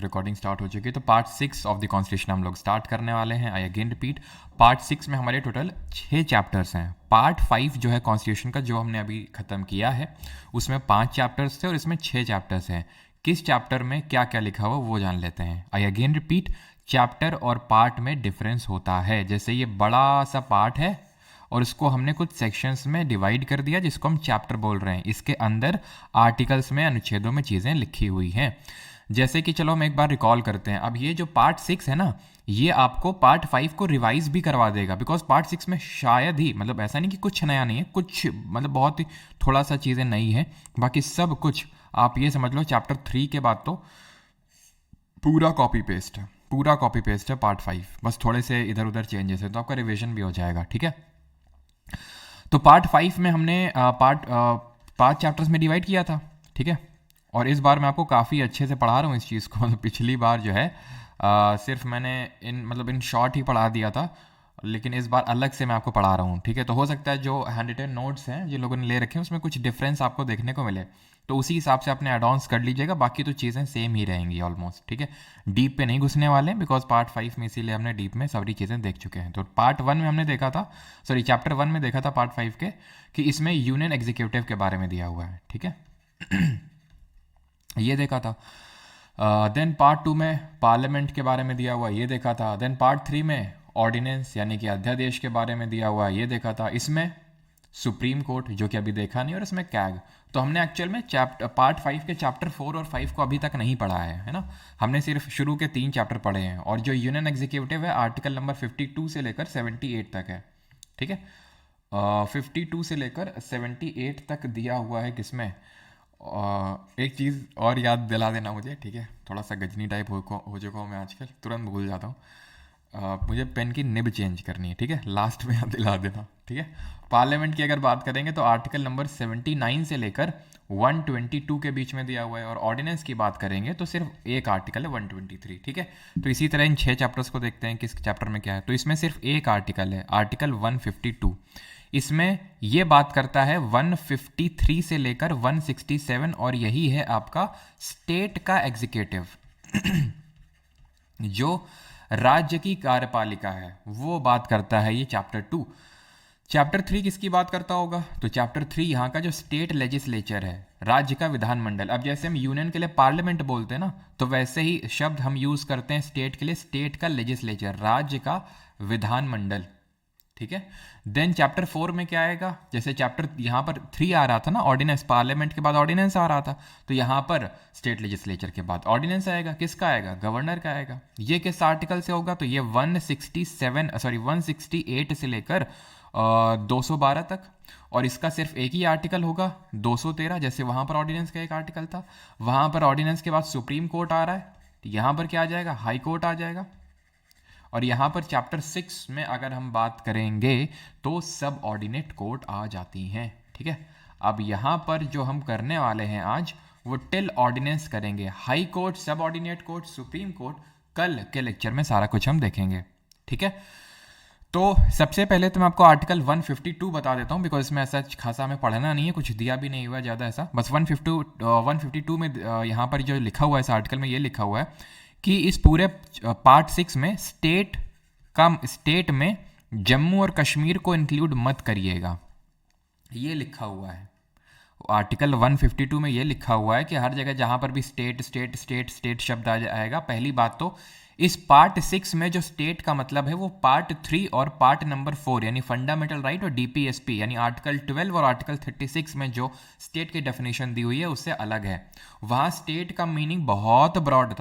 तो recording start हो चुकी है। तो पार्ट 6 ऑफ द कॉन्स्टिट्यूशन हम लोग स्टार्ट करने वाले हैं। आई अगेन रिपीट, पार्ट 6 में हमारे टोटल 6 चैप्टर्स हैं। पार्ट 5 जो है कॉन्स्टिट्यूशन का, जो हमने अभी ख़त्म किया है, उसमें 5 चैप्टर्स थे और इसमें 6 चैप्टर्स हैं। किस चैप्टर में क्या क्या लिखा हुआ वो जान लेते हैं। आई अगेन रिपीट, चैप्टर और पार्ट में डिफरेंस होता है। जैसे ये बड़ा सा पार्ट है और इसको हमने कुछ सेक्शंस में डिवाइड कर दिया, जिसको हम चैप्टर बोल रहे हैं। इसके अंदर आर्टिकल्स में, अनुच्छेदों में चीज़ें लिखी हुई हैं। जैसे कि चलो हम एक बार रिकॉल करते हैं। अब ये जो पार्ट 6 है ना, ये आपको पार्ट 5 को रिवाइज भी करवा देगा, बिकॉज पार्ट 6 में शायद ही, मतलब ऐसा नहीं कि कुछ नया नहीं है, कुछ मतलब बहुत ही थोड़ा सा चीज़ें नई हैं, बाकी सब कुछ आप ये समझ लो चैप्टर 3 के बाद तो पूरा कॉपी पेस्ट है, पूरा कॉपी पेस्ट है पार्ट 5। बस थोड़े से इधर उधर चेंजेस है तो आपका रिविजन भी हो जाएगा। ठीक है, तो पार्ट 5 में हमने पांच चैप्टर्स में डिवाइड किया था। ठीक है, और इस बार मैं आपको काफ़ी अच्छे से पढ़ा रहा हूँ इस चीज़ को। मतलब पिछली बार जो है सिर्फ मैंने इन शॉर्ट ही पढ़ा दिया था, लेकिन इस बार अलग से मैं आपको पढ़ा रहा हूँ। ठीक है, तो हो सकता है जो हैंड रिटन नोट्स हैं जिन लोगों ने ले रखे हैं उसमें कुछ डिफरेंस आपको देखने को मिले, तो उसी हिसाब से आपने एड ऑन्स कर लीजिएगा। बाकी तो चीज़ें सेम ही रहेंगी ऑलमोस्ट। ठीक है, डीप पे नहीं घुसने वाले हैं, बिकॉज पार्ट 5 में इसीलिए हमने डीप में सारी चीज़ें देख चुके हैं। तो पार्ट 1 में हमने देखा था, सॉरी चैप्टर 1 में देखा था पार्ट 5 के, कि इसमें यूनियन एग्जीक्यूटिव के बारे में दिया हुआ है। ठीक है, ये देखा था। देन पार्ट 2 में पार्लियामेंट के बारे में दिया हुआ, ये देखा था। देन पार्ट 3 में ऑर्डिनेंस यानी कि अध्यादेश के बारे में दिया हुआ, ये देखा था। इसमें सुप्रीम कोर्ट, जो कि अभी देखा नहीं, और इसमें कैग। तो हमने एक्चुअल में पार्ट 5 के चैप्टर 4 और 5 को अभी तक नहीं पढ़ा है ना। हमने सिर्फ शुरू के 3 चैप्टर पढ़े हैं, और जो यूनियन एग्जीक्यूटिव है आर्टिकल नंबर 52 से लेकर 78 तक है। ठीक है, 52 से लेकर 78 तक दिया हुआ है। किसमें एक चीज़ और याद दिला देना मुझे, ठीक है, थोड़ा सा गजनी टाइप हो चुका हूँ मैं आजकल, तुरंत भूल जाता हूँ। मुझे पेन की निब चेंज करनी है। ठीक है, लास्ट में याद दिला देना। ठीक है, पार्लियामेंट की अगर बात करेंगे तो आर्टिकल नंबर 79 से लेकर 122 के बीच में दिया हुआ है, और ऑर्डिनेंस की बात करेंगे तो सिर्फ एक आर्टिकल है 123। ठीक है, तो इसी तरह इन 6 चैप्टर्स को देखते हैं किस चैप्टर में क्या है। तो इसमें सिर्फ एक आर्टिकल है, आर्टिकल 152। इसमें ये बात करता है 153 से लेकर 167, और यही है आपका स्टेट का एग्जीक्यूटिव जो राज्य की कार्यपालिका है, वो बात करता है ये चैप्टर 2। चैप्टर 3 किसकी बात करता होगा? तो चैप्टर 3 यहाँ का जो स्टेट लेजिस्लेचर है, राज्य का विधानमंडल। अब जैसे हम यूनियन के लिए पार्लियामेंट बोलते हैं ना, तो वैसे ही शब्द हम यूज करते हैं स्टेट के लिए, स्टेट का लेजिस्लेचर, राज्य का विधानमंडल। ठीक है, देन चैप्टर 4 में क्या आएगा? जैसे चैप्टर यहाँ पर 3 आ रहा था ना, ऑर्डिनेंस, पार्लियामेंट के बाद ऑर्डिनेंस आ रहा था, तो यहाँ पर स्टेट लेजिस्लेचर के बाद ऑर्डिनेंस आएगा। किसका आएगा? गवर्नर का आएगा। ये किस आर्टिकल से होगा? तो ये 168 से लेकर 212 तक, और इसका सिर्फ एक ही आर्टिकल होगा 213। जैसे वहां पर ऑर्डिनेंस का एक आर्टिकल था, वहां पर ऑर्डिनेंस के बाद सुप्रीम कोर्ट आ रहा है, तो यहाँ पर क्या आ जाएगा? हाई कोर्ट आ जाएगा। और यहाँ पर चैप्टर 6 में अगर हम बात करेंगे तो सब ऑर्डिनेट कोर्ट आ जाती हैं। ठीक है, अब यहाँ पर जो हम करने वाले हैं आज, वो टिल ऑर्डिनेंस करेंगे। हाई कोर्ट, सब ऑर्डिनेट कोर्ट, सुप्रीम कोर्ट कल के लेक्चर में सारा कुछ हम देखेंगे। ठीक है, तो सबसे पहले तो मैं आपको आर्टिकल 152 बता देता हूँ, बिकॉज इसमें ऐसा खासा हमें पढ़ना नहीं है, कुछ दिया भी नहीं हुआ है ज़्यादा ऐसा। बस 152 में यहाँ पर जो लिखा हुआ है, इस आर्टिकल में ये लिखा हुआ है कि इस पूरे पार्ट 6 में स्टेट में जम्मू और कश्मीर को इंक्लूड मत करिएगा, ये लिखा हुआ है। आर्टिकल 152 में ये लिखा हुआ है कि हर जगह जहां पर भी स्टेट स्टेट स्टेट स्टेट शब्द आएगा, पहली बात तो इस पार्ट 6 में जो स्टेट का मतलब है वो पार्ट 3 और पार्ट नंबर 4 यानी फंडामेंटल राइट और डीपीएसपी यानी आर्टिकल 12 और आर्टिकल 36 में जो स्टेट की डेफिनेशन दी हुई है उससे अलग है। वहाँ स्टेट का मीनिंग बहुत ब्रॉड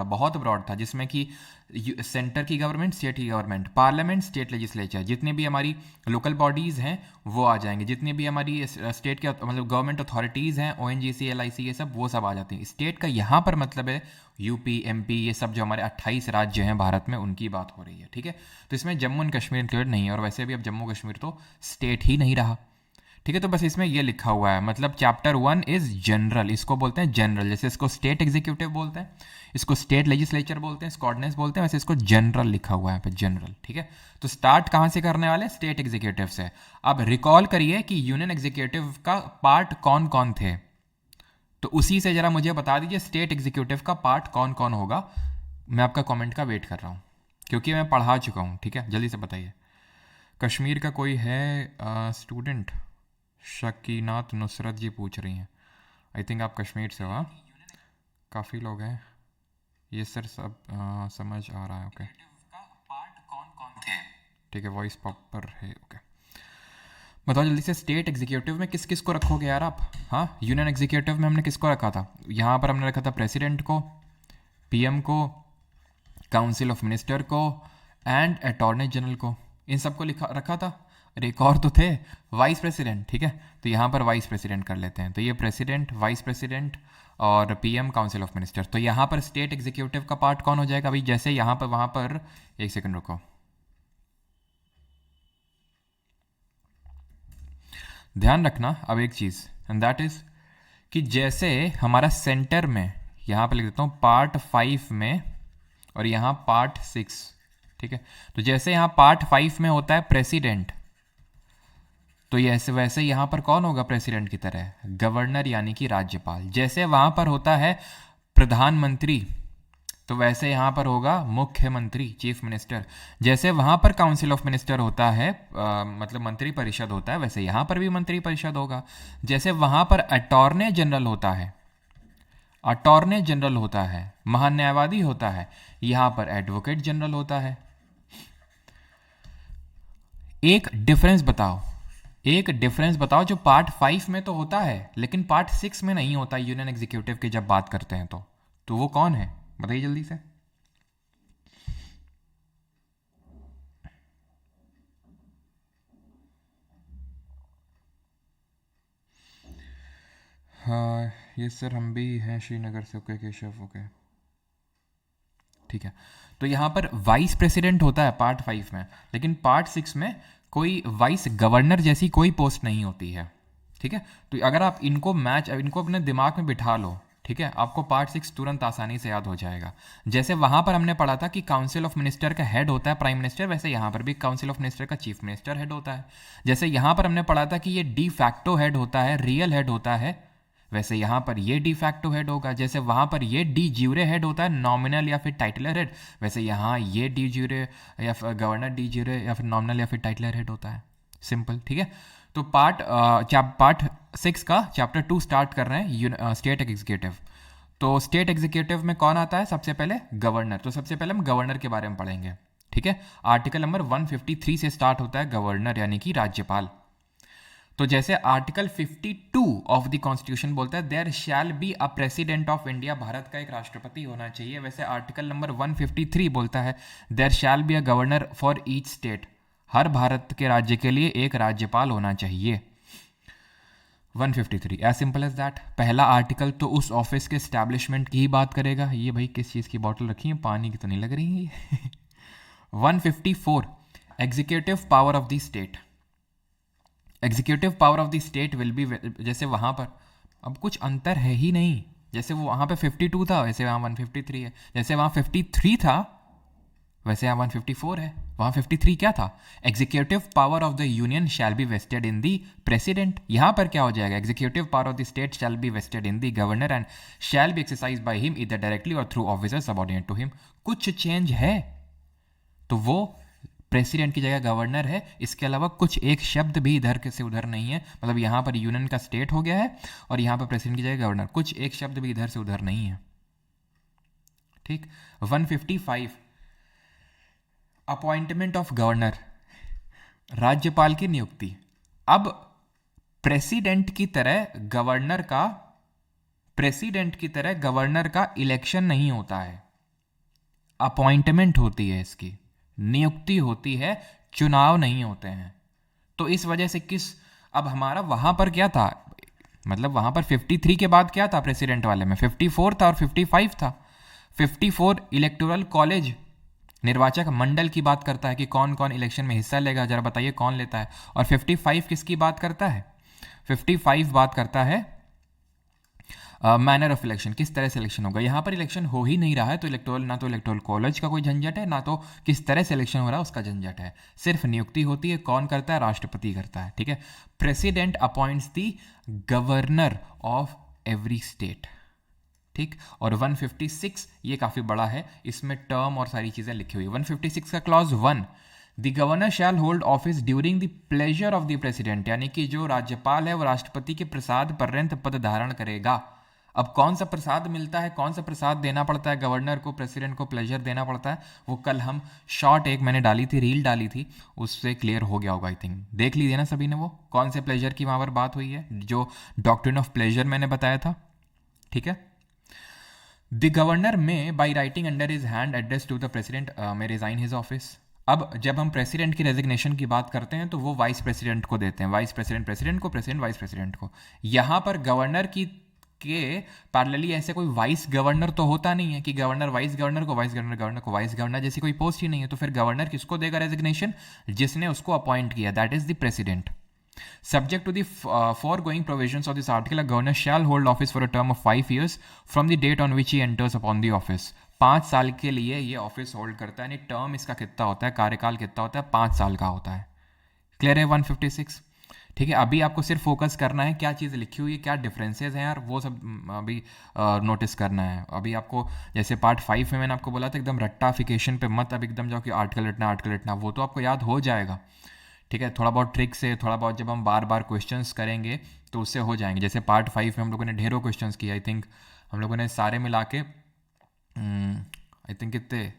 था, जिसमें कि सेंटर की गवर्नमेंट, स्टेट की गवर्नमेंट, पार्लियामेंट, स्टेट लेजिस्लेचर, जितनी भी हमारी लोकल बॉडीज़ हैं वो आ जाएंगे, जितनी भी हमारी स्टेट के मतलब गवर्नमेंट अथॉरिटीज़ हैं, ओएनजीसी, एलआईसी, ये सब, वो सब आ जाती हैं। स्टेट का यहाँ पर मतलब है यूपी, एमपी, ये सब जो हमारे 28 राज्य हैं भारत में, उनकी बात हो रही है। ठीक है, तो इसमें जम्मू एंड कश्मीर इंक्लूड नहीं है, और वैसे भी अब जम्मू कश्मीर तो स्टेट ही नहीं रहा। ठीक है, तो बस इसमें ये लिखा हुआ है, मतलब चैप्टर 1 इज जनरल, इसको बोलते हैं जनरल। जैसे इसको स्टेट एग्जीक्यूटिव बोलते हैं, इसको स्टेट लेजिस्लेचर बोलते हैं, इसको ऑर्डिनेंस बोलते हैं, वैसे इसको जनरल लिखा हुआ है यहाँ पे, जनरल। ठीक है, तो स्टार्ट कहाँ से करने वाले? स्टेट एग्जीक्यूटिव से। अब रिकॉल करिए कि यूनियन एग्जीक्यूटिव का पार्ट कौन कौन थे, तो उसी से जरा मुझे बता दीजिए स्टेट एग्जीक्यूटिव का पार्ट कौन कौन होगा। मैं आपका कमेंट का वेट कर रहा हूँ क्योंकि मैं पढ़ा चुका हूँ। ठीक है, जल्दी से बताइए। कश्मीर का कोई है स्टूडेंट? शकीनात नुसरत जी पूछ रही हैं। आई थिंक आप कश्मीर से हो। हाँ, काफ़ी लोग हैं। ये सर सब समझ आ रहा है। ओके, ठीक है, वॉइस प्रॉपर है। ओके, बताओ जल्दी से, स्टेट एग्जीक्यूटिव में किस किस को रखोगे यार आप? हाँ, यूनियन एग्जीक्यूटिव में हमने किसको रखा था? यहाँ पर हमने रखा था प्रेसिडेंट को, पीएम को, काउंसिल ऑफ मिनिस्टर को एंड अटॉर्नी जनरल को। इन सबको लिखा रखा था। और एक और तो थे, वाइस प्रेसिडेंट। ठीक है, तो यहाँ पर वाइस प्रेसिडेंट कर लेते हैं। तो ये प्रेसिडेंट, वाइस प्रेसिडेंट और पीएम, काउंसिल ऑफ मिनिस्टर। तो यहाँ पर स्टेट एग्जीक्यूटिव का पार्ट कौन हो जाएगा? अभी जैसे यहाँ पर, वहाँ पर, एक सेकंड रुको, ध्यान रखना अब एक चीज़, एंड दैट इज़ कि जैसे हमारा सेंटर में, यहाँ पर लिख देता हूँ पार्ट 5 में और यहाँ पार्ट 6। ठीक है, तो जैसे यहाँ पार्ट 5 में होता है प्रेसिडेंट, तो ऐसे वैसे यहाँ पर कौन होगा प्रेसिडेंट की तरह? गवर्नर यानी कि राज्यपाल। जैसे वहाँ पर होता है प्रधानमंत्री, तो वैसे यहाँ पर होगा मुख्यमंत्री, चीफ मिनिस्टर। जैसे वहाँ पर काउंसिल ऑफ मिनिस्टर होता है, मतलब मंत्री परिषद होता है, वैसे यहाँ पर भी मंत्री परिषद होगा। जैसे वहाँ पर अटॉर्नी जनरल होता है, अटॉर्नी जनरल होता है, महान्यायवादी होता है, यहाँ पर एडवोकेट जनरल होता है। एक डिफरेंस बताओ, एक डिफरेंस बताओ जो पार्ट 5 में तो होता है लेकिन पार्ट 6 में नहीं होता यूनियन एग्जीक्यूटिव की जब बात करते हैं तो वो कौन है? बताइए जल्दी से। हाँ, ये सर हम भी हैं श्रीनगर से। ओके केशव, ओके ठीक है। तो यहाँ पर वाइस प्रेसिडेंट होता है पार्ट 5 में, लेकिन पार्ट 6 में कोई वाइस गवर्नर जैसी कोई पोस्ट नहीं होती है। ठीक है, तो अगर आप इनको इनको अपने दिमाग में बिठा लो, ठीक है, आपको पार्ट 6 तुरंत आसानी से याद हो जाएगा। जैसे वहाँ पर हमने पढ़ा था कि काउंसिल ऑफ मिनिस्टर का हेड होता है प्राइम मिनिस्टर, वैसे यहाँ पर भी काउंसिल ऑफ मिनिस्टर का चीफ मिनिस्टर हेड होता है। जैसे यहाँ पर हमने पढ़ा था कि ये डी फैक्टो हेड होता है, रियल हेड होता है, वैसे यहाँ पर ये डी फैक्टो हेड होगा। जैसे वहाँ पर ये डी ज्यूरे हेड होता है, नॉमिनल या फिर टाइटलर हेड, वैसे यहाँ ये डी ज्यूरे या फिर गवर्नर डी ज्यूरे या फिर नॉमिनल या फिर टाइटलर हेड होता है। सिंपल, ठीक है। तो पार्ट 6 का चैप्टर 2 स्टार्ट कर रहे हैं, स्टेट एग्जीक्यूटिव। तो स्टेट एग्जीक्यूटिव में कौन आता है? सबसे पहले गवर्नर। तो सबसे पहले हम गवर्नर के बारे में पढ़ेंगे। ठीक है, आर्टिकल नंबर 153 से स्टार्ट होता है गवर्नर यानी कि राज्यपाल। तो जैसे आर्टिकल 52 ऑफ द कॉन्स्टिट्यूशन बोलता है there shall be a president of India, Bharat का एक राष्ट्रपति होना चाहिए। वैसे आर्टिकल नंबर 153 बोलता है there shall be a governor for each state, हर भारत के राज्य के लिए एक राज्यपाल होना चाहिए। 153 एज सिंपल एज दैट। पहला आर्टिकल तो उस ऑफिस के स्टैब्लिशमेंट की ही बात करेगा। ये भाई किस चीज़ की बॉटल रखी है, पानी की तो नहीं लग रही है। 154 executive power of the state. Executive power of the state will be, जैसे वहाँ पर अब कुछ अंतर है ही नहीं। जैसे वो वहाँ पे 52 था वैसे वहाँ 153 है, जैसे वहाँ 53 था वैसे यहाँ 154 है। वहाँ 53 क्या था? Executive power of the union shall be vested in the president. यहाँ पर क्या हो जाएगा? Executive power of the state shall be vested in the governor and shall be exercise by him इधर डायरेक्टली और through officer subordinate to him. कुछ change है तो वो प्रेसिडेंट की जगह गवर्नर है। इसके अलावा कुछ एक शब्द भी इधर से उधर नहीं है, मतलब यहाँ पर यूनियन का स्टेट हो गया है और यहाँ पर प्रेसिडेंट की जगह गवर्नर, कुछ एक शब्द भी इधर से उधर नहीं है। ठीक। 155 अपॉइंटमेंट ऑफ गवर्नर, राज्यपाल की नियुक्ति। अब प्रेसिडेंट की तरह गवर्नर का इलेक्शन नहीं होता है, अपॉइंटमेंट होती है, इसकी नियुक्ति होती है, चुनाव नहीं होते हैं। तो इस वजह से अब हमारा वहां पर क्या था, मतलब वहां पर 53 के बाद क्या था? प्रेसिडेंट वाले में 54 था और 55 था। 54 इलेक्टोरल कॉलेज, निर्वाचक मंडल की बात करता है कि कौन कौन इलेक्शन में हिस्सा लेगा, जरा बताइए कौन लेता है। और 55 किसकी बात करता है? 55 बात करता है मैनर ऑफ इलेक्शन, किस तरह से इलेक्शन होगा। यहाँ पर इलेक्शन हो ही नहीं रहा है, तो ना तो इलेक्टोरल कॉलेज का कोई झंझट है, ना तो किस तरह से इलेक्शन हो रहा है उसका झंझट है। सिर्फ नियुक्ति होती है। कौन करता है? राष्ट्रपति करता है। ठीक है, president appoints the governor of every state. ठीक। और 156 ये काफ़ी बड़ा है, इसमें टर्म और सारी चीज़ें लिखी हुई है। 156 का clause 1, the governor shall hold office during the pleasure of the president, यानी कि जो राज्यपाल है वो राष्ट्रपति के प्रसाद पर्यंत पद धारण करेगा। अब कौन सा प्रसाद मिलता है, कौन सा प्रसाद देना पड़ता है गवर्नर को, प्रेसिडेंट को प्लेजर देना पड़ता है, वो कल हम शॉर्ट एक मैंने डाली थी, रील डाली थी, उससे क्लियर हो गया होगा आई थिंक। देख लीजिए ना सभी ने, वो कौन से प्लेजर की वहाँ पर बात हुई है, जो डॉक्ट्रिन ऑफ प्लेजर मैंने बताया था। ठीक है। The governor may by writing under his hand address to the president may resign his office. अब जब हम प्रेसिडेंट की रेजिग्नेशन की बात करते हैं तो वो वाइस प्रेसिडेंट को देते हैं, वाइस प्रेसिडेंट प्रेसिडेंट को, प्रेसिडेंट वाइस प्रेसिडेंट को। यहाँ पर गवर्नर की के पैरेलली ऐसे कोई वाइस गवर्नर तो होता नहीं है कि गवर्नर वाइस गवर्नर को, वाइस गवर्नर गवर्नर को, वाइस गवर्नर जैसी कोई पोस्ट ही नहीं है। तो फिर गवर्नर किसको देगा रेजिग्नेशन, जिसने उसको अपॉइंट किया, that is the president. Subject to the foregoing provisions of this article, a governor shall hold office for a term of 5 years from the date on which he enters upon the office. 5 साल के लिए ये office hold करता है, यानी term इसका कितना होता है, कार्यकाल कितना होता है, 5 साल का होता है। क्लियर है 156? ठीक है। अभी आपको सिर्फ फोकस करना है क्या चीज़ लिखी हुई है, क्या डिफरेंसेस हैं यार, वो सब अभी नोटिस करना है। अभी आपको जैसे पार्ट 5 में मैंने आपको बोला था एकदम रट्टाफिकेशन पे मत अब एकदम जाओ कि आर्टिकल रटना, वो तो आपको याद हो जाएगा। ठीक है, थोड़ा बहुत ट्रिक से, थोड़ा बहुत जब हम बार बार क्वेश्चंस करेंगे तो उससे हो जाएंगे। जैसे पार्ट 5 में हम लोगों ने ढेरों क्वेश्चंस किए, आई थिंक हम लोगों ने सारे मिला के आई थिंक कितने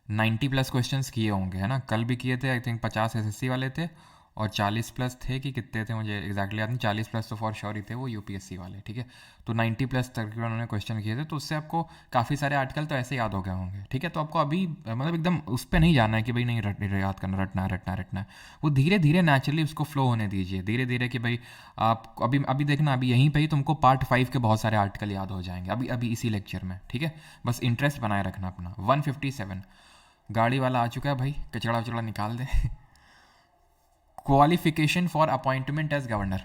90 प्लस क्वेश्चंस किए होंगे, है ना। कल भी किए थे, आई थिंक 50 एसएससी वाले थे और 40 प्लस थे कि कितने थे मुझे एग्जैक्टली याद नहीं, 40 प्लस तो फॉर श्योर ही थे वो यूपीएससी वाले। ठीक है, तो 90 प्लस तक उन्होंने क्वेश्चन किए थे, तो उससे आपको काफ़ी सारे आर्टिकल तो ऐसे याद हो गए होंगे। ठीक है, तो आपको अभी मतलब एकदम उस पर नहीं जाना है कि भाई नहीं याद करना, रटना है। वो धीरे धीरे नेचुरली उसको फ्लो होने दीजिए, धीरे धीरे कि भाई आप अभी देखना, अभी यहीं पर ही तुमको पार्ट 5 के बहुत सारे आर्टिकल याद हो जाएंगे अभी इसी लेक्चर में। ठीक है, बस इंटरेस्ट बनाए रखना अपना। 157 गाड़ी वाला आ चुका है भाई, कचड़ा वचड़ा निकाल दे। Qualification for appointment as governor,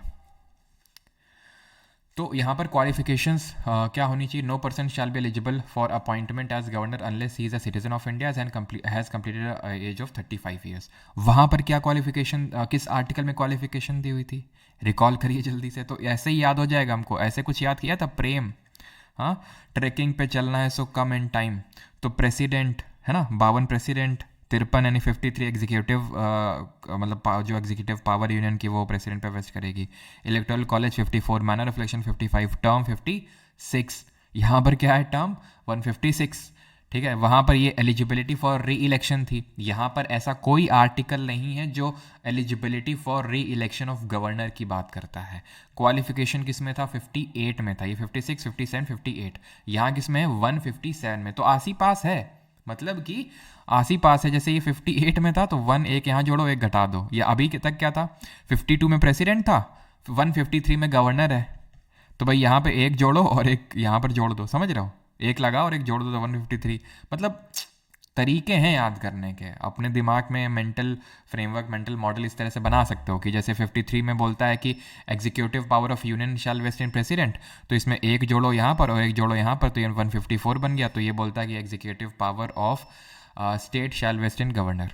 तो यहाँ पर क्वालिफिकेशंस क्या होनी चाहिए, no person shall be eligible for appointment as governor unless he is a citizen of India has completed age of 35 years. वहाँ पर क्या क्वालिफिकेशन, किस आर्टिकल में क्वालिफिकेशन दी हुई थी, रिकॉल करिए जल्दी से, तो ऐसे ही याद हो जाएगा हमको। ऐसे कुछ याद किया था, प्रेम, हाँ, ट्रैकिंग पे चलना है सो कम इन टाइम, तो प्रेसिडेंट है ना, 52 प्रेसिडेंट, 53 यानी 53 एग्जीक्यूटिव, मतलब जो एग्जीक्यूटिव पावर यूनियन की वो प्रेसिडेंट पे वेस्ट करेगी। Electoral college 54, manner of election 55, term 56। यहाँ पर क्या है, टर्म 156। ठीक है, वहाँ पर ये एलिजिबिलिटी फॉर री इलेक्शन थी, यहाँ पर ऐसा कोई आर्टिकल नहीं है जो एलिजिबिलिटी फॉर री इलेक्शन ऑफ गवर्नर की बात करता है। क्वालिफिकेशन किस में था, 58 में था, ये 56, 57, 58, यहाँ किस में है, 157 में, तो आसी पास है, मतलब कि आसी पास है। जैसे ये 58 में था तो 1 एक यहाँ जोड़ो, एक घटा दो। ये अभी तक क्या था, 52 में प्रेसिडेंट था, 153 में गवर्नर है, तो भाई यहाँ पे एक जोड़ो और एक यहाँ पर जोड़ दो, समझ रहे हो, एक लगा और एक जोड़ दो तो 153। मतलब तरीके हैं याद करने के, अपने दिमाग में मेंटल फ्रेमवर्क, मेंटल मॉडल इस तरह से बना सकते हो कि जैसे 53 में बोलता है कि executive power of union shall vest in president, तो इसमें एक जोड़ो यहाँ पर और एक जोड़ो यहाँ पर, तो ये 154 बन गया। तो ये बोलता है कि executive power of state shall vest in governor.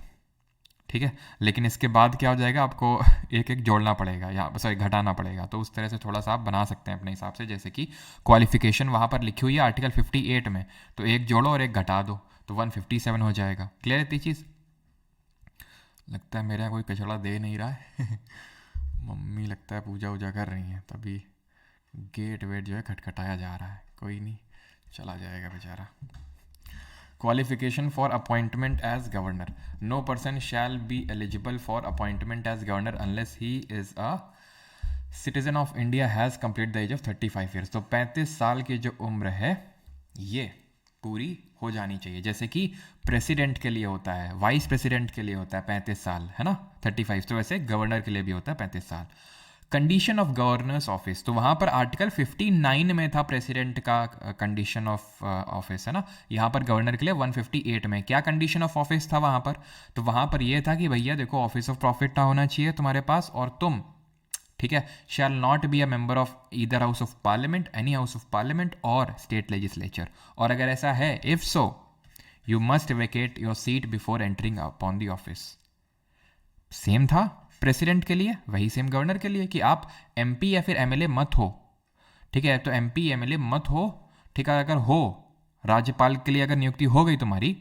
ठीक है, लेकिन इसके बाद क्या हो जाएगा, आपको एक एक जोड़ना पड़ेगा या सॉरी घटाना पड़ेगा, तो उस तरह से थोड़ा सा आप बना सकते हैं अपने हिसाब से। जैसे कि क्वालिफिकेशन वहाँ पर लिखी हुई है आर्टिकल 58 में, तो एक जोड़ो और एक घटा दो तो 157 हो जाएगा। क्लियर है इतनी चीज़? लगता है मेरे यहाँ कोई कचड़ा दे नहीं रहा है। मम्मी लगता है पूजा वूजा कर रही हैं, तभी गेट वेट जो है खटखटाया जा रहा है। कोई नहीं, चला जाएगा बेचारा। Qualification for appointment as governor. No person shall be eligible for appointment as governor unless he is a citizen of India has completed the age of 35 years. तो 35 साल की जो उम्र है ये पूरी हो जानी चाहिए। जैसे कि प्रेसिडेंट के लिए होता है, वाइस प्रेसिडेंट के लिए होता है 35 साल, है ना, 35, तो वैसे गवर्नर के लिए भी होता है 35 साल। कंडीशन ऑफ गवर्नर्स ऑफिस, तो वहाँ पर आर्टिकल 59 में था प्रेसिडेंट का कंडीशन ऑफ ऑफिस, है ना। यहाँ पर गवर्नर के लिए 158 में क्या कंडीशन ऑफ ऑफिस था वहाँ पर, तो वहाँ पर ये था कि भैया देखो ऑफिस ऑफ प्रॉफिट ना होना चाहिए तुम्हारे पास, और तुम, ठीक है, shall not be a member of either house of parliament, any house of parliament और स्टेट लेजिस्लेचर, और अगर ऐसा है, if so you must vacate your seat before entering upon the office. Same था प्रेसिडेंट के लिए, वही सेम गवर्नर के लिए कि आप एमपी या फिर एमएलए मत हो। ठीक है, तो एमपी एमएलए मत हो, ठीक है, अगर हो राज्यपाल के लिए अगर नियुक्ति हो गई तुम्हारी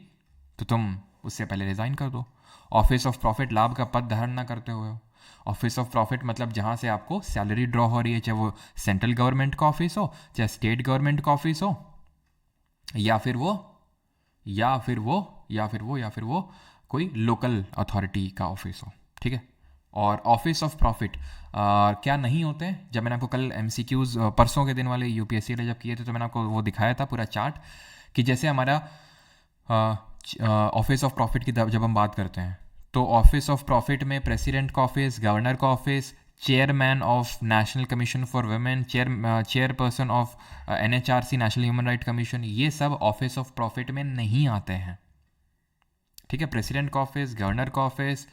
तो तुम उससे पहले रिजाइन कर दो। ऑफिस ऑफ प्रॉफिट लाभ का पद धारण ना करते हुए हो। ऑफिस ऑफ प्रॉफिट मतलब जहाँ से आपको सैलरी ड्रॉ हो रही है, चाहे वो सेंट्रल गवर्नमेंट का ऑफिस हो, चाहे स्टेट गवर्नमेंट का ऑफिस हो, या फिर वो या फिर वो या फिर वो या फिर वो कोई लोकल अथॉरिटी का ऑफिस हो। ठीक है, और ऑफिस ऑफ प्रॉफिट क्या नहीं होते हैं। जब मैंने आपको कल एमसीक्यूज परसों के दिन वाले यूपीएससी वाले जब किए थे तो मैंने आपको वो दिखाया था पूरा चार्ट कि जैसे हमारा ऑफिस ऑफ प्रॉफिट की जब हम बात करते हैं तो ऑफिस ऑफ प्रॉफिट में प्रेसिडेंट का ऑफिस, गवर्नर का office, chairman of national commission for women, chairperson of NHRC national human right commission, ये सब ऑफिस ऑफ प्रॉफिट में नहीं आते हैं। ठीक है, प्रेसिडेंट का ऑफिस, गवर्नर का ऑफिस,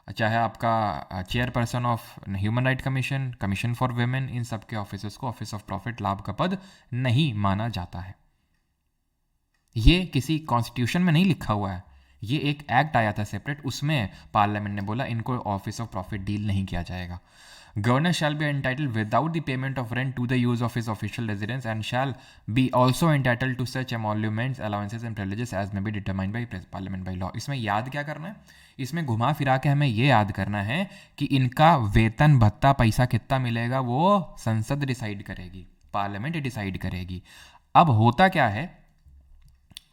चाहे आपका chairperson of human right commission, commission for women, इन सब के ऑफिस को ऑफिस ऑफ प्रॉफिट लाभ का पद नहीं माना जाता है। ये किसी कॉन्स्टिट्यूशन में नहीं लिखा हुआ है, ये एक एक्ट आया था सेपरेट, उसमें पार्लियामेंट ने बोला इनको ऑफिस ऑफ प्रॉफिट डील नहीं किया जाएगा। Governor shall be entitled without the payment of rent to the use of his official residence and shall be also entitled to such emoluments, allowances and privileges as may be determined by parliament by law. इसमें याद क्या करना है, इसमें घुमा फिरा के हमें ये याद करना है कि इनका वेतन भत्ता पैसा कितना मिलेगा वो संसद डिसाइड करेगी, पार्लियामेंट डिसाइड करेगी। अब होता क्या है,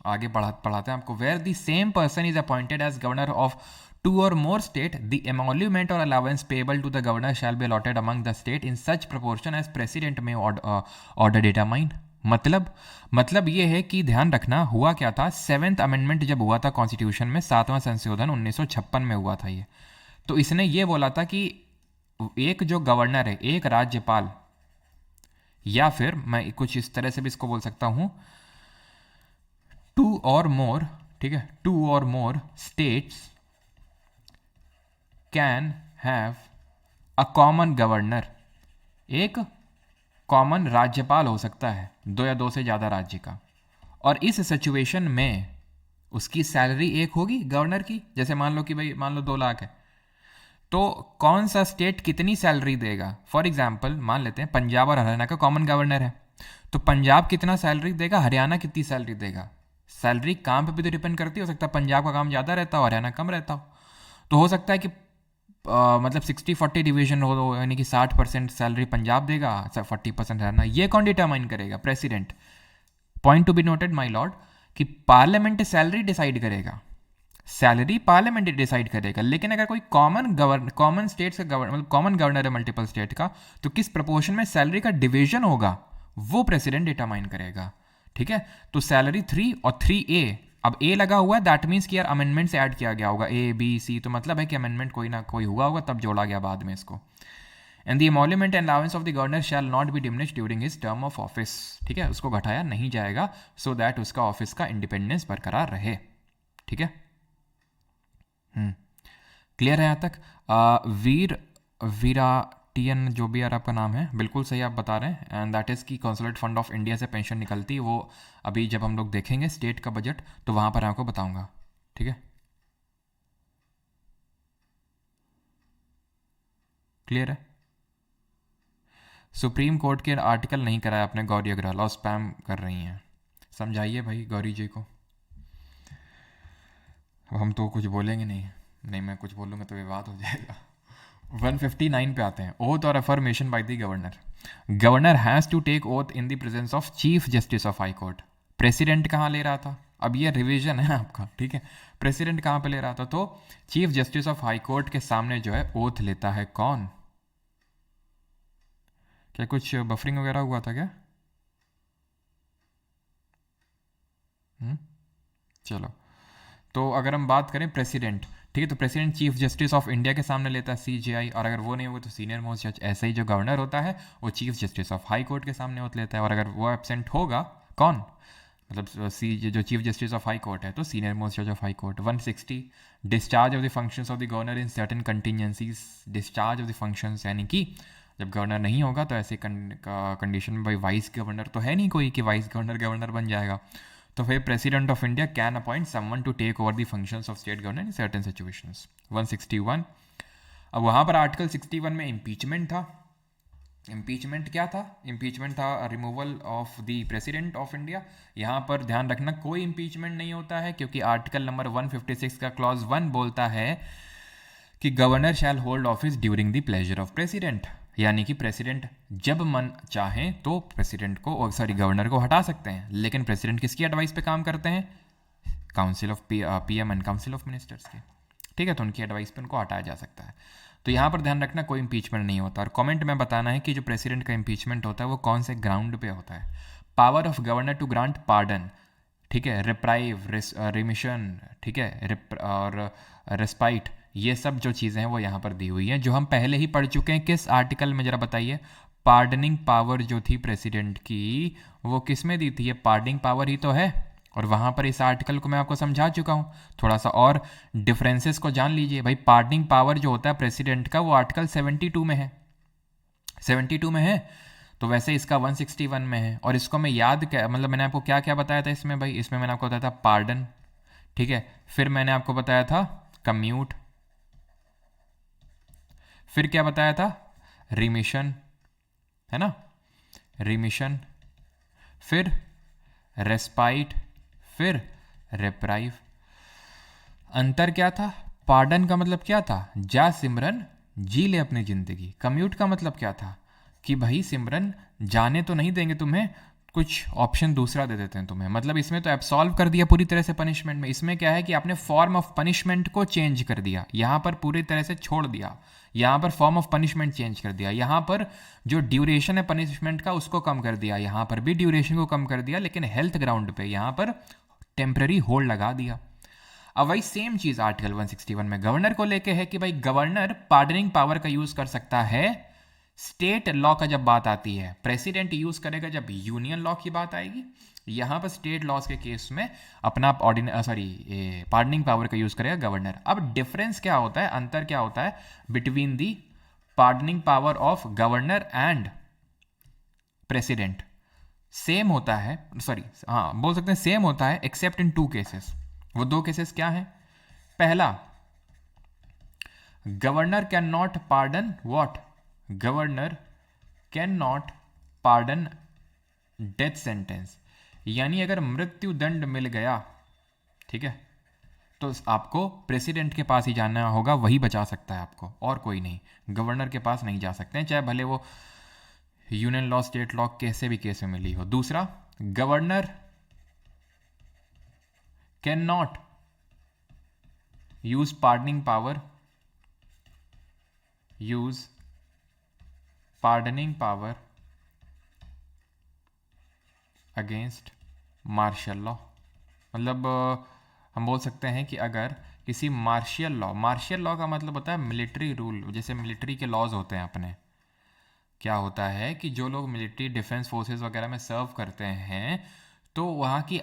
आगे पढ़ाते हैं आपको। Where the same person is appointed as governor of two or more state, the emolument और allowance payable to the governor shall be allotted among the state in such proportion as president may order determine. मतलब ये है कि ध्यान रखना हुआ क्या था, 7th अमेंडमेंट जब हुआ था कॉन्स्टिट्यूशन में, 7वां संशोधन 1956 में हुआ था ये, तो इसने ये बोला था कि एक जो गवर्नर है, एक राज्यपाल, या फिर मैं कुछ इस तरह से भी इसको बोल सकता हूं, टू और मोर, ठीक है, to or more states can have a common governor. एक कॉमन राज्यपाल हो सकता है, दो या दो से ज़्यादा राज्य का, और इस सिचुएशन में उसकी सैलरी एक होगी गवर्नर की। जैसे मान लो कि भाई मान लो 2 लाख है, तो कौन सा स्टेट कितनी सैलरी देगा। फॉर एग्जाम्पल मान लेते हैं पंजाब और हरियाणा का कॉमन गवर्नर है, तो पंजाब कितना सैलरी देगा, हरियाणा कितनी सैलरी देगा। सैलरी काम पे भी तो डिपेंड करती हो सकता है पंजाब का काम ज़्यादा रहता हो, हरियाणा कम रहता हो, तो हो सकता है कि मतलब 60-40 डिवीजन हो, यानी कि 60% सैलरी पंजाब देगा, 40% हरियाणा। ये कौन डिटरमाइन करेगा, president. Point to be noted my Lord कि पार्लियामेंट सैलरी डिसाइड करेगा, सैलरी पार्लियामेंट डिसाइड करेगा, लेकिन अगर कोई कॉमन स्टेट का मतलब कॉमन गवर्नर है मल्टीपल स्टेट का, तो किस प्रपोर्शन में सैलरी का डिवीजन होगा वो प्रेसिडेंट डिटरमाइन करेगा। ठीक है, तो सैलरी 3 और 3A, अब ए लगा हुआ है, दैट मीन्स कि यार अमेंडमेंट से ऐड किया गया होगा A B C, तो मतलब है कि अमेंडमेंट कोई ना कोई हुआ होगा तब जोड़ा गया बाद में इसको। And the emolument and allowance of the governor shall not be diminished during his term of office. ठीक है, उसको घटाया नहीं जाएगा, सो दैट उसका ऑफिस का इंडिपेंडेंस बरकरार रहे। ठीक है, क्लियर है यहाँ तक। वीराटियन जो भी यार आपका नाम है, बिल्कुल सही आप बता रहे हैं, एंड दैट इज़ की कॉन्सुलेट फंड ऑफ इंडिया से पेंशन निकलती है, वो अभी जब हम लोग देखेंगे स्टेट का बजट तो वहाँ पर आपको बताऊंगा। ठीक है, क्लियर है। सुप्रीम कोर्ट के आर्टिकल नहीं कराया आपने गौरी अग्रवाल, और स्पैम कर रही हैं, समझाइए भाई गौरी जी को। अब हम तो कुछ बोलेंगे नहीं, नहीं मैं कुछ बोलूँगा तो विवाद हो जाएगा। 159 पे आते हैं। Oath or affirmation by the governor. Governor has to take oath in the presence of chief justice of high court. President कहाँ ले रहा था, अब ये रिवीजन है आपका, ठीक है। प्रेसिडेंट कहाँ पे ले रहा था, तो chief justice of high court के सामने जो है ओथ लेता है कौन। क्या कुछ बफरिंग वगैरह हुआ था क्या? चलो, तो अगर हम बात करें प्रेसिडेंट, ठीक है, तो president chief justice of India के सामने लेता है CJI, और अगर वो नहीं होगा तो सीनियर मोस्ट जज। ऐसे ही जो गवर्नर होता है वो chief justice of high court के सामने होता लेता है, और अगर वो एबसेंट होगा कौन, मतलब जो chief justice of high court है तो सीनियर मोस्ट जज of high court. 160 discharge of the functions of the governor in certain contingencies. Discharge of the functions यानी कि जब गवर्नर नहीं होगा तो ऐसे कंडीशन में भाई वाइस गवर्नर तो है नहीं कोई कि वाइस गवर्नर बन जाएगा, तो फिर president of India can appoint someone to take over the functions of state governor in certain situations. 161, अब वहाँ पर आर्टिकल 61 में इम्पीचमेंट था, इम्पीचमेंट क्या था? इम्पीचमेंट था removal of the president of India. यहाँ पर ध्यान रखना कोई इम्पीचमेंट नहीं होता है, क्योंकि आर्टिकल नंबर 156 का क्लॉज 1 बोलता है कि governor shall hold office during the pleasure of president, यानी कि प्रेसिडेंट जब मन चाहे तो प्रेसिडेंट को सॉरी गवर्नर को हटा सकते हैं, लेकिन प्रेसिडेंट किसकी एडवाइस पे काम करते हैं? Council of PM and council of ministers के। ठीक है, तो उनकी एडवाइस पे उनको हटाया जा सकता है। तो यहाँ पर ध्यान रखना कोई इम्पीचमेंट नहीं होता। और कमेंट में बताना है कि जो प्रेसिडेंट का इम्पीचमेंट होता है वो कौन से ग्राउंड पे होता है। Power of governor to grant pardon, ठीक है, रिप्राइव, रिमिशन, ठीक है, और रेस्पाइट, ये सब जो चीज़ें हैं वो यहाँ पर दी हुई हैं, जो हम पहले ही पढ़ चुके हैं। किस आर्टिकल में ज़रा बताइए? पार्डनिंग पावर जो थी प्रेसिडेंट की वो किस में दी थी? ये पार्डनिंग पावर ही तो है, और वहाँ पर इस आर्टिकल को मैं आपको समझा चुका हूँ। थोड़ा सा और डिफरेंसेस को जान लीजिए भाई। पार्डनिंग पावर जो होता है प्रेसिडेंट का वो आर्टिकल 72 में है, 72 में है, तो वैसे इसका 161 में है। और इसको मैं याद क्या, मतलब मैंने आपको क्या क्या बताया था इसमें भाई? इसमें मैंने आपको बताया था पार्डन, ठीक है, फिर मैंने आपको बताया था कम्यूट, फिर क्या बताया था? रिमिशन, है ना, रिमिशन, फिर रेस्पाइट, फिर रेप्राइव। अंतर क्या था? पार्डन का मतलब क्या था? जा सिमरन जी ले अपनी जिंदगी। कम्यूट का मतलब क्या था? कि भाई सिमरन जाने तो नहीं देंगे तुम्हें, कुछ ऑप्शन दूसरा दे देते हैं तुम्हें। मतलब इसमें तो एब्सॉल्व कर दिया पूरी तरह से पनिशमेंट में। इसमें क्या है कि आपने फॉर्म ऑफ पनिशमेंट को चेंज कर दिया, यहाँ पर पूरी तरह से छोड़ दिया, यहाँ पर फॉर्म ऑफ पनिशमेंट चेंज कर दिया, यहाँ पर जो ड्यूरेशन है पनिशमेंट का उसको कम कर दिया, यहाँ पर भी ड्यूरेशन को कम कर दिया, लेकिन हेल्थ ग्राउंड पे यहाँ पर टेम्पररी होल्ड लगा दिया। अब वही सेम चीज आर्टिकल 161 में गवर्नर को लेके है कि भाई गवर्नर पार्डनिंग पावर का यूज कर सकता है स्टेट लॉ का जब बात आती है। प्रेसिडेंट यूज करेगा जब यूनियन लॉ की बात आएगी। यहां पर स्टेट लॉज के केस में अपना पार्डनिंग पावर का यूज करेगा गवर्नर। अब डिफरेंस क्या होता है, अंतर क्या होता है between the pardoning power of governor and president? Same होता है, सॉरी हाँ बोल सकते हैं सेम होता है, एक्सेप्ट इन 2 केसेस। वो 2 केसेस क्या हैं? पहला, governor can not pardon what? Governor can not pardon death sentence, यानी अगर मृत्यु दंड मिल गया, ठीक है, तो आपको प्रेसिडेंट के पास ही जाना होगा, वही बचा सकता है आपको, और कोई नहीं। गवर्नर के पास नहीं जा सकते हैं, चाहे भले वो यूनियन लॉ स्टेट लॉ कैसे भी केस में मिली हो। दूसरा, governor can not use pardoning power, use pardoning power against martial law। मतलब हम बोल सकते हैं कि अगर किसी मार्शियल लॉ का मतलब होता है मिलिट्री रूल, जैसे मिलिट्री के लॉज होते हैं अपने। क्या होता है कि जो लोग मिलिट्री डिफेंस फोर्सेस वगैरह में सर्व करते हैं, तो वहाँ की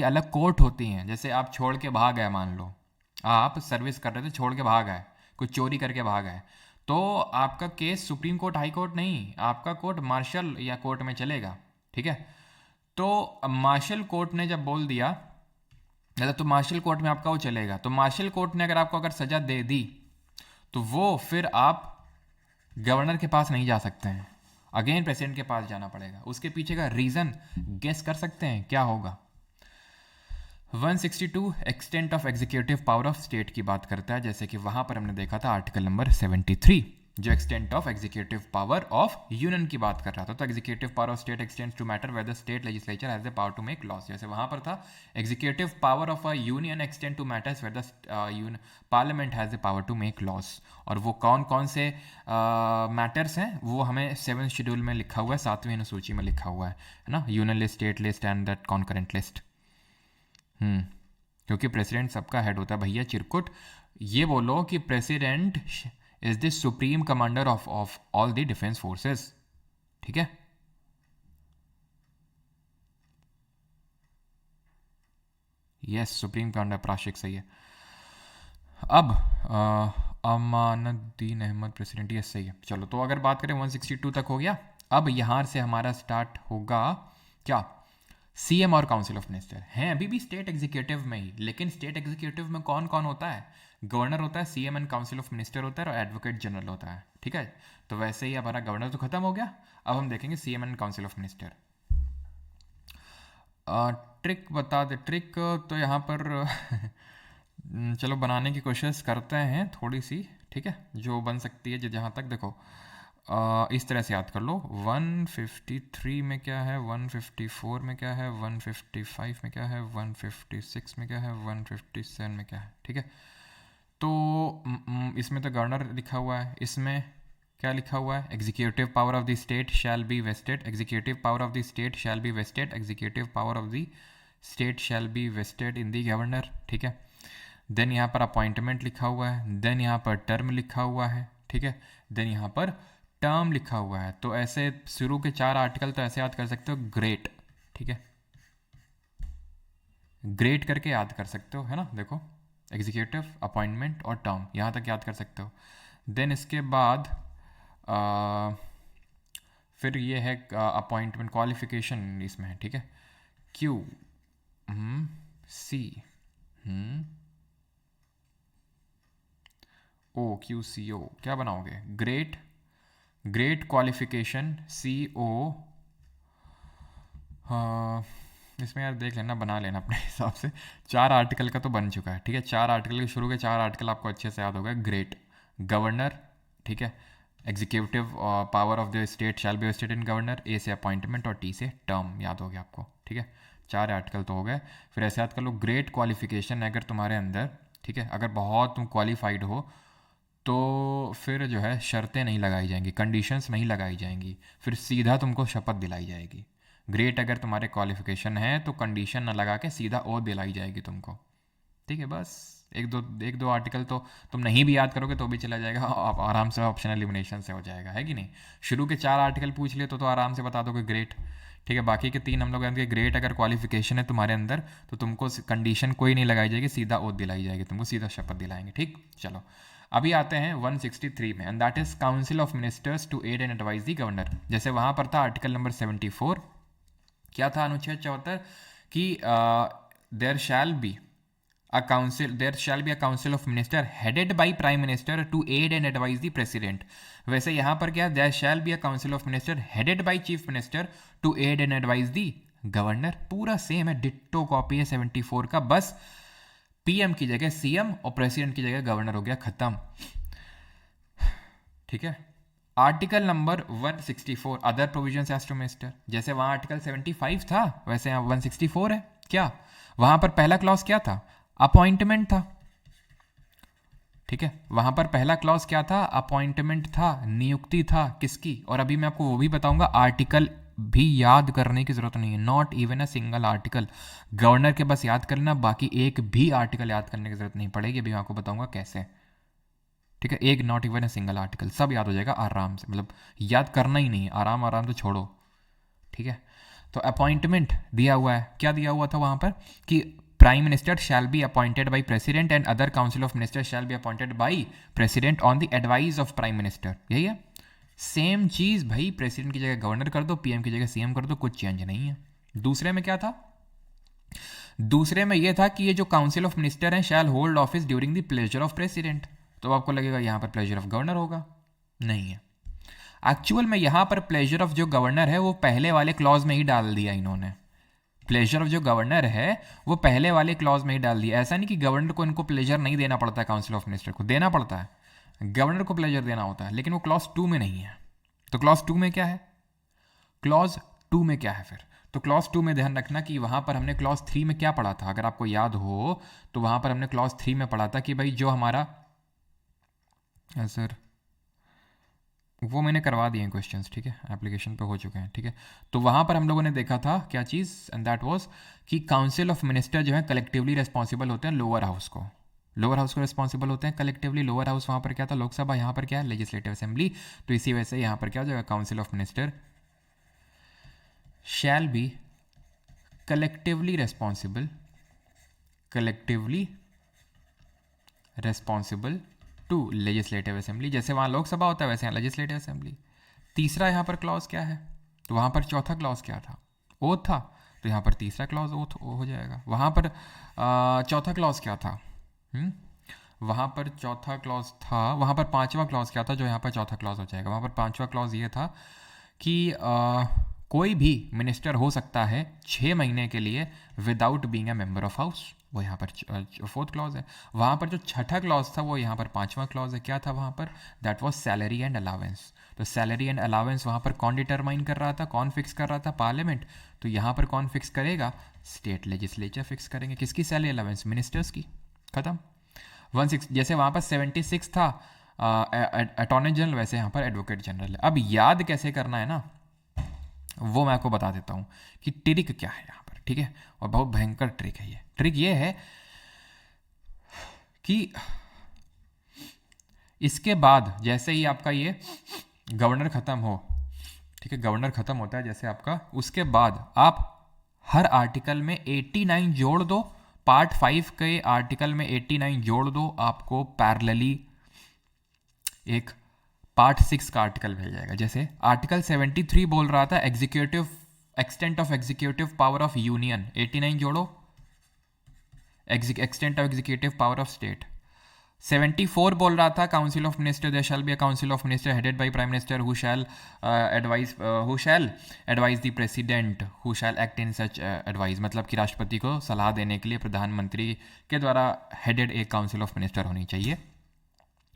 अलग कोर्ट होती हैं। जैसे आप छोड़ के भाग गए, मान लो आप सर्विस कर रहे थे, छोड़ के भाग गए, कुछ चोरी करके भाग गए, तो आपका case supreme court high court नहीं, आपका कोर्ट मार्शल या कोर्ट में चलेगा, ठीक है। तो मार्शल कोर्ट ने जब बोल दिया, तो मार्शल कोर्ट में आपका वो चलेगा। तो मार्शल कोर्ट ने अगर आपको सजा दे दी, तो वो फिर आप गवर्नर के पास नहीं जा सकते हैं, अगेन प्रेसिडेंट के पास जाना पड़ेगा। उसके पीछे का रीजन गेस कर सकते हैं क्या होगा? 162 extent of executive power of state की बात करता है, जैसे कि वहां पर हमने देखा था आर्टिकल नंबर 73 जो extent of executive power of union की बात कर रहा था। तो executive power of state extends to matter where the state legislature has the power to make laws. जैसे वहां पर था executive power of a union extend to matters where the parliament has the power to make laws. और वो कौन कौन से matters हैं वो हमें 7th शेड्यूल में लिखा हुआ है, 7वीं अनुसूची में लिखा हुआ है ना, union list, state list and that concurrent list. क्योंकि प्रेसिडेंट सबका हेड होता है भैया चिरकुट। ये बोलो कि president is the supreme commander of all the defence forces, ठीक है। यस, सुप्रीम कमांडर प्राशिक सही है। अब अमानुद्दीन अहमद प्रेसिडेंट, यस सही है। चलो, तो अगर बात करें 162 तक हो गया। अब यहां से हमारा स्टार्ट होगा क्या? सीएम और काउंसिल ऑफ मिनिस्टर हैं अभी भी स्टेट एग्जीक्यूटिव में ही, लेकिन स्टेट एग्जीक्यूटिव में कौन कौन होता है? गवर्नर होता है, CM and council of minister होता है और एडवोकेट जनरल होता है। ठीक है, तो वैसे ही हमारा गवर्नर तो खत्म हो गया, अब हम देखेंगे CM and council of minister. Trick बता दे, ट्रिक तो यहाँ पर चलो बनाने की कोशिश करते हैं थोड़ी सी, ठीक है, जो बन सकती है। जहाँ तक देखो, इस तरह से याद कर लो, 153 में क्या है, 154 में क्या है, 155 में क्या है, 156 में क्या है, 157 में क्या है। ठीक है, तो इसमें तो गवर्नर लिखा हुआ है, इसमें क्या लिखा हुआ है? Executive power of the state shall be vested, executive power of the state shall be vested, executive power of the state shall be vested in the governor. ठीक है, देन यहाँ पर अपॉइंटमेंट लिखा हुआ है, देन यहाँ पर टर्म लिखा हुआ है। ठीक है, देन यहाँ पर टर्म लिखा हुआ है। तो ऐसे शुरू के 4 आर्टिकल तो ऐसे याद कर सकते हो, ग्रेट। ठीक है, ग्रेट करके याद कर सकते हो, है ना। देखो, एग्जीक्यूटिव, अपॉइंटमेंट और टर्म, यहाँ तक याद कर सकते हो। देन इसके बाद फिर ये है अपॉइंटमेंट क्वालिफिकेशन इसमें है। ठीक है, क्यू सी ओ, क्यू सी ओ क्या बनाओगे? ग्रेट, ग्रेट क्वालिफिकेशन सी ओ। हाँ, इसमें यार देख लेना, बना लेना अपने हिसाब से। 4 आर्टिकल का तो बन चुका है। ठीक है, 4 आर्टिकल के शुरू के 4 आर्टिकल आपको अच्छे से याद हो गए। ग्रेट, गवर्नर, ठीक है, executive power of the state shall be vested in governor, ए से अपॉइंटमेंट और टी से टर्म, याद हो गया आपको। ठीक है, 4 आर्टिकल तो हो गए। फिर ऐसे याद कर लो, ग्रेट क्वालिफिकेशन अगर तुम्हारे अंदर, ठीक है, अगर बहुत तुम क्वालिफाइड हो तो फिर जो है शर्तें नहीं लगाई जाएंगी, कंडीशंस नहीं लगाई जाएंगी, फिर सीधा तुमको शपथ दिलाई जाएगी। ग्रेट अगर तुम्हारे क्वालिफिकेशन है तो कंडीशन ना लगा के सीधा ओथ दिलाई जाएगी तुमको। ठीक है, बस एक दो आर्टिकल तो तुम नहीं भी याद करोगे तो भी चला जाएगा, आप आराम से ऑप्शन एलिमिनेशन से हो जाएगा, है कि नहीं। शुरू के 4 आर्टिकल पूछ लिए तो आराम से बता दोगे ग्रेट। ठीक है, बाकी के 3 हम लोग जानते हैं। ग्रेट अगर क्वालिफिकेशन है तुम्हारे अंदर तो तुमको कंडीशन कोई नहीं लगाई जाएगी, सीधा ओथ दिलाई जाएगी तुमको, सीधा शपथ दिलाएंगे। ठीक, चलो अभी आते हैं 163 में, and that is council of ministers to aid and advise the governor. जैसे वहां पर था आर्टिकल नंबर 74, क्या था? अनुच्छेद 74 कि there shall be a council of minister headed by prime minister to aid and advise the president। वैसे यहां पर क्या, there shall be a council of minister headed by chief minister to aid and advise the governor। पूरा same है, ditto copy है 74 का, बस PM की जगह सीएम और प्रेसिडेंट की जगह गवर्नर हो गया, खत्म। ठीक है, article number 164 other provisions as to minister. जैसे वहां आर्टिकल 75 था वैसे यहाँ 164 है। क्या वहां पर पहला क्लॉज क्या था? अपॉइंटमेंट था। ठीक है, वहां पर पहला क्लॉज क्या था? अपॉइंटमेंट था, नियुक्ति था किसकी। और अभी मैं आपको वो भी बताऊंगा, आर्टिकल भी याद करने की जरूरत नहीं है, not even a single article. Governor के बस याद करना, बाकी एक भी आर्टिकल याद करने की जरूरत नहीं पड़ेगी। अभी मैं आपको बताऊंगा कैसे। ठीक है, एक not even a single article, सब याद हो जाएगा आराम से, मतलब याद करना ही नहीं है, आराम आराम से छोड़ो। ठीक है, तो अपॉइंटमेंट दिया हुआ है, क्या दिया हुआ था वहां पर कि prime minister shall be appointed by president and other council of minister shall be appointed by president on the advice of prime minister. यही है, सेम चीज भाई, प्रेसिडेंट की जगह गवर्नर कर दो, पीएम की जगह सीएम कर दो, कुछ चेंज नहीं है। दूसरे में क्या था? दूसरे में यह था कि ये जो काउंसिल ऑफ मिनिस्टर हैं shall hold office during the pleasure of president. तो आपको लगेगा यहां पर प्लेजर ऑफ गवर्नर होगा, नहीं है। एक्चुअल में यहां पर प्लेजर ऑफ जो गवर्नर है वो पहले वाले क्लॉज में ही डाल दिया इन्होंने। प्लेजर ऑफ जो गवर्नर है वो पहले वाले क्लॉज में ही डाल दिया। ऐसा नहीं कि गवर्नर को इनको प्लेजर नहीं देना पड़ता है, काउंसिल ऑफ मिनिस्टर को देना पड़ता है, गवर्नर को प्लेजर देना होता है, लेकिन वो क्लॉज 2 में नहीं है। तो क्लॉज 2 में क्या है? क्लॉज 2 में क्या है फिर? तो क्लॉज 2 में ध्यान रखना कि वहां पर हमने क्लॉज 3 में क्या पढ़ा था, अगर आपको याद हो तो वहां पर हमने क्लॉज 3 में पढ़ा था कि भाई जो हमारा, सर वो मैंने करवा दिए हैं क्वेश्चंस, ठीक है, एप्लीकेशन पे हो चुके हैं। ठीक है, तो वहां पर हम लोगों ने देखा था क्या चीज़, एंड दैट वाज कि काउंसिल ऑफ मिनिस्टर जो है कलेक्टिवली रिस्पॉन्सिबल होते हैं लोअर हाउस को, लोअर हाउस को रिस्पॉन्सिबल होते हैं कलेक्टिवली। लोअर हाउस वहां पर क्या था? लोकसभा, यहाँ पर क्या है? Legislative assembly. तो इसी वजह से यहाँ पर क्या हो जाएगा? Council of minister shall be collectively responsible to legislative assembly. जैसे वहाँ लोकसभा होता है वैसे यहाँ लेजिस्लेटिव असेंबली। तीसरा यहाँ पर क्लॉज क्या है? तो वहाँ पर चौथा क्लॉज क्या था? ओथ था। तो यहाँ पर तीसरा क्लॉज हो जाएगा। वहाँ पर चौथा क्लॉज क्या था? वहाँ पर चौथा क्लॉज था, वहाँ पर पांचवा क्लॉज क्या था जो यहाँ पर चौथा क्लॉज हो जाएगा? वहाँ पर पांचवा क्लॉज ये था कि कोई भी मिनिस्टर हो सकता है 6 महीने के लिए without being a member of house. वो यहाँ पर फोर्थ क्लॉज है। वहाँ पर जो छठा क्लॉज था वो यहाँ पर पांचवा क्लॉज है। क्या था वहाँ पर? That was salary and allowance. तो सैलरी एंड अलावेंस वहाँ पर कौन डिटरमाइन कर रहा था, कौन फिक्स कर रहा था? पार्लियामेंट। तो यहाँ पर कौन फिक्स करेगा? स्टेट लेजिस्लेचर फिक्स करेंगे। किसकी सैलरी अलावेंस? मिनिस्टर्स की। खत्म। 16 जैसे वहाँ पर 76 था अटॉर्नी जनरल, वैसे यहाँ पर एडवोकेट जनरल है। अब याद कैसे करना है ना, वो मैं आपको बता देता हूँ कि ट्रिक क्या है यहाँ पर, ठीक है? और बहुत भयंकर ट्रिक है ये। ट्रिक ये है कि इसके बाद जैसे ही आपका ये गवर्नर खत्म हो, ठीक है, गवर्नर खत्म होता है जैसे आपका, उसके बाद आप हर आर्टिकल में 89 जोड़ दो। पार्ट 5 के आर्टिकल में 89 जोड़ दो, आपको पैरेलली एक पार्ट 6 का आर्टिकल मिल जाएगा। जैसे आर्टिकल 73 बोल रहा था executive extent of executive power of union, 89 जोड़ो। Extent of executive power of state. 74 बोल रहा था council of minister, there shall be a council of minister headed by prime minister who shall advise the president who shall act in such advice. मतलब कि राष्ट्रपति को सलाह देने के लिए प्रधानमंत्री के द्वारा हेडेड एक काउंसिल ऑफ मिनिस्टर होनी चाहिए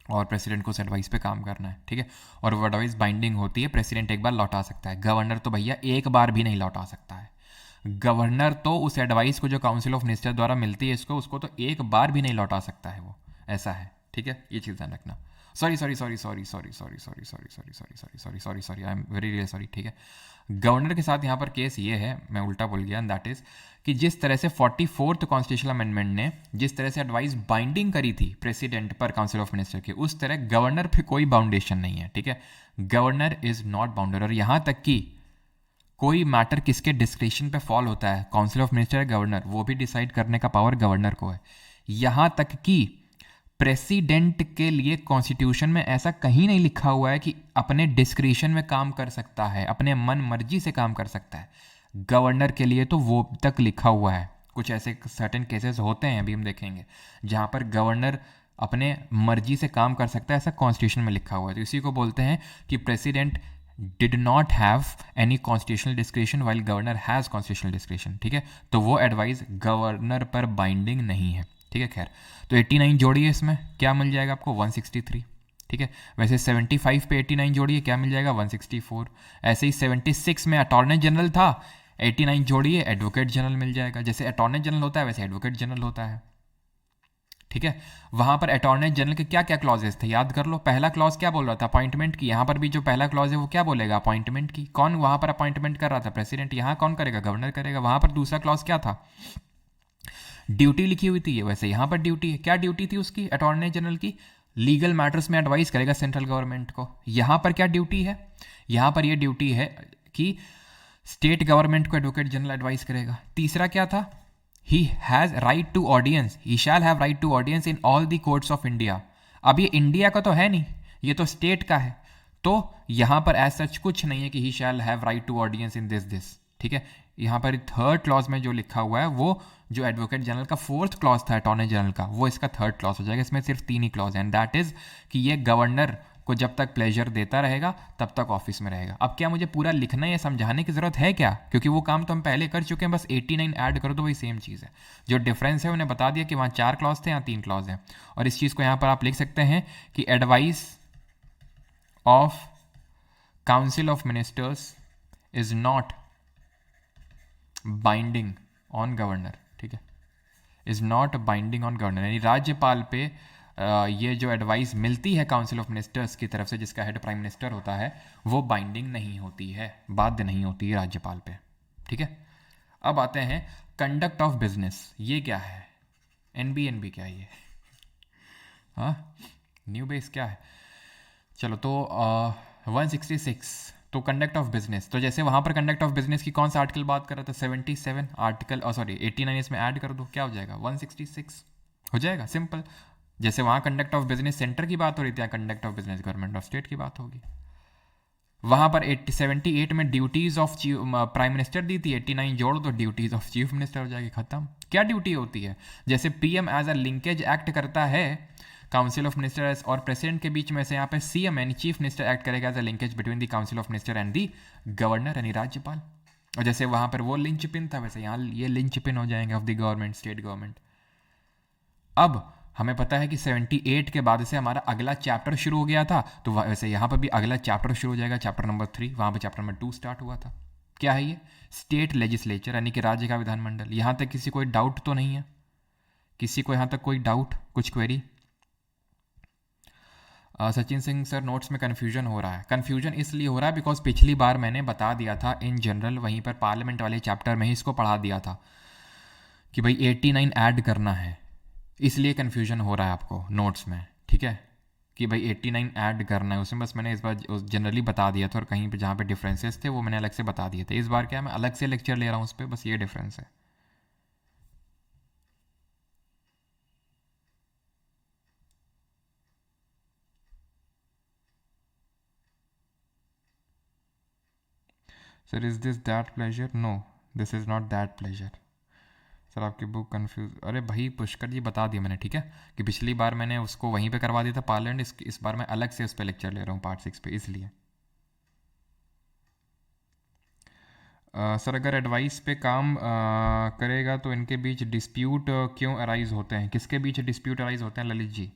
और प्रेसिडेंट को उस एडवाइस पे काम करना है, ठीक है? और वो एडवाइस बाइंडिंग होती है, प्रेसिडेंट एक बार लौटा सकता है। गवर्नर तो भैया एक बार भी नहीं लौटा सकता है। गवर्नर तो उस एडवाइस को जो काउंसिल ऑफ मिनिस्टर द्वारा मिलती है उसको तो एक बार भी नहीं लौटा सकता है वो, ऐसा है, ठीक है? ये चीज़ ध्यान रखना। Sorry I am very really sorry, ठीक है? गवर्नर के साथ यहाँ पर केस ये है, मैं उल्टा बोल गया, दैट इज कि जिस तरह से 44th कॉन्स्टिट्यूशनल अमेंडमेंट ने जिस तरह से एडवाइस बाइंडिंग करी थी प्रेसिडेंट पर काउंसिल ऑफ मिनिस्टर की, उस तरह गवर्नर पे कोई बाउंडेशन नहीं है, ठीक है? Governor is not bounder. और यहाँ तक कि कोई मैटर किसके डिस्क्रिप्शन पे फॉल होता है, काउंसिल ऑफ मिनिस्टर, गवर्नर, वो भी डिसाइड करने का पावर गवर्नर को है। यहाँ तक कि प्रेसिडेंट के लिए कॉन्स्टिट्यूशन में ऐसा कहीं नहीं लिखा हुआ है कि अपने डिस्क्रिशन में काम कर सकता है, अपने मन मर्जी से काम कर सकता है। गवर्नर के लिए तो वो तक लिखा हुआ है। कुछ ऐसे सर्टेन केसेस होते हैं, अभी हम देखेंगे, जहाँ पर गवर्नर अपने मर्जी से काम कर सकता है, ऐसा कॉन्स्टिट्यूशन में लिखा हुआ है। तो इसी को बोलते हैं कि president did not have any constitutional discretion while governor has constitutional discretion, ठीक है? तो वो एडवाइस गवर्नर पर बाइंडिंग नहीं है, ठीक है? खैर, तो 89 जोड़िए, इसमें क्या मिल जाएगा आपको? 163, ठीक है? वैसे 75 पे 89 जोड़िए, क्या मिल जाएगा? 164। ऐसे ही 76 में अटॉर्नी जनरल था, 89 जोड़िए, एडवोकेट जनरल मिल जाएगा। जैसे अटॉर्नी जनरल होता है वैसे एडवोकेट जनरल होता है, ठीक है? वहां पर अटॉर्नी जनरल के क्या क्या क्लॉजेस थे, याद कर लो। पहला क्लॉज क्या बोल रहा था? अपॉइंटमेंट की। यहाँ पर भी जो पहला क्लॉज है वो क्या बोलेगा? अपॉइंटमेंट की। कौन वहां पर अपॉइंटमेंट कर रहा था? प्रेसिडेंट। यहाँ कौन करेगा? गवर्नर करेगा। वहां पर दूसरा क्लॉज क्या था? ड्यूटी लिखी हुई थी। वैसे यहाँ पर ड्यूटी है। क्या ड्यूटी थी उसकी, अटॉर्नी जनरल की? लीगल मैटर्स में एडवाइस करेगा सेंट्रल गवर्नमेंट को। यहाँ पर क्या ड्यूटी है? यहाँ पर यह ड्यूटी है कि स्टेट गवर्नमेंट को एडवोकेट जनरल एडवाइस करेगा। तीसरा क्या था? He has right to audience. He shall have right to audience in all the courts of India. अब ये इंडिया का तो है नहीं, ये तो स्टेट का है। तो यहाँ पर एज सच कुछ नहीं है कि he shall have right to audience in this, ठीक है? यहाँ पर थर्ड क्लॉज में जो लिखा हुआ है वो जो एडवोकेट जनरल का फोर्थ क्लॉज था अटॉर्नी जनरल का, वो इसका थर्ड क्लॉज हो जाएगा। इसमें सिर्फ 3 ही क्लॉज हैं, दैट इज कि ये गवर्नर को जब तक प्लेजर देता रहेगा तब तक ऑफिस में रहेगा। अब क्या मुझे पूरा लिखना या समझाने की जरूरत है क्या? क्योंकि वो काम तो हम पहले कर चुके हैं, बस 89 ऐड कर दो, वही सेम चीज़ है। जो डिफरेंस है उन्हें बता दिया कि वहाँ 4 क्लॉज थे, यहाँ 3 क्लॉज हैं। और इस चीज़ को यहाँ पर आप लिख सकते हैं कि advice of council of ministers is not binding on governor, ठीक है? Is not binding on governor, यानी राज्यपाल पे ये जो एडवाइस मिलती है काउंसिल ऑफ मिनिस्टर्स की तरफ से, जिसका हेड प्राइम मिनिस्टर होता है, वो बाइंडिंग नहीं होती है, बाध्य नहीं होती है राज्यपाल पे, ठीक है? अब आते हैं कंडक्ट ऑफ बिजनेस। ये क्या है? एनबी क्या है ये? हाँ, न्यू बेस क्या है? चलो, तो 166 तो कंडक्ट ऑफ बिजनेस। तो जैसे वहां पर कंडक्ट ऑफ बिजनेस की कौन सा आर्टिकल बात कर रहा था? 77 आर्टिकल, सॉरी 89 इसमें ऐड कर दो, क्या हो जाएगा? 166 हो जाएगा, सिंपल। जैसे वहां कंडक्ट ऑफ बिजनेस सेंटर की बात हो रही थी, conduct of business government of state की बात होगी। वहाँ पर 78 में duties of chief prime minister दी थी, 89 जोड़ दो, ड्यूटीज़ ऑफ चीफ मिनिस्टर हो जाएगी, ख़त्म। क्या ड्यूटी होती है? जैसे PM as a linkage act करता है काउंसिल ऑफ मिनिस्टर्स और प्रेसिडेंट के बीच में से, यहाँ पे सीएम यानी चीफ मिनिस्टर एक्ट करेगा as a linkage between the council of minister and the governor यानी राज्यपाल। और जैसे वहाँ पर वो लिंचपिन था, वैसे यहाँ ये लिंचपिन हो जाएंगे of the government, state government. अब हमें पता है कि 78 के बाद से हमारा अगला चैप्टर शुरू हो गया था, तो वैसे यहाँ पर भी अगला चैप्टर शुरू हो जाएगा, चैप्टर नंबर 3। वहाँ पर चैप्टर नंबर 2 स्टार्ट हुआ था। क्या है ये? स्टेट लेजिस्लेचर यानी कि राज्य का विधानमंडल। यहाँ तक किसी कोई डाउट तो नहीं है? किसी को यहाँ तक कोई डाउट, कुछ query? Sachin Singh sir, notes में कन्फ्यूजन हो रहा है। कन्फ्यूजन इसलिए हो रहा है बिकॉज पिछली बार मैंने बता दिया था इन जनरल, वहीं पर पार्लियामेंट वाले चैप्टर में ही इसको पढ़ा दिया था कि भाई 89 ऐड करना है, इसलिए कन्फ्यूजन हो रहा है आपको नोट्स में, ठीक है, कि भाई 89 ऐड करना है। उसमें बस मैंने इस बार जनरली बता दिया था, और कहीं पे जहाँ पे डिफरेंसेस थे वो मैंने अलग से बता दिए थे। इस बार क्या है, मैं अलग से लेक्चर ले रहा हूँ उस पर, बस ये डिफरेंस है। Sir is this that pleasure? No, this is not that pleasure. Sir आपकी बुक कंफ्यूज, अरे भाई पुष्कर जी बता दिया मैंने, ठीक है, कि पिछली बार मैंने उसको वहीं पे करवा दिया था पार्लियामेंट, इस बार मैं अलग से उस पर लेक्चर ले रहा हूँ पार्ट 6 पे, इसलिए। सर अगर एडवाइस पे काम करेगा तो इनके बीच डिस्प्यूट क्यों अराइज होते हैं? किसके बीच डिस्प्यूट अराइज होते हैं ललित जी?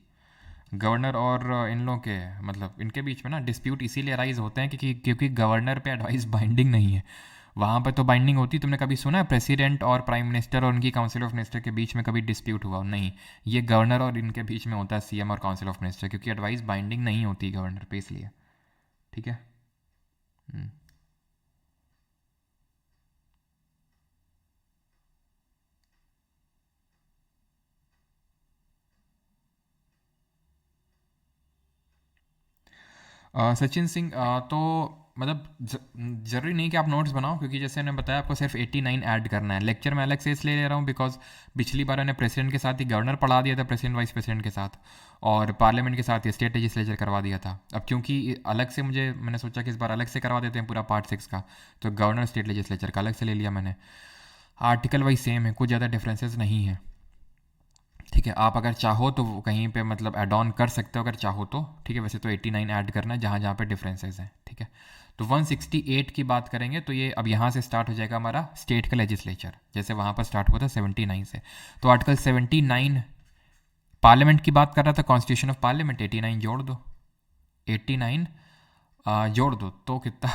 गवर्नर और इन लोगों के, मतलब इनके बीच में ना डिस्प्यूट इसीलिए अराइज होते हैं क्योंकि गवर्नर पे एडवाइस बाइंडिंग नहीं है। वहाँ पर तो बाइंडिंग होती। तुमने कभी सुना है प्रेसिडेंट और प्राइम मिनिस्टर और उनकी काउंसिल ऑफ मिनिस्टर के बीच में कभी डिस्प्यूट हुआ? नहीं, ये गवर्नर और इनके बीच में होता है, सीएम और काउंसिल ऑफ मिनिस्टर, क्योंकि एडवाइस बाइंडिंग नहीं होती गवर्नर पे, इसलिए, ठीक है। सचिन सिंह, तो मतलब ज़रूरी नहीं कि आप नोट्स बनाओ, क्योंकि जैसे मैंने बताया आपको सिर्फ 89 ऐड करना है। लेक्चर में अलग से इसलिए ले रहा हूँ बिकॉज पिछली बार मैंने प्रेसिडेंट के साथ ही गवर्नर पढ़ा दिया था, प्रेसिडेंट वाइस प्रेसिडेंट के साथ, और पार्लियामेंट के साथ ही स्टेट लेजिस्लेचर करवा दिया था। अब क्योंकि अलग से मैंने सोचा कि इस बार अलग से करवा देते हैं पूरा पार्ट 6 का, तो गवर्नर स्टेट लेजिस्लेचर का अलग से ले लिया मैंने। आर्टिकल वाइज सेम है, कुछ ज़्यादा डिफरेंसेस नहीं है, ठीक है। आप अगर चाहो तो कहीं पे मतलब ऐड ऑन कर सकते हो अगर चाहो तो, ठीक है। वैसे तो 89 ऐड करना है जहाँ जहाँ पे डिफरेंसेस हैं, ठीक है। तो 168 की बात करेंगे तो ये अब यहाँ से स्टार्ट हो जाएगा हमारा स्टेट का लेजिस्लेचर, जैसे वहाँ पर स्टार्ट हुआ था 79 से। तो आर्टिकल 79 पार्लियामेंट की बात कर रहा था, कॉन्स्टिट्यूशन ऑफ पार्लियामेंट, 89 जोड़ दो, 89 जोड़ दो तो कितना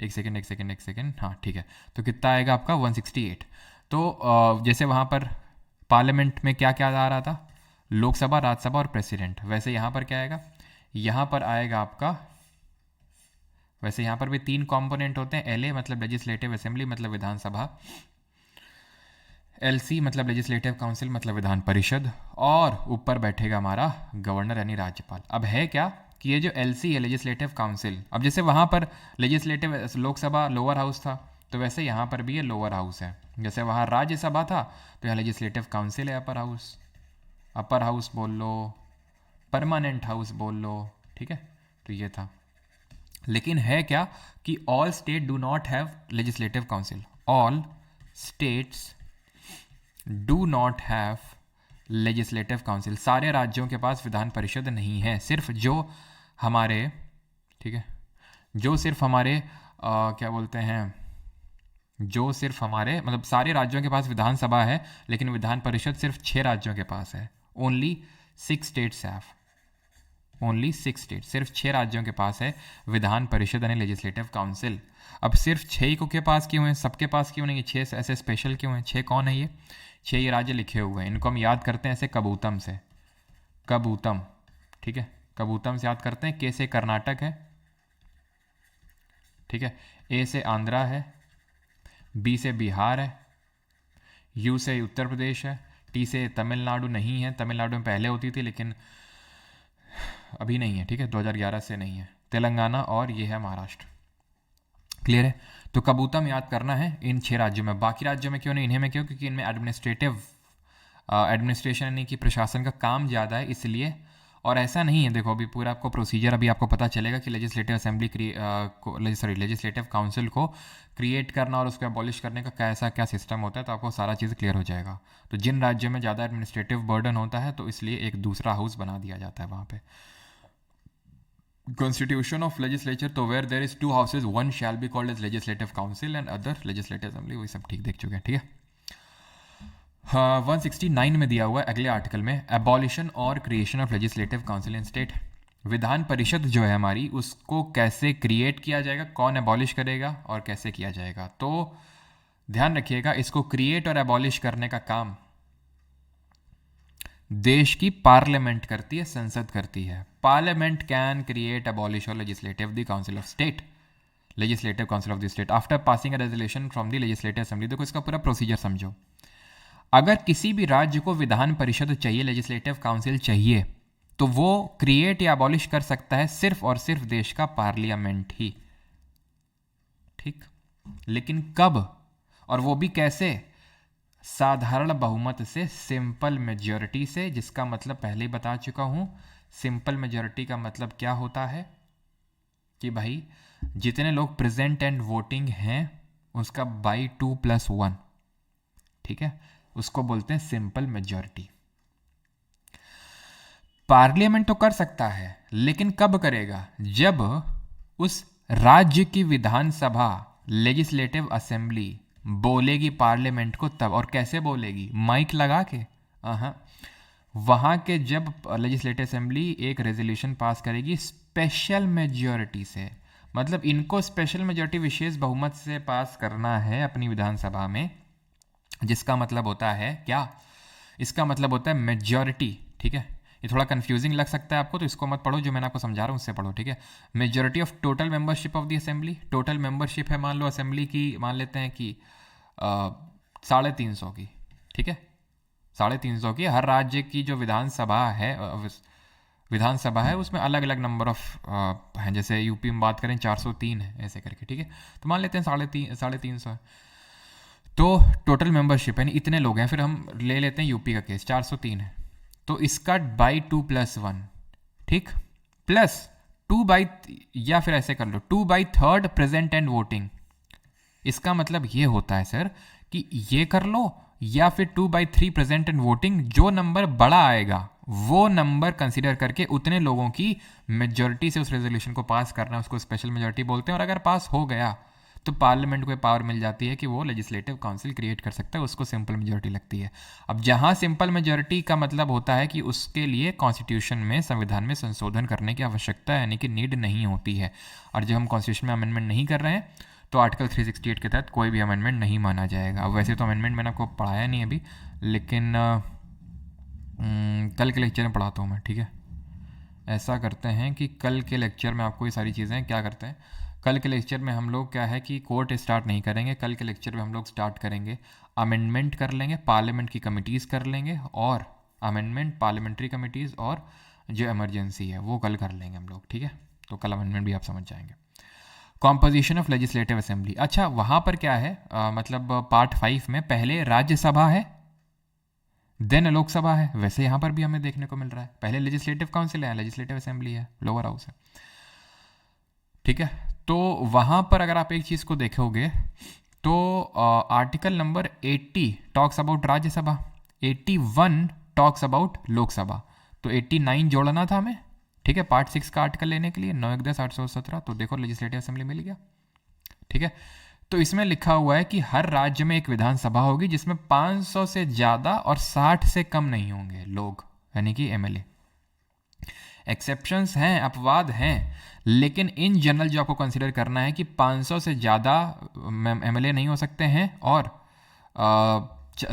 एक सेकेंड, हाँ ठीक है। तो कितना आएगा आपका 168। तो जैसे वहाँ पर पार्लियामेंट में क्या क्या आ रहा था, लोकसभा, राज्यसभा और प्रेसिडेंट, वैसे यहाँ पर क्या आएगा, यहाँ पर आएगा आपका, वैसे यहाँ पर भी 3 कंपोनेंट होते हैं, एलए मतलब लेजिस्लेटिव असेंबली मतलब विधानसभा, एलसी मतलब लेजिस्लेटिव काउंसिल मतलब विधान परिषद, और ऊपर बैठेगा हमारा गवर्नर यानी राज्यपाल। अब है क्या कि ये जो एलसी है लेजिस्लेटिव काउंसिल, अब जैसे वहाँ पर लेजिस्लेटिव लोकसभा लोअर हाउस था, तो वैसे यहाँ पर भी ये लोअर हाउस है। जैसे वहाँ राज्यसभा था तो यहाँ लेजिस्लेटिव काउंसिल है अपर हाउस बोल लो, परमानेंट हाउस बोल लो, ठीक है। तो ये था, लेकिन है क्या कि all state do not have legislative council, all states do not have legislative council, सारे राज्यों के पास विधान परिषद नहीं है। सिर्फ जो हमारे, ठीक है, जो सिर्फ हमारे क्या बोलते हैं, जो सिर्फ हमारे मतलब सारे राज्यों के पास विधानसभा है, लेकिन विधान परिषद सिर्फ 6 राज्यों के पास है। Only 6 states have, only 6 state, सिर्फ 6 राज्यों के पास है विधान परिषद यानी लेजिस्लेटिव काउंसिल। अब सिर्फ 6 ही को के पास क्यों है, सबके पास क्यों नहीं है? 6 ऐसे स्पेशल क्यों हैं? 6 कौन है ये? 6 ये राज्य लिखे हुए हैं, इनको हम याद करते हैं ऐसे कबूतम से, कबूतम, ठीक है, कबूतम से याद करते हैं। के से कर्नाटक है, ठीक है, ए से आंध्रा है, बी से बिहार है, यू से उत्तर प्रदेश है, टी से तमिलनाडु नहीं है, तमिलनाडु में पहले होती थी लेकिन अभी नहीं है, ठीक है, 2011 से नहीं है, तेलंगाना, और ये है महाराष्ट्र। क्लियर है? तो कबूतम याद करना है इन 6 राज्यों में। बाकी राज्यों में क्यों नहीं, इन्हें में क्यों? क्योंकि इनमें एडमिनिस्ट्रेशन यानी कि प्रशासन का काम ज़्यादा है, इसलिए। और ऐसा नहीं है, देखो अभी पूरा आपको प्रोसीजर अभी आपको पता चलेगा कि लेजिस्लेटिव असेंबली लेजिस्लेटिव काउंसिल को क्रिएट करना और उसको अबॉलिश करने का कैसा क्या सिस्टम होता है, तो आपको सारा चीज़ क्लियर हो जाएगा। तो जिन राज्यों में ज़्यादा एडमिनिस्ट्रेटिव बर्डन होता है तो इसलिए एक दूसरा हाउस बना दिया जाता है वहाँ पे। Constitution of legislature, तो where there is two houses, one shall be called as legislative council and other legislative assembly, वही सब ठीक देख चुके हैं, ठीक है। हाँ, 169 में दिया हुआ है अगले आर्टिकल में, एबॉलिशन और creation of legislative council in state. Vidhan Parishad जो है हमारी, उसको कैसे क्रिएट किया जाएगा, कौन एबॉलिश करेगा और कैसे किया जाएगा। तो ध्यान रखिएगा, इसको क्रिएट और एबॉलिश करने का काम देश की पार्लियामेंट करती है, संसद करती है। पार्लियामेंट कैन क्रिएट, एबॉलिश और legislative the council of state, legislative council of the state after passing a resolution from the legislative assembly. देखो इसका पूरा प्रोसीजर समझो। अगर किसी भी राज्य को विधान परिषद चाहिए, लेजिस्लेटिव काउंसिल चाहिए, तो वो क्रिएट या अबॉलिश कर सकता है सिर्फ और सिर्फ देश का पार्लियामेंट ही, ठीक। लेकिन कब और वो भी कैसे? साधारण बहुमत से, सिंपल मेजॉरिटी से, जिसका मतलब पहले ही बता चुका हूं। सिंपल मेजॉरिटी का मतलब क्या होता है कि भाई जितने लोग प्रेजेंट एंड वोटिंग हैं उसका बाई 2+1, ठीक है, उसको बोलते हैं सिंपल मेजॉरिटी। पार्लियामेंट तो कर सकता है, लेकिन कब करेगा? जब उस राज्य की विधानसभा, लेजिस्लेटिव असेंबली बोलेगी पार्लियामेंट को, तब। और कैसे बोलेगी? माइक लगा के? वहां के जब लेजिस्लेटिव असेंबली एक रेजोल्यूशन पास करेगी स्पेशल मेजॉरिटी से, मतलब इनको स्पेशल मेजॉरिटी, विशेष बहुमत से पास करना है अपनी विधानसभा में, जिसका मतलब होता है क्या? इसका मतलब होता है मेजॉरिटी, ठीक है। ये थोड़ा कंफ्यूजिंग लग सकता है आपको, तो इसको मत पढ़ो, जो मैंने आपको समझा रहा हूँ उससे पढ़ो, ठीक है। Majority of total membership of the assembly. Total membership है, मान लो असेंबली की, मान लेते हैं कि 350 की, ठीक है, 350 की। हर राज्य की जो विधानसभा है उसमें अलग अलग नंबर ऑफ हैं। जैसे यूपी में बात करें 403 है, ऐसे करके, ठीक है। तो मान लेते हैं 350 है। तो टोटल मेंबरशिप यानी इतने लोग हैं, फिर हम ले लेते हैं यूपी का केस, 403 है, तो इसका बाई 2+1, ठीक, प्लस 2 या फिर ऐसे कर लो 2/3 प्रेजेंट एंड वोटिंग। इसका मतलब ये होता है सर कि ये कर लो, या फिर 2/3 प्रेजेंट एंड वोटिंग। जो नंबर बड़ा आएगा वो नंबर कंसीडर करके उतने लोगों की मेजॉरिटी से उस रेजोल्यूशन को पास करना, उसको स्पेशल मेजॉरिटी बोलते हैं। और अगर पास हो गया तो पार्लियामेंट को पावर मिल जाती है कि वो लेजिस्लेटिव काउंसिल क्रिएट कर सकता है, उसको सिंपल मेजॉरिटी लगती है। अब जहां सिंपल मेजॉरिटी का मतलब होता है कि उसके लिए कॉन्स्टिट्यूशन में, संविधान में संशोधन करने की आवश्यकता, यानी कि नीड नहीं होती है। और जब हम कॉन्स्टिट्यूशन में अमेंडमेंट नहीं कर रहे हैं तो आर्टिकल 368 के तहत कोई भी अमेंडमेंट नहीं माना जाएगा। अब वैसे तो अमेंडमेंट मैंने आपको पढ़ाया नहीं अभी, लेकिन कल के लेक्चर में पढ़ाता हूँ मैं, ठीक है। ऐसा करते हैं कि कल के लेक्चर में आपको ये सारी चीज़ें क्या करते हैं, कल के लेक्चर में हम लोग क्या है कि कोर्ट स्टार्ट नहीं करेंगे। कल के लेक्चर में हम लोग स्टार्ट करेंगे, अमेंडमेंट कर लेंगे, पार्लियामेंट की कमिटीज़ कर लेंगे, और अमेंडमेंट, पार्लियामेंट्री कमिटीज़, और जो इमरजेंसी है वो कल कर लेंगे हम लोग, ठीक है। तो कल अमेंडमेंट भी आप समझ जाएंगे। कॉम्पोजिशन ऑफ लेजिस्लेटिव असेंबली, अच्छा वहाँ पर क्या है, मतलब पार्ट 5 में पहले राज्यसभा है, देन लोकसभा है। वैसे यहाँ पर भी हमें देखने को मिल रहा है, पहले लेजिस्लेटिव काउंसिल है, लेजिस्लेटिव असेंबली है, लोअर हाउस है, ठीक है। तो वहाँ पर अगर आप एक चीज़ को देखोगे तो article number 80 talks about Rajya Sabha, 81 talks about Lok Sabha. तो 89 जोड़ना था हमें, ठीक है, पार्ट 6 का आर्टिकल लेने के लिए, 9-1-10-817। तो देखो लेजिस्लेटिव असेंबली मिल गया, ठीक है। तो इसमें लिखा हुआ है कि हर राज्य में एक विधानसभा होगी जिसमें 500 से ज़्यादा और 60 से कम नहीं होंगे लोग, यानी कि एमएलए। एक्सेप्शंस हैं, अपवाद हैं, लेकिन इन जनरल जो आपको कंसीडर करना है कि 500 से ज़्यादा एमएलए नहीं हो सकते हैं और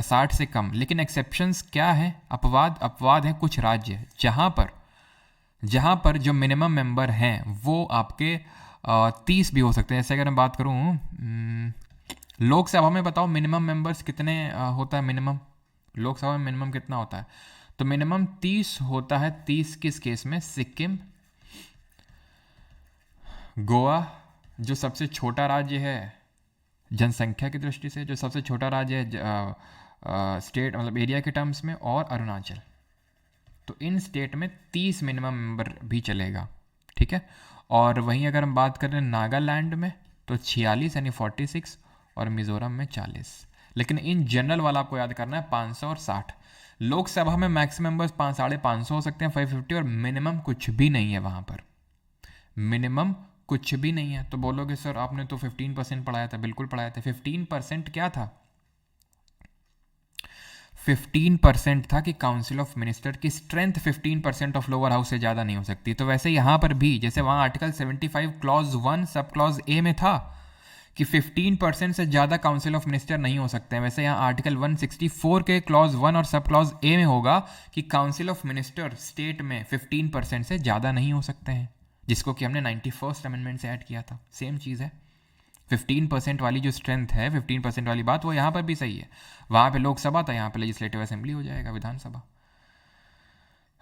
60 से कम। लेकिन एक्सेप्शंस क्या है, अपवाद है कुछ राज्य जहाँ पर जो मिनिमम मेंबर हैं वो आपके 30 भी हो सकते हैं। जैसे अगर मैं बात करूँ लोकसभा में, बताओ मिनिमम मेंबर्स कितने होता है? मिनिमम लोकसभा में मिनिमम कितना होता है? तो मिनिमम 30 होता है। 30 किस केस में? सिक्किम, गोवा, जो सबसे छोटा राज्य है जनसंख्या की दृष्टि से, जो सबसे छोटा राज्य है स्टेट मतलब एरिया के टर्म्स में, और अरुणाचल। तो इन स्टेट में 30 मिनिमम मेंबर भी चलेगा, ठीक है। और वहीं अगर हम बात करें नागालैंड में तो 46 यानी 46 और मिजोरम में 40। लेकिन इन जनरल वाला आपको याद करना है 500 और 60। लोकसभा में मैक्सिमम मेंबर्स 550 हो सकते हैं 550, और मिनिमम कुछ भी नहीं है वहाँ पर, मिनिमम कुछ भी नहीं है। तो बोलोगे सर आपने तो 15% पढ़ाया था, बिल्कुल पढ़ाया था। 15% क्या था? 15% था कि काउंसिल ऑफ मिनिस्टर की स्ट्रेंथ 15% ऑफ लोअर हाउस से ज़्यादा नहीं हो सकती। तो वैसे यहाँ पर भी जैसे वहाँ article 75 clause 1 sub clause A में था कि 15% से ज़्यादा काउंसिल ऑफ मिनिस्टर नहीं हो सकते हैं, वैसे यहाँ आर्टिकल 164 के क्लॉज 1 और सब क्लॉज ए में होगा कि काउंसिल ऑफ मिनिस्टर स्टेट में 15% से ज़्यादा नहीं हो सकते हैं, जिसको कि हमने 91st अमेंडमेंट से ऐड किया था। सेम चीज़ है, 15% वाली जो स्ट्रेंथ है, 15% वाली बात वो यहाँ पर भी सही है। वहाँ पे लोकसभा था, यहाँ पे लेजिस्लेटिव असेंबली हो जाएगा, विधानसभा।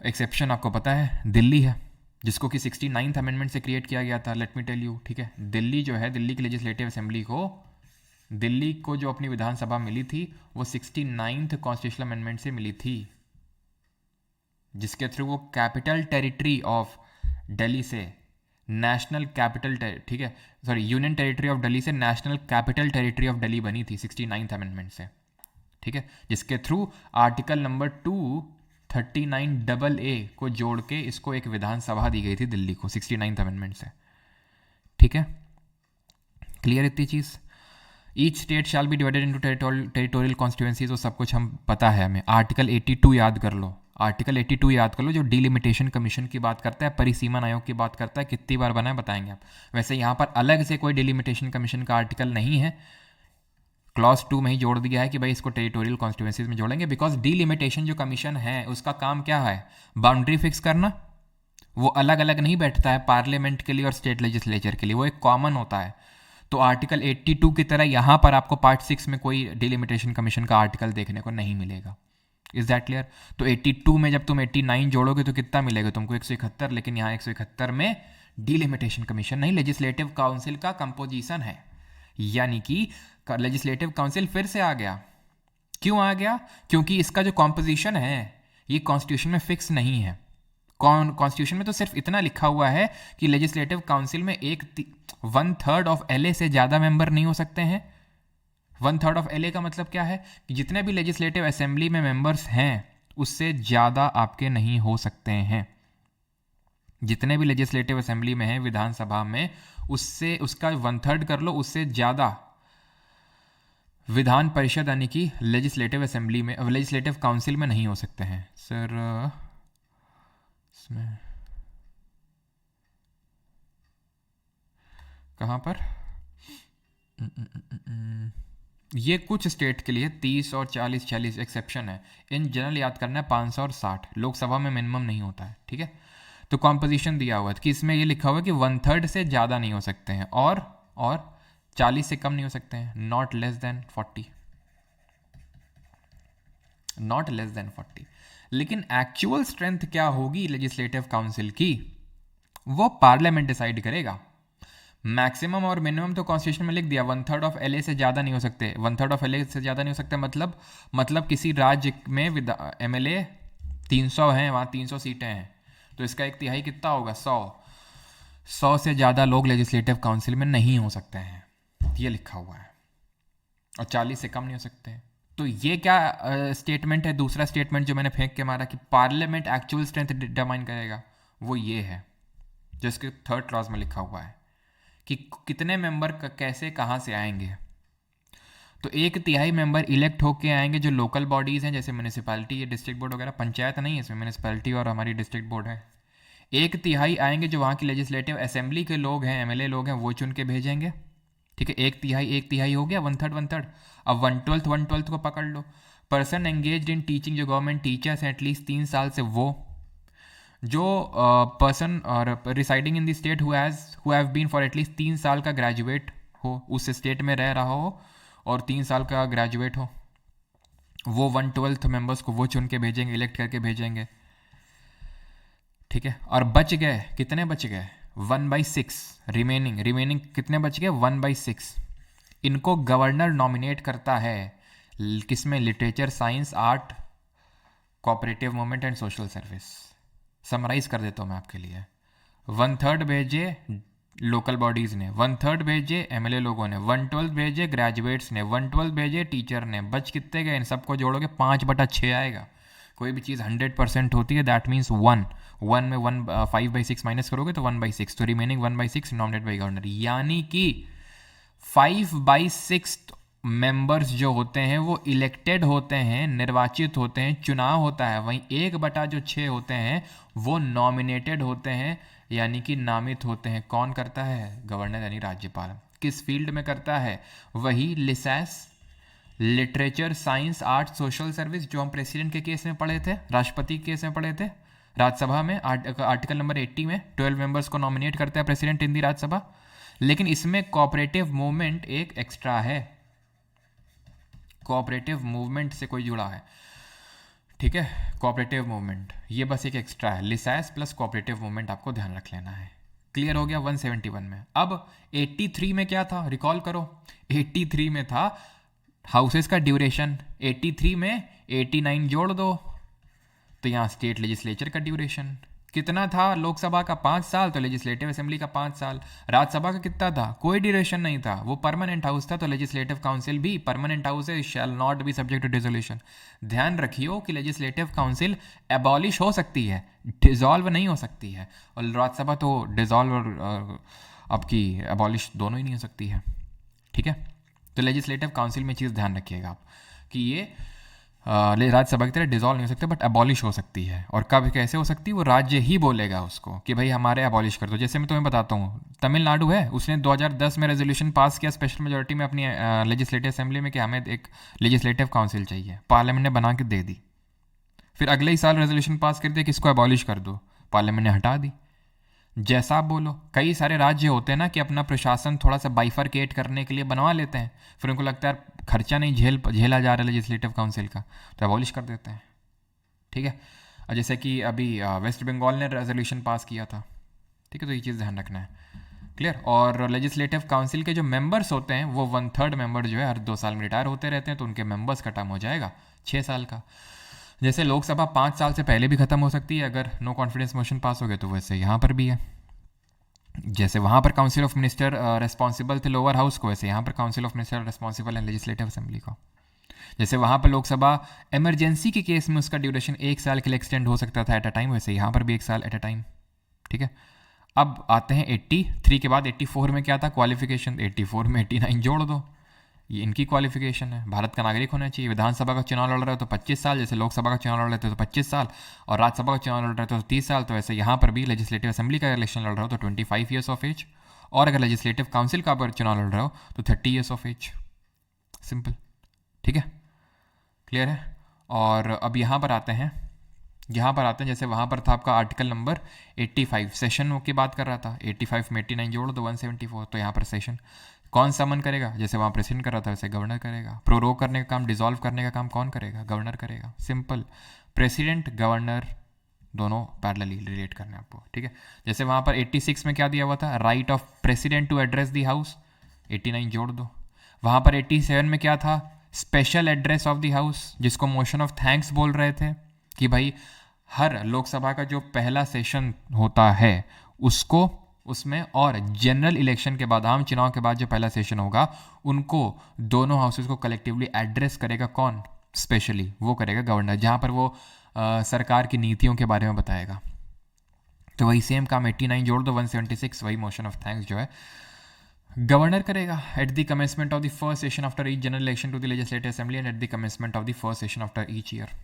एक्सेप्शन आपको पता है दिल्ली है, जिसको कि 69th अमेंडमेंट से क्रिएट किया गया था। लेट मी टेल यू, ठीक है, दिल्ली जो है, दिल्ली की लेजिस्लेटिव असेंबली को, दिल्ली को जो अपनी विधानसभा मिली थी वो 69th कॉन्स्टिट्यूशनल अमेंडमेंट से मिली थी, जिसके थ्रू वो कैपिटल टेरिटरी ऑफ दिल्ली से नेशनल कैपिटल, ठीक है, sorry, union territory of Delhi से national capital territory of Delhi बनी थी 69th अमेंडमेंट से, ठीक है, जिसके थ्रू आर्टिकल नंबर 239AA को जोड़ के इसको एक विधानसभा दी गई थी दिल्ली को 69th अमेंडमेंट से, ठीक है। क्लियर इतनी चीज़? Each state shall be divided into territorial constituencies, वो सब कुछ हम पता है हमें। आर्टिकल 82 याद कर लो, आर्टिकल 82 याद कर लो, जो डिलिमिटेशन कमीशन की बात करता है, परिसीमन आयोग की बात करता है। कितनी बार बना है बताएंगे आप। वैसे यहाँ पर अलग से कोई डिलिमिटेशन कमीशन का आर्टिकल नहीं है, क्लॉज 2 में ही जोड़ दिया है कि भाई इसको टेरिटोरियल कॉन्स्टिट्यूएंसीज में जोड़ेंगे, बिकॉज डिलिमिटेशन जो कमीशन है उसका काम क्या है? बाउंड्री फिक्स करना। वो अलग अलग नहीं बैठता है पार्लियामेंट के लिए और स्टेट लेजिस्लेचर के लिए, वो एक कॉमन होता है। तो आर्टिकल 82 की तरह यहाँ पर आपको पार्ट 6 में कोई डिलिमिटेशन कमीशन का आर्टिकल देखने को नहीं मिलेगा। Is that clear? तो 82 में जब तुम 89 जोड़ोगे तो कितना मिलेगा तुमको? 171। लेकिन यहाँ 171 में डिलिमिटेशन कमीशन नहीं, लेजिस्लेटिव काउंसिल का कंपोजिशन है, यानी कि लेजिस्लेटिव काउंसिल फिर से आ गया। क्यों आ गया? क्योंकि इसका जो कॉम्पोजिशन है ये कॉन्स्टिट्यूशन में फिक्स नहीं है। कॉन्स्टिट्यूशन में तो सिर्फ इतना लिखा हुआ है कि लेजिस्लेटिव काउंसिल में 1/3 ऑफ LA से ज़्यादा मेंबर नहीं हो सकते हैं। 1/3 ऑफ LA का मतलब क्या है? कि जितने भी लेजिस्लेटिव असेंबली में मेंबर्स हैं उससे ज़्यादा आपके नहीं हो सकते हैं। जितने भी लेजिस्लेटिव असेंबली में हैं विधानसभा में, उससे उसका 1/3 कर लो, उससे ज़्यादा विधान परिषद यानी कि लेजिस्लेटिव असेंबली में, लेजिस्लेटिव काउंसिल में नहीं हो सकते हैं। सर इसमें कहाँ पर? ये कुछ स्टेट के लिए 30 और 40 एक्सेप्शन है। इन जनरल याद करना है 500 और 60, लोकसभा में मिनिमम नहीं होता है, ठीक है। तो कॉम्पोजिशन दिया हुआ है कि इसमें ये लिखा हुआ है कि 1/3 से ज़्यादा नहीं हो सकते हैं और 40 से कम नहीं हो सकते हैं, not less than 40, not less than 40। लेकिन एक्चुअल स्ट्रेंथ क्या होगी लेजिस्लेटिव काउंसिल की, वो पार्लियामेंट डिसाइड करेगा। मैक्सिमम और मिनिमम तो कॉन्स्टिट्यूशन में लिख दिया, 1/3 ऑफ LA से ज़्यादा नहीं हो सकते। 1/3 ऑफ LA से ज़्यादा नहीं हो सकते मतलब किसी राज्य में MLA 300 हैं, वहाँ 300 सीटें हैं, तो इसका 1/3 कितना होगा? 100 से ज़्यादा लोग लेजिस्लेटिव काउंसिल में नहीं हो सकते हैं, ये लिखा हुआ है। और 40 से कम नहीं हो सकते हैं। तो ये क्या स्टेटमेंट है? दूसरा स्टेटमेंट जो मैंने फेंक के मारा कि पार्लियामेंट एक्चुअल स्ट्रेंथ डिटरमाइन करेगा, वो ये है जो इसके 3rd क्लॉज में लिखा हुआ है कि कितने मेंबर कैसे कहाँ से आएंगे। तो 1/3 मेंबर इलेक्ट होके आएंगे जो लोकल बॉडीज़ हैं, जैसे म्यूनिसिपैलिटी या डिस्ट्रिक्ट बोर्ड वगैरह। पंचायत नहीं है इसमें, म्यूनिसिपैलिटी और हमारी डिस्ट्रिक्ट बोर्ड है। 1/3 आएंगे जो वहाँ की लेजिस्लेटिव असेंबली के लोग हैं, MLA लोग हैं, वो चुन के भेजेंगे, ठीक है। 1/3 हो गया, 1/3। अब 1/12 को पकड़ लो। पर्सन एंगेज्ड इन टीचिंग, जो गवर्नमेंट टीचर्स हैं एटलीस्ट 3 साल से, वो जो पर्सन और residing in the state who have been for at least 3 साल का ग्रेजुएट हो, उस स्टेट में रह रहा हो और 3 साल का ग्रेजुएट हो, वो 1/12 मेंबर्स को वो चुन के भेजेंगे, इलेक्ट करके भेजेंगे, ठीक है। और बच गए, कितने बच गए? 1/6 रिमेनिंग कितने बच गए? 1/6। इनको गवर्नर नॉमिनेट करता है, किसमें? Literature, science, art cooperative movement and social service. Summarise कर देता हूँ मैं आपके लिए। 1/3 भेजे लोकल बॉडीज़ ने, 1/3 भेजे एमएलए लोगों ने, 1/12 भेजे ग्रेजुएट्स ने, 1/12 भेजे टीचर ने, बच कितने गए? इन सबको जोड़ोगे 5/6 आएगा। कोई भी चीज़ 100% होती है, दैट मीन्स 1 में 5/6 माइनस करोगे तो 1/6, तो रिमेनिंग 1/6 नॉमिनेट बाई गवर्नर। यानी कि 5/6 मेंबर्स जो होते हैं वो इलेक्टेड होते हैं, निर्वाचित होते हैं, चुनाव होता है। वहीं 1/6 होते हैं वो नॉमिनेटेड होते हैं, यानी कि नामित होते हैं। कौन करता है? गवर्नर यानी राज्यपाल। किस फील्ड में करता है? वही लिसैस, literature, science, art, social service, जो हम प्रेसिडेंट के केस में पढ़े थे, राष्ट्रपति के केस में पढ़े थे राज्यसभा में, आर्टिकल नंबर 80 में 12 मेंबर्स को नॉमिनेट करता है प्रेसिडेंट इन दी राज्यसभा। लेकिन इसमें कोऑपरेटिव मूवमेंट एक एक्स्ट्रा है, कोऑपरेटिव मूवमेंट से कोई जुड़ा है, ठीक है। कोऑपरेटिव मूवमेंट ये बस एक एक्स्ट्रा है, लिसैस प्लस कोऑपरेटिव मूवमेंट आपको ध्यान रख लेना है। क्लियर हो गया 171 में। अब 83 में क्या था, रिकॉल करो। 83 में था हाउसेस का ड्यूरेशन, 83 में 89 जोड़ दो तो यहाँ स्टेट लेजिस्लेचर का ड्यूरेशन कितना था? लोकसभा का 5 साल, तो लेजिस्लेटिव असेंबली का 5 साल। राज्यसभा का कितना था? कोई ड्यूरेशन नहीं था, वो परमानेंट हाउस था, तो लेजिस्लेटिव काउंसिल भी परमानेंट हाउस है, shall not be subject to dissolution. ध्यान रखियो कि लेजिस्लेटिव काउंसिल एबॉलिश हो सकती है, डिसॉल्व नहीं हो सकती है, और राज्यसभा तो डिसॉल्व और आपकी एबॉलिश दोनों ही नहीं हो सकती है, ठीक है। तो लेजिस्लेटिव काउंसिल में चीज़ ध्यान रखिएगा आप कि ये राज्यसभा की तरह डिसॉल्व नहीं हो सकते, बट एबॉलिश हो सकती है। और कब कैसे हो सकती है? वो राज्य ही बोलेगा उसको कि भाई हमारे एबॉलिश कर दो। जैसे मैं तुम्हें बताता हूँ, तमिलनाडु है, उसने 2010 में रेजोल्यूशन पास किया स्पेशल मेजोरिटी में अपनी लेजिस्लेटिव असेंबली में कि हमें एक लेजिस्लेटिव काउंसिल चाहिए, पार्लियामेंट ने बना के दे दी। फिर अगले ही साल रेजोल्यूशन पास कर दिया कि इसको एबॉलिश कर दो, पार्लियामेंट ने हटा दी। जैसा आप बोलो, कई सारे राज्य होते हैं ना कि अपना प्रशासन थोड़ा सा बाइफरकेट करने के लिए बनवा लेते हैं, फिर उनको लगता है खर्चा नहीं झेला जा रहा है लेजिस्लेटिव काउंसिल का, तो एबॉलिश कर देते हैं, ठीक है। और जैसे कि अभी वेस्ट बंगाल ने रेजोल्यूशन पास किया था, ठीक है, तो ये चीज़ ध्यान रखना है, क्लियर। और लेजिस्लेटिव काउंसिल के जो मेंबर्स होते हैं वो 1/3 मेंबर जो है हर 2 साल में रिटायर होते रहते हैं, तो उनके मेंबर्स का टर्म हो जाएगा 6 साल का। जैसे लोकसभा 5 साल से पहले भी खत्म हो सकती है अगर नो कॉन्फिडेंस मोशन पास हो गया, तो वैसे यहाँ पर भी है। जैसे वहाँ पर काउंसिल ऑफ मिनिस्टर रेस्पॉन्सिबल थे लोअर हाउस को, वैसे यहाँ पर काउंसिल ऑफ मिनिस्टर रेस्पॉन्सिबल है लेजिस्लेटिव असेंबली को। जैसे वहाँ पर लोकसभा इमरजेंसी के केस में उसका ड्यूरेशन 1 साल के लिए एक्सटेंड हो सकता था एट अ टाइम, वैसे यहाँ पर भी 1 साल एट अ टाइम, ठीक है। अब आते हैं 83 के बाद 84 में क्या था क्वालिफिकेशन, 84 में 89 जोड़ दो, ये इनकी क्वालिफिकेशन है। भारत का नागरिक होना चाहिए, विधानसभा का चुनाव लड़ रहे हो तो 25 साल, जैसे लोकसभा का चुनाव लड़ रहे थे तो 25 साल, और राज्यसभा का चुनाव लड़ रहे थे तो 30 साल, तो वैसे यहाँ पर भी लेजिस्लेटिव असेंबली का इलेक्शन लड़ रहे हो तो 25 ईयर्स ऑफ एज, और अगर लेजिस्लेटिव काउंसिल का पर चुनाव लड़ रहे हो तो 30 ईयर्स ऑफ एज। सिंपल, ठीक है, क्लियर है। और अब यहाँ पर आते हैं, जैसे वहाँ पर था आपका आर्टिकल नंबर 85, सेशन की बात कर रहा था, 85 में 89 जोड़ दो 174, तो यहाँ पर सेशन कौन समन करेगा? जैसे वहाँ प्रेसिडेंट कर रहा था वैसे गवर्नर करेगा। प्रोरोग करने का काम, डिसॉल्व करने का काम कौन करेगा? गवर्नर करेगा। सिंपल, प्रेसिडेंट गवर्नर दोनों पैरेलली रिलेट करने आपको, ठीक है। जैसे वहाँ पर 86 में क्या दिया हुआ था? Right of president to address the house, 89 जोड़ दो। वहाँ पर 87 में क्या था? Special address of the house, जिसको मोशन ऑफ थैंक्स बोल रहे थे कि भाई हर लोकसभा का जो पहला सेशन होता है उसको, उसमें और जनरल इलेक्शन के बाद, आम चुनाव के बाद जो पहला सेशन होगा, उनको दोनों हाउसेस को कलेक्टिवली एड्रेस करेगा कौन? स्पेशली वो करेगा गवर्नर, जहाँ पर वो सरकार की नीतियों के बारे में बताएगा। तो वही सेम काम 89 जोड़ दो 176, वही मोशन ऑफ थैंक्स जो है गवर्नर करेगा at the commencement of the first session after each general election to the legislative assembly and at the commencement of the first session after each year.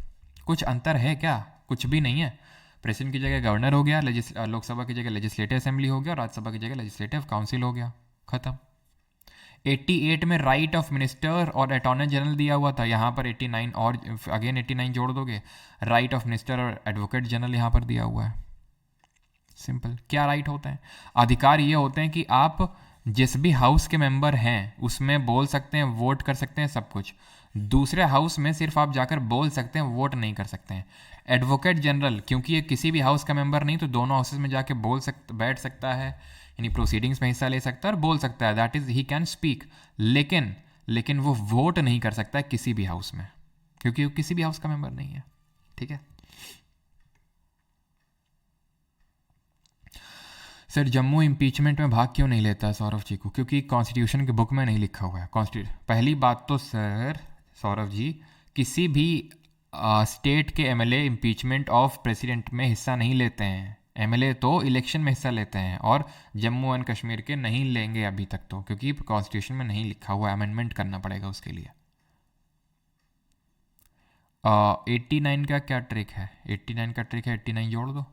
कुछ अंतर है क्या? कुछ भी नहीं है। प्रेसिडेंट की जगह गवर्नर हो गया, लोकसभा की जगह लेजिस्लेटिव असेंबली हो गया, और राज्यसभा की जगह लेजिस्लेटिव काउंसिल हो गया, खत्म। 88 में राइट ऑफ मिनिस्टर और अटॉर्नी जनरल दिया हुआ था, यहाँ पर 89 और अगेन 89 जोड़ दोगे, राइट ऑफ मिनिस्टर और एडवोकेट जनरल यहाँ पर दिया हुआ है। सिंपल, क्या राइट होते हैं? अधिकार ये होते हैं कि आप जिस भी हाउस के मेंबर हैं उसमें बोल सकते हैं, वोट कर सकते हैं, सब कुछ। दूसरे हाउस में सिर्फ आप जाकर बोल सकते हैं, वोट नहीं कर सकते हैं। एडवोकेट जनरल, क्योंकि ये किसी भी हाउस का मेंबर नहीं, तो दोनों हाउसेस में जाके बैठ सकता है, यानी प्रोसीडिंग्स में हिस्सा ले सकता है और बोल सकता है, that is he can speak. लेकिन वो वोट नहीं कर सकता है किसी भी हाउस में, क्योंकि वो किसी भी हाउस का मेंबर नहीं है। ठीक है सर। जम्मू इम्पीचमेंट में भाग क्यों नहीं लेता है सौरभ जी को? क्योंकि कॉन्स्टिट्यूशन के बुक में नहीं लिखा हुआ है। पहली बात तो सर सौरभ जी, किसी भी स्टेट के एमएलए इम्पीचमेंट ऑफ प्रेसिडेंट में हिस्सा नहीं लेते हैं। एमएलए तो इलेक्शन में हिस्सा लेते हैं, और जम्मू एंड कश्मीर के नहीं लेंगे अभी तक तो, क्योंकि कॉन्स्टिट्यूशन में नहीं लिखा हुआ, अमेंडमेंट करना पड़ेगा उसके लिए। 89 का क्या ट्रिक है? 89 का ट्रिक है 89 जोड़ दो।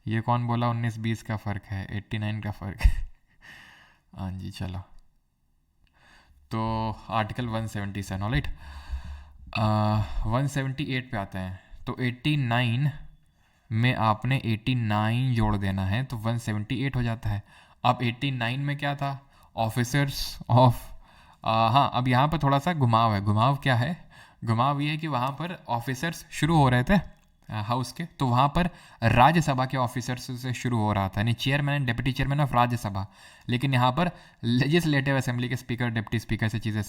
ये कौन बोला 19-20 का फ़र्क है? 89 का फ़र्क है। हाँ जी चलो, तो आर्टिकल 177 ऑलराइट, 178 पे आते हैं। तो 89 में आपने 89 जोड़ देना है तो 178 हो जाता है। अब 89 में क्या था? ऑफिसर्स ऑफ, हाँ अब यहाँ पर थोड़ा सा घुमाव है। घुमाव क्या है? घुमाव ये है कि वहाँ पर ऑफिसर्स शुरू हो रहे थे हाउस के, तो वहाँ पर राज्यसभा के ऑफिसर्स से शुरू हो रहा था, यानी chairman and deputy chairman of Rajya Sabha. लेकिन यहाँ पर लेजिस्लेटिव असेंबली के स्पीकर, डिप्टी स्पीकर से चीज़ें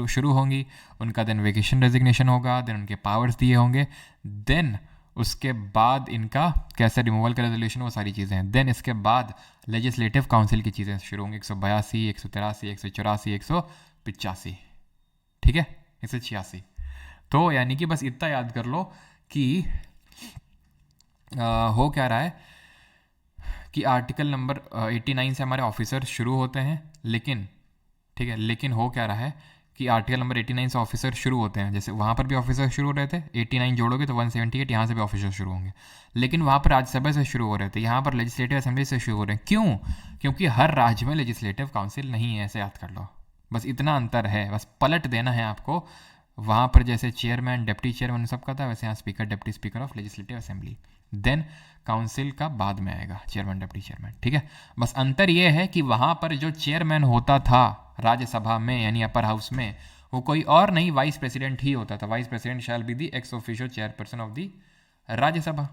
शुरू होंगी। उनका देन वेकेशन रेजिग्नेशन होगा, देन उनके पावर्स दिए होंगे, देन उसके बाद इनका कैसे रिमूवल का रेजोल्यूशन, वो सारी चीज़ें हैं। देन इसके बाद लेजिस्लेटिव काउंसिल की चीज़ें शुरू होंगी, 182, 183, 184, 185, ठीक है, 186। तो यानी कि बस इतना याद कर लो कि हो क्या रहा है कि आर्टिकल नंबर 89 से हमारे ऑफिसर शुरू होते हैं, लेकिन ठीक है, लेकिन हो क्या रहा है कि आर्टिकल नंबर 89 से ऑफिसर शुरू होते हैं। जैसे वहाँ पर भी ऑफिसर शुरू हो रहे थे, 89 जोड़ोगे तो 178, यहाँ से भी ऑफिसर शुरू होंगे। लेकिन वहाँ पर राज्यसभा से शुरू हो रहे थे, यहाँ पर लेजिस्लेटिव असेंबली से शुरू हो रहे हैं। क्यों? क्योंकि हर राज्य में लेजिस्लेटिव काउंसिल नहीं है, ऐसे याद कर लो। बस इतना अंतर है, बस पलट देना है आपको। वहाँ पर जैसे चेयरमैन, डिप्टी चेयरमैन सबका था, वैसे यहाँ speaker, deputy speaker of legislative assembly. Then council का बाद में आएगा, चेयरमैन, डिप्टी चेयरमैन, ठीक है। बस अंतर ये है कि वहाँ पर जो चेयरमैन होता था राज्यसभा में, यानी अपर हाउस में, वो कोई और नहीं, वाइस प्रेसिडेंट ही होता था। Vice president shall be the ex officio chairperson of the Rajya Sabha.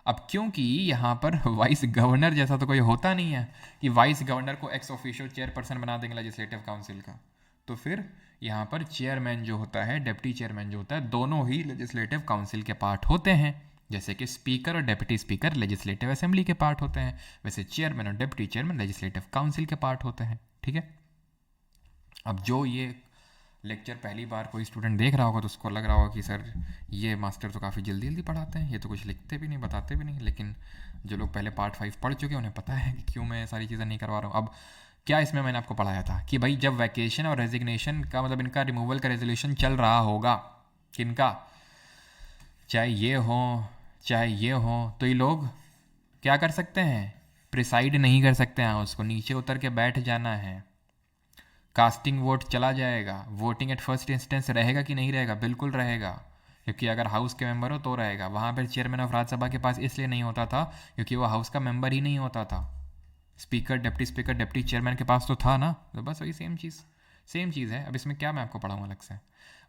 अब क्योंकि यहाँ पर वाइस गवर्नर जैसा तो कोई होता नहीं है कि वाइस गवर्नर को एक्स ऑफिशियो चेयरपर्सन बना देंगे लेजिस्लेटिव काउंसिल का, तो फिर यहाँ पर चेयरमैन जो होता है, डिप्टी चेयरमैन जो होता है, दोनों ही लेजिस्लेटिव काउंसिल के पार्ट होते हैं। जैसे कि स्पीकर और डिप्टी स्पीकर लेजिस्लेटिव असेंबली के पार्ट होते हैं, वैसे चेयरमैन और डिप्टी चेयरमैन लेजिस्लेटिव काउंसिल के पार्ट होते हैं, ठीक है। अब जो ये लेक्चर पहली बार कोई स्टूडेंट देख रहा होगा तो उसको लग रहा होगा कि सर ये मास्टर तो काफ़ी जल्दी जल्दी पढ़ाते हैं, ये तो कुछ लिखते भी नहीं, बताते भी नहीं। लेकिन जो लोग पहले पार्ट 5 पढ़ चुके हैं उन्हें पता है कि क्यों मैं सारी चीज़ें नहीं करवा रहा हूँ। अब क्या इसमें मैंने आपको पढ़ाया था कि भाई जब वैकेशन और रेजिग्नेशन का मतलब इनका रिमूवल का रेजोल्यूशन चल रहा होगा, किनका, चाहे ये हो चाहे ये हो, तो ये लोग क्या कर सकते हैं? प्रिसाइड नहीं कर सकते हैं, उसको नीचे उतर के बैठ जाना है। कास्टिंग वोट चला जाएगा। वोटिंग एट फर्स्ट इंस्टेंस रहेगा कि नहीं रहेगा? बिल्कुल रहेगा, क्योंकि अगर हाउस के मेंबर हो तो रहेगा। वहाँ पर चेयरमैन ऑफ राज्यसभा के पास इसलिए नहीं होता था क्योंकि वो हाउस का मेंबर ही नहीं होता था। स्पीकर, डिप्टी चेयरमैन के पास तो था ना, तो बस वही सेम चीज़ है। अब इसमें क्या मैं आपको पढ़ाऊँ अलग से?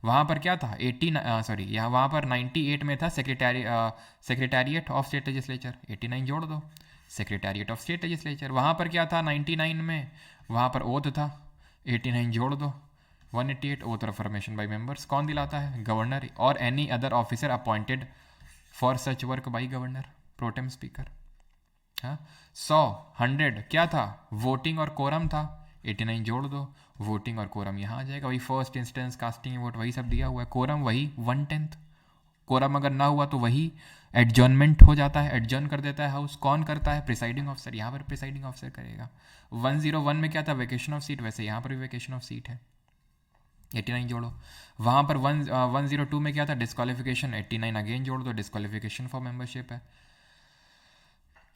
वहाँ पर क्या था 80 यहाँ वहाँ पर 98 में था सेक्रेटेरिएट ऑफ स्टेट लेजिस्लेचर, 89 जोड़ दो, सेक्रेटेरिएट ऑफ स्टेट लेजिस्लेचर। वहाँ पर क्या था 99 में? वहाँ पर ओथ था, 89 जोड़ दो, 188 oath of formation by members. कौन दिलाता है? Governor or any other officer appointed for such work by governor, pro tem speaker. हाँ 100 क्या था? वोटिंग और कोरम था, 89 जोड़ दो, वोटिंग और कोरम यहाँ आ जाएगा। वही फर्स्ट इंस्टेंस, कास्टिंग वोट, वही सब दिया हुआ है। कोरम वही 1/10। कोरम अगर ना हुआ तो वही एडजॉर्नमेंट हो जाता है, एडजॉर्न कर देता है हाउस। कौन करता है? Presiding officer. यहाँ पर प्रिसाइडिंग ऑफिसर करेगा। 101 में क्या था? वेकेशन ऑफ सीट, वैसे यहाँ पर भी वेकेशन ऑफ सीट है, 89 जोड़ो। वहाँ पर 102 में क्या था? डिस्क्वालिफिकेशन, 89 अगेन जोड़ दो, डिस्क्वालिफिकेशन फॉर मेंबरशिप है।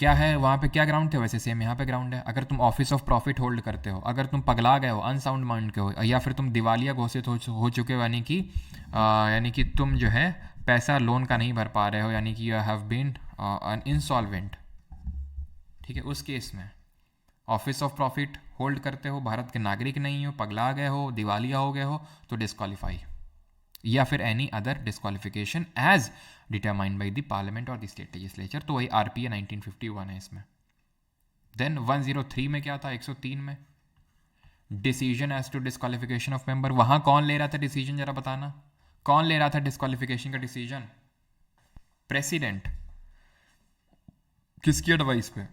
क्या है वहाँ पे? क्या ग्राउंड थे? वैसे सेम यहाँ पे ग्राउंड है। अगर तुम ऑफिस ऑफ प्रॉफिट होल्ड करते हो, अगर तुम पगला गए हो, अनसाउंड माइंड के हो, या फिर तुम दिवालिया घोषित हो चुके हो, यानी कि तुम जो है पैसा लोन का नहीं भर पा रहे हो, यानी कि यू हैव बीन इंसॉल्वेंट, ठीक है, उस केस में ऑफिस ऑफ प्रॉफिट होल्ड करते हो, भारत के नागरिक नहीं हो, पगला गए हो, दिवालिया हो गए हो, तो डिस्क्वालीफाई, या फिर any other disqualification as determined by the parliament or the state legislature. तो वही आरपीए 1951 है इसमें, देन 103 में क्या था, 103 में decision as to disqualification of member. वहां कौन ले रहा था डिसीजन, जरा बताना, कौन ले रहा था डिस्क्वालिफिकेशन का डिसीजन? प्रेसिडेंट। किसकी एडवाइस पे?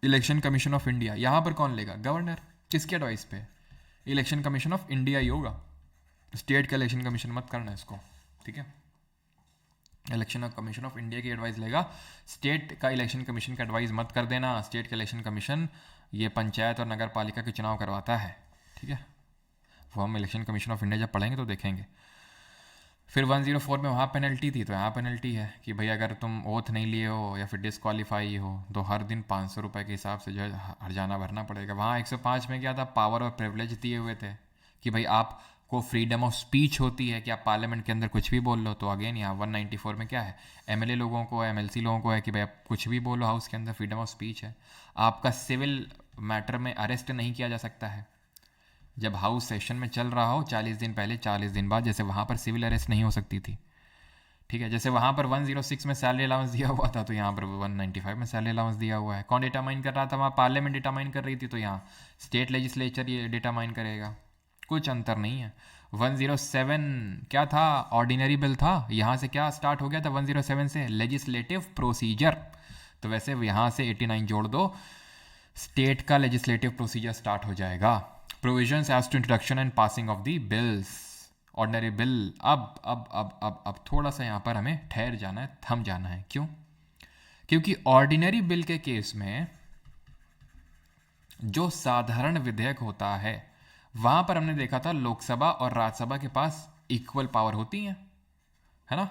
Election commission of India. यहां पर कौन लेगा? गवर्नर। किसकी एडवाइस पे? इलेक्शन कमीशन ऑफ इंडिया ही होगा। स्टेट का इलेक्शन कमीशन मत करना इसको, ठीक है? इलेक्शन कमीशन ऑफ इंडिया की एडवाइस लेगा, स्टेट का इलेक्शन कमीशन का एडवाइस मत कर देना। स्टेट का इलेक्शन कमीशन ये पंचायत और नगर पालिका के चुनाव करवाता है, ठीक है? वो हम इलेक्शन कमीशन ऑफ इंडिया जब पढ़ेंगे तो देखेंगे। फिर 104 में वहाँ पेनल्टी थी, तो यहाँ पेनल्टी है कि भाई अगर तुम ओथ नहीं लिए हो या फिर डिस्क्वालीफाई हो तो हर दिन 500 रुपये के हिसाब से जो है हर्जाना भरना पड़ेगा। वहाँ 105 में क्या था, पावर और प्रिविलेज दिए हुए थे कि भाई आपको फ्रीडम ऑफ स्पीच होती है कि आप पार्लियामेंट के अंदर कुछ भी बोल लो। तो अगेन यहाँ 194 में क्या है, एमएलए लोगों को, एमएलसी लोगों को है कि भाई आप कुछ भी बोलो, हाउस के अंदर फ्रीडम ऑफ स्पीच है। आपका सिविल मैटर में अरेस्ट नहीं किया जा सकता है जब हाउस सेशन में चल रहा हो 40 दिन पहले 40 दिन बाद, जैसे वहाँ पर सिविल अरेस्ट नहीं हो सकती थी, ठीक है? जैसे वहाँ पर 106 में सैलरी अलाउंस दिया हुआ था तो यहाँ पर 195 में सैलरी अलाउंस दिया हुआ है। कौन डिटरमाइन कर रहा था? वहाँ पार्लियामेंट डिटरमाइन कर रही थी, तो यहाँ स्टेट लेजिस्लेचर ये डिटरमाइन करेगा। कुछ अंतर नहीं है। 107 क्या था? ऑर्डिनरी बिल था। यहाँ से क्या स्टार्ट हो गया था 107 से? Legislative procedure. तो वैसे यहाँ से 89 जोड़ दो, स्टेट का लेजिस्लेटिव प्रोसीजर स्टार्ट हो जाएगा। Provisions as to introduction and passing of the bills, ordinary bill. अब थोड़ा सा यहाँ पर हमें ठहर जाना है, थम जाना है। क्यों? क्योंकि ऑर्डिनरी बिल के केस में जो साधारण विधेयक होता है वहां पर हमने देखा था लोकसभा और राज्यसभा के पास इक्वल पावर होती है ना?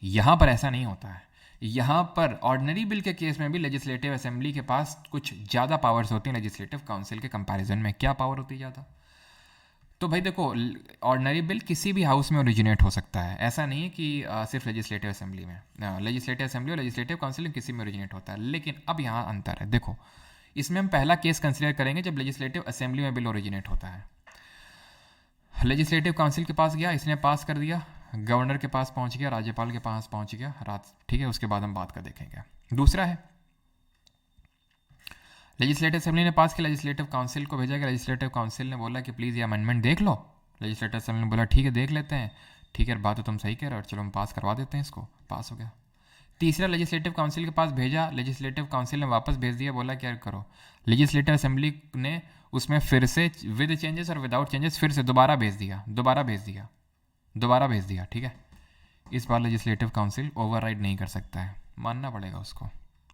यहां पर ऐसा नहीं होता है। यहां पर ऑर्डिनरी बिल के केस में भी लेजिस्लेटिव असेंबली के पास कुछ ज़्यादा पावर्स होती हैं लेजिस्लेटिव काउंसिल के कंपैरिजन में। क्या पावर होती है ज़्यादा? तो भाई देखो, ऑर्डिनरी बिल किसी भी हाउस में ओरिजिनेट हो सकता है। ऐसा नहीं है कि सिर्फ लेजिस्लेटिव असेंबली में। लेजिस्लेटिव असेंबली और लेजिस्लेटिव काउंसिल में किसी में ओरिजिनेट होता है। लेकिन अब यहाँ अंतर है, देखो। इसमें हम पहला केस कंसिडर करेंगे जब लेजिस्लेटिव असेंबली में बिल ओरिजिनेट होता है। लेजिस्लेटिव काउंसिल के पास गया, इसने पास कर दिया, गवर्नर के पास पहुंच गया, राज्यपाल के पास पहुंच गया, रात, ठीक है? उसके बाद हम बात का देखेंगे। दूसरा है लेजिस्लेटिव असेंबली ने पास किया, लेजिस्लेटिव काउंसिल को भेजा गया, लेजिस्लेटिव काउंसिल ने बोला कि प्लीज़ ये अमेंडमेंट देख लो। लेजिस्लेटिव असेंबली ने बोला ठीक है देख लेते हैं, ठीक है बात तो तुम सही कह रहे हो, चलो हम पास करवा देते हैं इसको। पास हो गया। तीसरा लेजिस्लेटिव काउंसिल के पास भेजा, लेजिस्लेटिव काउंसिल ने वापस भेज दिया, बोला क्या करो। लेजिस्लेटिव असेंबली ने उसमें फिर से विद चेंजेस और विदाउट चेंजेस फिर से दोबारा भेज दिया, ठीक है? इस बार लेजिस्लेटिव काउंसिल ओवरराइड नहीं कर सकता है, मानना पड़ेगा उसको,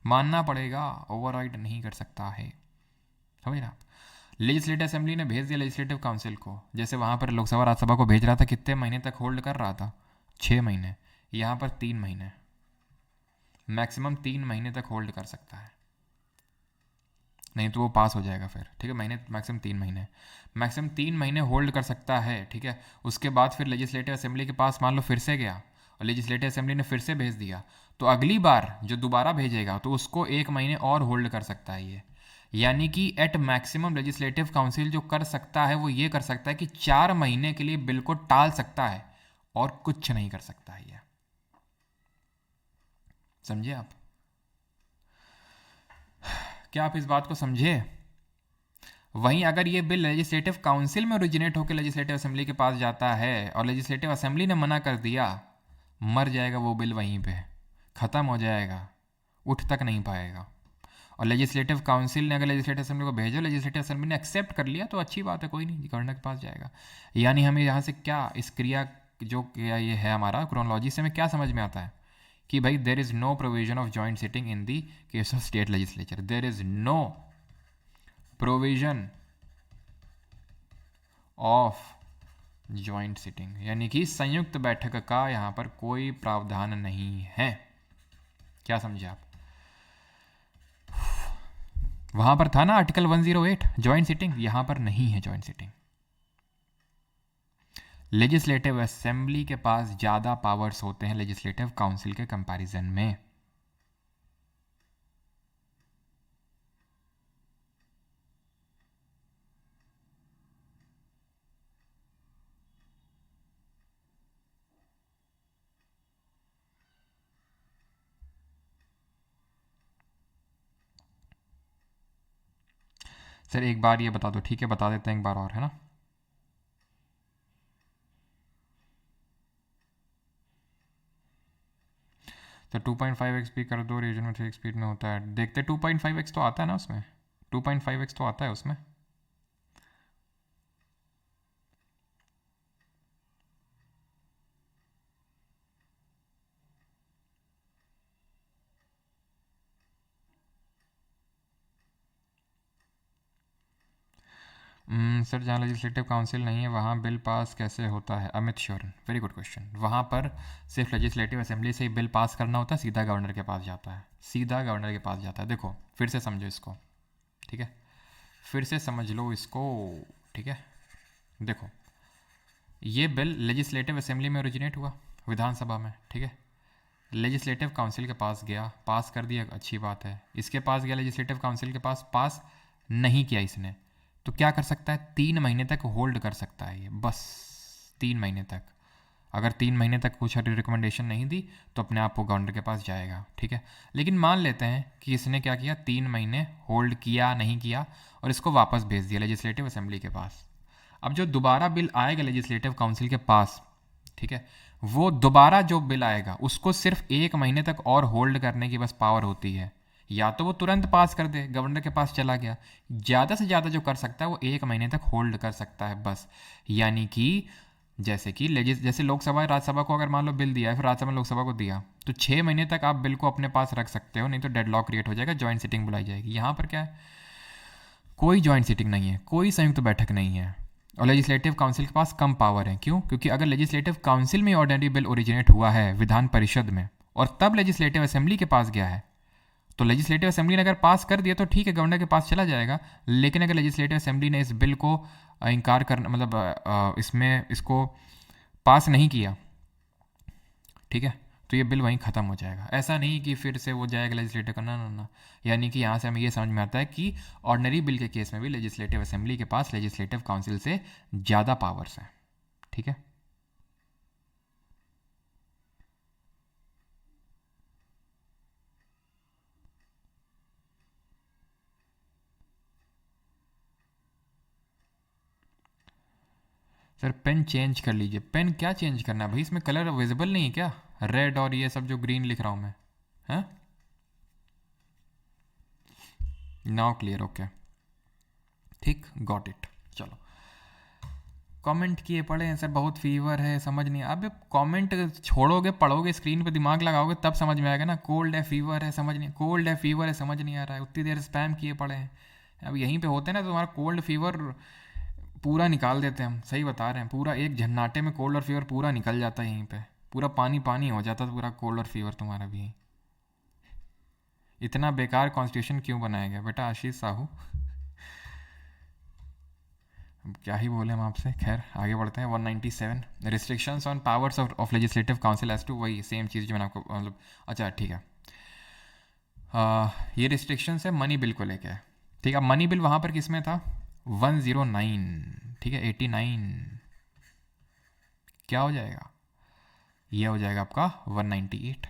मानना पड़ेगा, ओवरराइड नहीं कर सकता है, समझ रहे आप? लेजिस्लेटिव असेंबली ने भेज दिया लेजिस्लेटिव काउंसिल को, जैसे वहाँ पर लोकसभा राज्यसभा को भेज रहा था, कितने महीने तक होल्ड कर रहा था? 6 महीने। यहाँ पर 3 महीने, मैक्सिमम 3 महीने तक होल्ड कर सकता है, नहीं तो वो पास हो जाएगा फिर, ठीक है? महीने मैक्सिमम 3 महीने, मैक्सिमम 3 महीने होल्ड कर सकता है, ठीक है? उसके बाद फिर लेजिस्लेटिव असेंबली के पास मान लो फिर से गया और लेजिस्लेटिव असेंबली ने फिर से भेज दिया, तो अगली बार जो दोबारा भेजेगा तो उसको 1 महीने और होल्ड कर सकता है ये। यानी कि एट मैक्सिमम लेजिस्लेटिव काउंसिल जो कर सकता है वो ये कर सकता है कि 4 महीने के लिए बिल को टाल सकता है और कुछ नहीं कर सकता है ये। समझे आप? क्या आप इस बात को समझे? वहीं अगर ये बिल लेजिस्लेटिव काउंसिल में ओरिजिनेट होकर लेजिस्लेटिव असेंबली के पास जाता है और लेजिस्लेटिव असेंबली ने मना कर दिया, मर जाएगा वो बिल, वहीं पे ख़त्म हो जाएगा, उठ तक नहीं पाएगा। और लेजिस्लेटिव काउंसिल ने अगर लेजिस्लेटिव असेंबली को भेजो, लेजिस्लेटिव असेंबली ने एक्सेप्ट कर लिया तो अच्छी बात है, कोई नहीं, गवर्नर के पास जाएगा। यानी हमें यहाँ से क्या इस क्रिया जो क्या ये है हमारा क्रोनोलॉजी से हमें क्या समझ में आता है कि भाई there is no provision of joint sitting in the case of state legislature, there is no provision of joint sitting, यानी कि संयुक्त बैठक का यहाँ पर कोई प्रावधान नहीं है। क्या समझे आप? वहां पर था ना आर्टिकल 108 जॉइंट सिटिंग, यहां पर नहीं है जॉइंट सिटिंग। लेजिस्लेटिव असेंबली के पास ज़्यादा पावर्स होते हैं लेजिस्लेटिव काउंसिल के कंपैरिजन में। सर एक बार ये बता दो, ठीक है बता देते हैं एक बार और, है ना। तो 2.5x भी कर दो, रीजन में 3x स्पीड में होता है, देखते 2.5x तो आता है ना उसमें, 2.5x तो आता है उसमें। सर जहाँ लेजिस्लेटिव काउंसिल नहीं है वहाँ बिल पास कैसे होता है? Amit Sheoran, very good question. वहाँ पर सिर्फ लेजिस्लेटिव असेंबली से ही बिल पास करना होता है, सीधा गवर्नर के पास जाता है, सीधा गवर्नर के पास जाता है। देखो फिर से समझो इसको, ठीक है, फिर से समझ लो इसको, ठीक है। देखो ये बिल लेजिस्लेटिव असेंबली में ओरिजिनेट हुआ, विधानसभा में, ठीक है। लेजिस्लेटिव काउंसिल के पास गया, पास कर दिया, अच्छी बात है। इसके पास गया लेजिस्लेटिव काउंसिल के पास नहीं किया इसने, तो क्या कर सकता है? 3 महीने तक होल्ड कर सकता है ये, बस 3 महीने तक। अगर 3 महीने तक कुछ रिकमेंडेशन नहीं दी तो अपने आप वो गवर्नर के पास जाएगा, ठीक है। लेकिन मान लेते हैं कि इसने क्या किया, 3 महीने होल्ड किया, नहीं किया, और इसको वापस भेज दिया लेजिस्लेटिव असेंबली के पास। अब जो दोबारा बिल आएगा लेजिस्लेटिव काउंसिल के पास, ठीक है, वो दोबारा जो बिल आएगा उसको सिर्फ 1 महीने तक और होल्ड करने की बस पावर होती है। या तो वो तुरंत पास कर दे, गवर्नर के पास चला गया, ज़्यादा से ज़्यादा जो कर सकता है वो 1 महीने तक होल्ड कर सकता है बस। यानी कि जैसे लोकसभा राज्यसभा को अगर मान लो बिल दिया है, फिर राज्यसभा ने लोकसभा को दिया, तो 6 महीने तक आप बिल को अपने पास रख सकते हो, नहीं तो डेडलॉक क्रिएट हो जाएगा, ज्वाइंट सिटिंग बुलाई जाएगी। यहाँ पर क्या है, कोई ज्वाइंट सिटिंग नहीं है, कोई संयुक्त बैठक नहीं है, और लेजिस्लेटिव काउंसिल के पास कम पावर है। क्यों? क्योंकि अगर लेजिस्लेटिव काउंसिल में ऑर्डिनरी बिल ओरिजिनेट हुआ है विधान परिषद में, और तब लेजिस्लेटिव असेंबली के पास गया है, तो लेजिस्लेटिव असेंबली ने अगर पास कर दिया तो ठीक है, गवर्नर के पास चला जाएगा। लेकिन अगर लेजिस्लेटिव असेंबली ने इस बिल को इनकार करना, मतलब इसमें इसको पास नहीं किया, ठीक है, तो ये बिल वहीं ख़त्म हो जाएगा। ऐसा नहीं कि फिर से वो जाएगा लेजिस्लेटिव का, ना ना ना। यानी कि यहाँ से हमें ये समझ में आता है कि ऑर्डिनरी बिल के केस में भी लेजिस्लेटिव असेंबली के पास लेजिस्लेटिव काउंसिल से ज़्यादा पावर्स हैं, ठीक है। सर पेन चेंज कर लीजिए। पेन क्या चेंज करना है भाई, इसमें कलर विजिबल नहीं है क्या? रेड और ये सब जो ग्रीन लिख रहा हूँ मैं, हैं? नाउ क्लियर, ओके, ठीक, गॉट इट। चलो, कमेंट किए पढ़े हैं सर, बहुत फीवर है, समझ नहीं। अब कमेंट छोड़ोगे, पढ़ोगे, स्क्रीन पे दिमाग लगाओगे तब समझ में आएगा ना। कोल्ड है, फीवर है, समझ नहीं, कोल्ड है, फीवर है, समझ नहीं आ रहा है, उतनी देर स्पैम किए पड़े हैं। अब यहीं पे होते हैं ना तो तुम्हारा कोल्ड फीवर पूरा निकाल देते हैं हम, सही बता रहे हैं, पूरा एक झन्नाटे में कोल्ड और फीवर पूरा निकल जाता है यहीं पे, पूरा पानी पानी हो जाता है पूरा कोल्ड और फीवर तुम्हारा भी। इतना बेकार कॉन्स्टिट्यूशन क्यों बनाया गया बेटा आशीष साहू? अब क्या ही बोले हम आपसे, खैर आगे बढ़ते हैं। 197 restrictions on powers of legislative council as to, वही सेम चीज़ जो मैंने आपको मतलब, अच्छा ठीक है। ये रिस्ट्रिक्शंस है मनी बिल को लेके, ठीक है। मनी बिल वहाँ पर किस में था? 109, ठीक है, 89 क्या हो जाएगा, ये हो जाएगा आपका 198।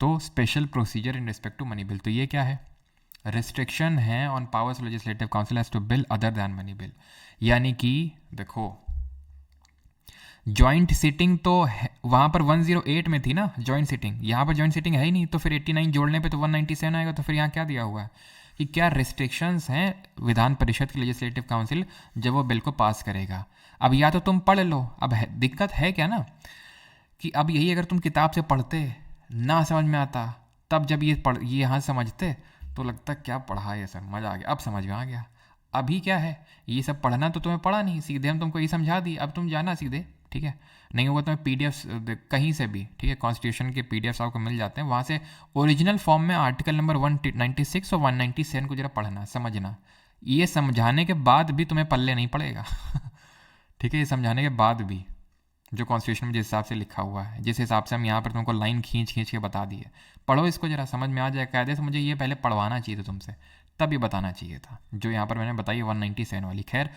तो special procedure in respect to money bill, तो ये क्या है? रिस्ट्रिक्शन है on powers of legislative council as to bill other than money bill. यानी कि देखो, जॉइंट सिटिंग तो वहाँ पर 108 में थी ना जॉइंट सिटिंग, यहाँ पर जॉइंट सिटिंग है ही नहीं, तो फिर 89 जोड़ने पे तो 197 आएगा। तो फिर यहाँ क्या दिया हुआ है कि क्या रिस्ट्रिक्शंस हैं विधान परिषद की लेजिस्लेटिव काउंसिल जब वो बिल को पास करेगा। अब या तो तुम पढ़ लो, अब दिक्कत है क्या ना कि अब यही अगर तुम किताब से पढ़ते ना समझ में आता, तब जब ये यहाँ समझते तो लगता क्या पढ़ा है सर, मज़ा आ गया, अब समझ में आ गया। अभी क्या है, ये सब पढ़ना तो तुम्हें पढ़ा नहीं, सीधे हम तुमको ये समझा दी, अब तुम जाना सीधे, ठीक है। नहीं होगा तुम्हें पीडीएफ कहीं से भी, ठीक है, कॉन्स्टिट्यूशन के पीडीएफ आपको मिल जाते हैं, वहाँ से ओरिजिनल फॉर्म में आर्टिकल नंबर 196 और 197 को जरा पढ़ना, समझना। ये समझाने के बाद भी तुम्हें पल्ले नहीं पड़ेगा ठीक है, ये समझाने के बाद भी जो कॉन्स्टिट्यूशन में जिस हिसाब से लिखा हुआ है, जिस हिसाब से हम यहाँ पर तुमको लाइन खींच खींच के बता दिए, पढ़ो इसको जरा, समझ में आ जाए। कायदे से मुझे ये पहले पढ़वाना चाहिए था तुमसे, तब ये बताना चाहिए था जो यहाँ पर मैंने बताई 197 वाली। खैर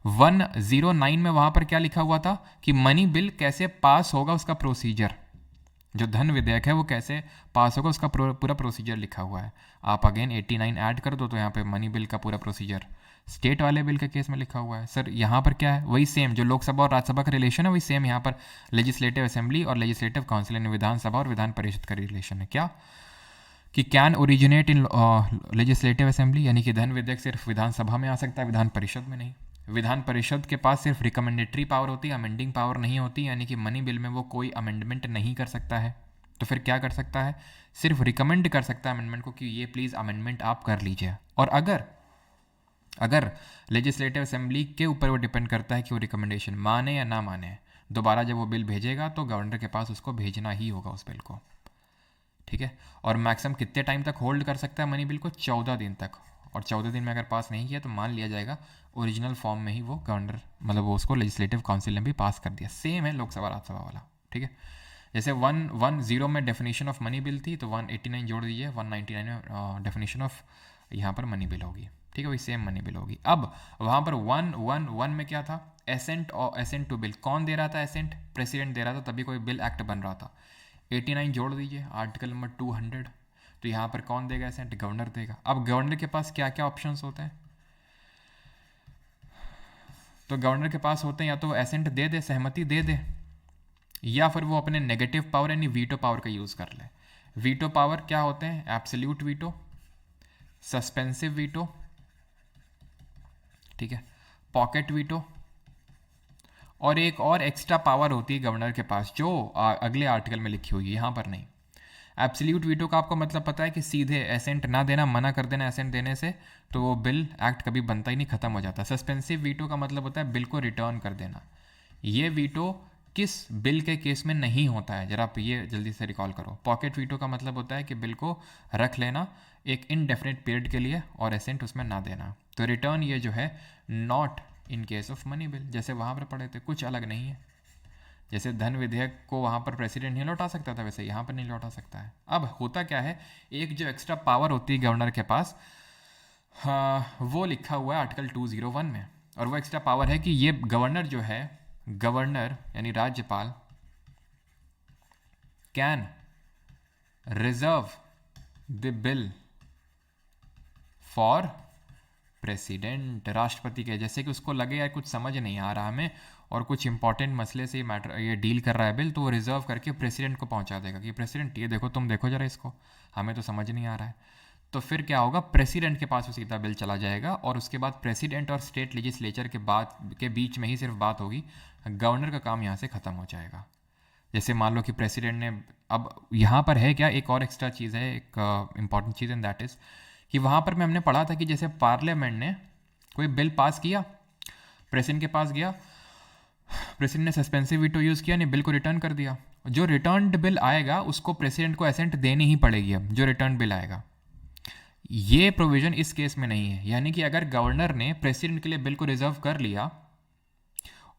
109 में वहाँ पर क्या लिखा हुआ था कि मनी बिल कैसे पास होगा, उसका प्रोसीजर, जो धन विधेयक है वो कैसे पास होगा उसका पूरा प्रोसीजर लिखा हुआ है। आप अगेन 89 ऐड कर दो तो यहाँ पे मनी बिल का पूरा प्रोसीजर स्टेट वाले बिल के केस में लिखा हुआ है सर, यहाँ पर क्या है, वही सेम जो लोकसभा और राज्यसभा का रिलेशन है वही सेम यहाँ पर लेजिस्लेटिव असेंबली और लेजिस्लेटिव काउंसिल यानी विधानसभा और विधान परिषद का रिलेशन है। क्या कि can originate in legislative assembly, यानी कि धन विधेयक सिर्फ विधानसभा में आ सकता है, विधान परिषद में नहीं। विधान परिषद के पास सिर्फ रिकमेंडेटरी पावर होती है, अमेंडिंग पावर नहीं होती, यानी कि मनी बिल में वो कोई अमेंडमेंट नहीं कर सकता है। तो फिर क्या कर सकता है, सिर्फ रिकमेंड कर सकता है अमेंडमेंट को कि ये प्लीज़ अमेंडमेंट आप कर लीजिए। और अगर लेजिस्लेटिव असेंबली के ऊपर वो डिपेंड करता है कि वो रिकमेंडेशन माने या ना माने, दोबारा जब वो बिल भेजेगा तो गवर्नर के पास उसको भेजना ही होगा उस बिल को, ठीक है। और मैक्सिमम कितने टाइम तक होल्ड कर सकता है मनी बिल को, 14 दिन तक। और 14 दिन में अगर पास नहीं किया तो मान लिया जाएगा ओरिजिनल फॉर्म में ही वो गवर्नर मतलब वो उसको लेजिस्लेटिव काउंसिल ने भी पास कर दिया। सेम है लोकसभा राज्यसभा वाला, ठीक है। जैसे 110 में डेफिनेशन ऑफ मनी बिल थी तो 189 जोड़ दीजिए, 199 में डेफिनेशन ऑफ यहाँ पर मनी बिल होगी, ठीक है, वही सेम मनी बिल होगी। अब वहाँ पर 111 में क्या था, एसेंट और एसेंट टू बिल, कौन दे रहा था एसेंट, प्रेसिडेंट दे रहा था, तभी कोई बिल एक्ट बन रहा था। 89 जोड़ दीजिए, आर्टिकल नंबर 200, तो यहाँ पर कौन देगा एसेंट, गवर्नर देगा। अब गवर्नर के पास क्या क्या ऑप्शंस होते हैं, तो गवर्नर के पास होते हैं या तो एसेंट दे दे, सहमति दे दे, या फिर वो अपने नेगेटिव पावर यानी वीटो पावर का यूज़ कर ले। वीटो पावर क्या होते हैं, एब्सोल्यूट वीटो, सस्पेंसिव वीटो, ठीक है, पॉकेट वीटो, और एक और एक्स्ट्रा पावर होती है गवर्नर के पास जो अगले आर्टिकल में लिखी हुई है, यहाँ पर नहीं। एब्सोल्यूट वीटो का आपको मतलब पता है कि सीधे एसेंट ना देना, मना कर देना एसेंट देने से, तो वो बिल एक्ट कभी बनता ही नहीं, खत्म हो जाता। सस्पेंसिव वीटो का मतलब होता है बिल को रिटर्न कर देना। ये वीटो किस बिल के केस में नहीं होता है, जरा आप ये जल्दी से रिकॉल करो। पॉकेट वीटो का मतलब होता है कि बिल को रख लेना एक इनडेफिनेट पीरियड के लिए और एसेंट उसमें ना देना। तो रिटर्न ये जो है not in case of money bill, जैसे वहाँ पर पढ़े थे, कुछ अलग नहीं है। जैसे धन विधेयक को वहाँ पर प्रेसिडेंट नहीं लौटा सकता था, वैसे यहाँ पर नहीं लौटा सकता है। अब होता क्या है, एक जो एक्स्ट्रा पावर होती है गवर्नर के पास, हाँ, वो लिखा हुआ है आर्टिकल 201 में, और वो एक्स्ट्रा पावर है कि ये गवर्नर जो है, गवर्नर यानी राज्यपाल, can reserve the bill for president, राष्ट्रपति के। जैसे कि उसको लगे यार कुछ समझ नहीं आ रहा हमें और कुछ इंपॉर्टेंट मसले से मैटर ये डील कर रहा है बिल, तो वो रिजर्व करके प्रेसिडेंट को पहुंचा देगा कि प्रेसिडेंट ये देखो, तुम देखो जरा इसको, हमें तो समझ नहीं आ रहा है। तो फिर क्या होगा, प्रेसिडेंट के पास वो सीधा बिल चला जाएगा और उसके बाद प्रेसिडेंट और स्टेट लेजिस्लेचर के बीच में ही सिर्फ बात होगी, गवर्नर का काम यहाँ से ख़त्म हो जाएगा। जैसे मान लो कि प्रेसिडेंट ने, अब यहाँ पर है क्या, एक और एक्स्ट्रा चीज़ है, एक important cheese, and that is कि वहाँ पर मैं हमने पढ़ा था कि जैसे पार्लियामेंट ने कोई बिल पास किया, प्रेसिडेंट के पास गया, प्रेसिडेंट ने सस्पेंसिव वीटो यूज़ किया, नहीं बिल को रिटर्न कर दिया, जो रिटर्न बिल आएगा उसको प्रेसिडेंट को एसेंट देनी ही पड़ेगी। अब जो रिटर्न बिल आएगा, ये प्रोविजन इस केस में नहीं है। यानी कि अगर गवर्नर ने प्रेसिडेंट के लिए बिल को रिजर्व कर लिया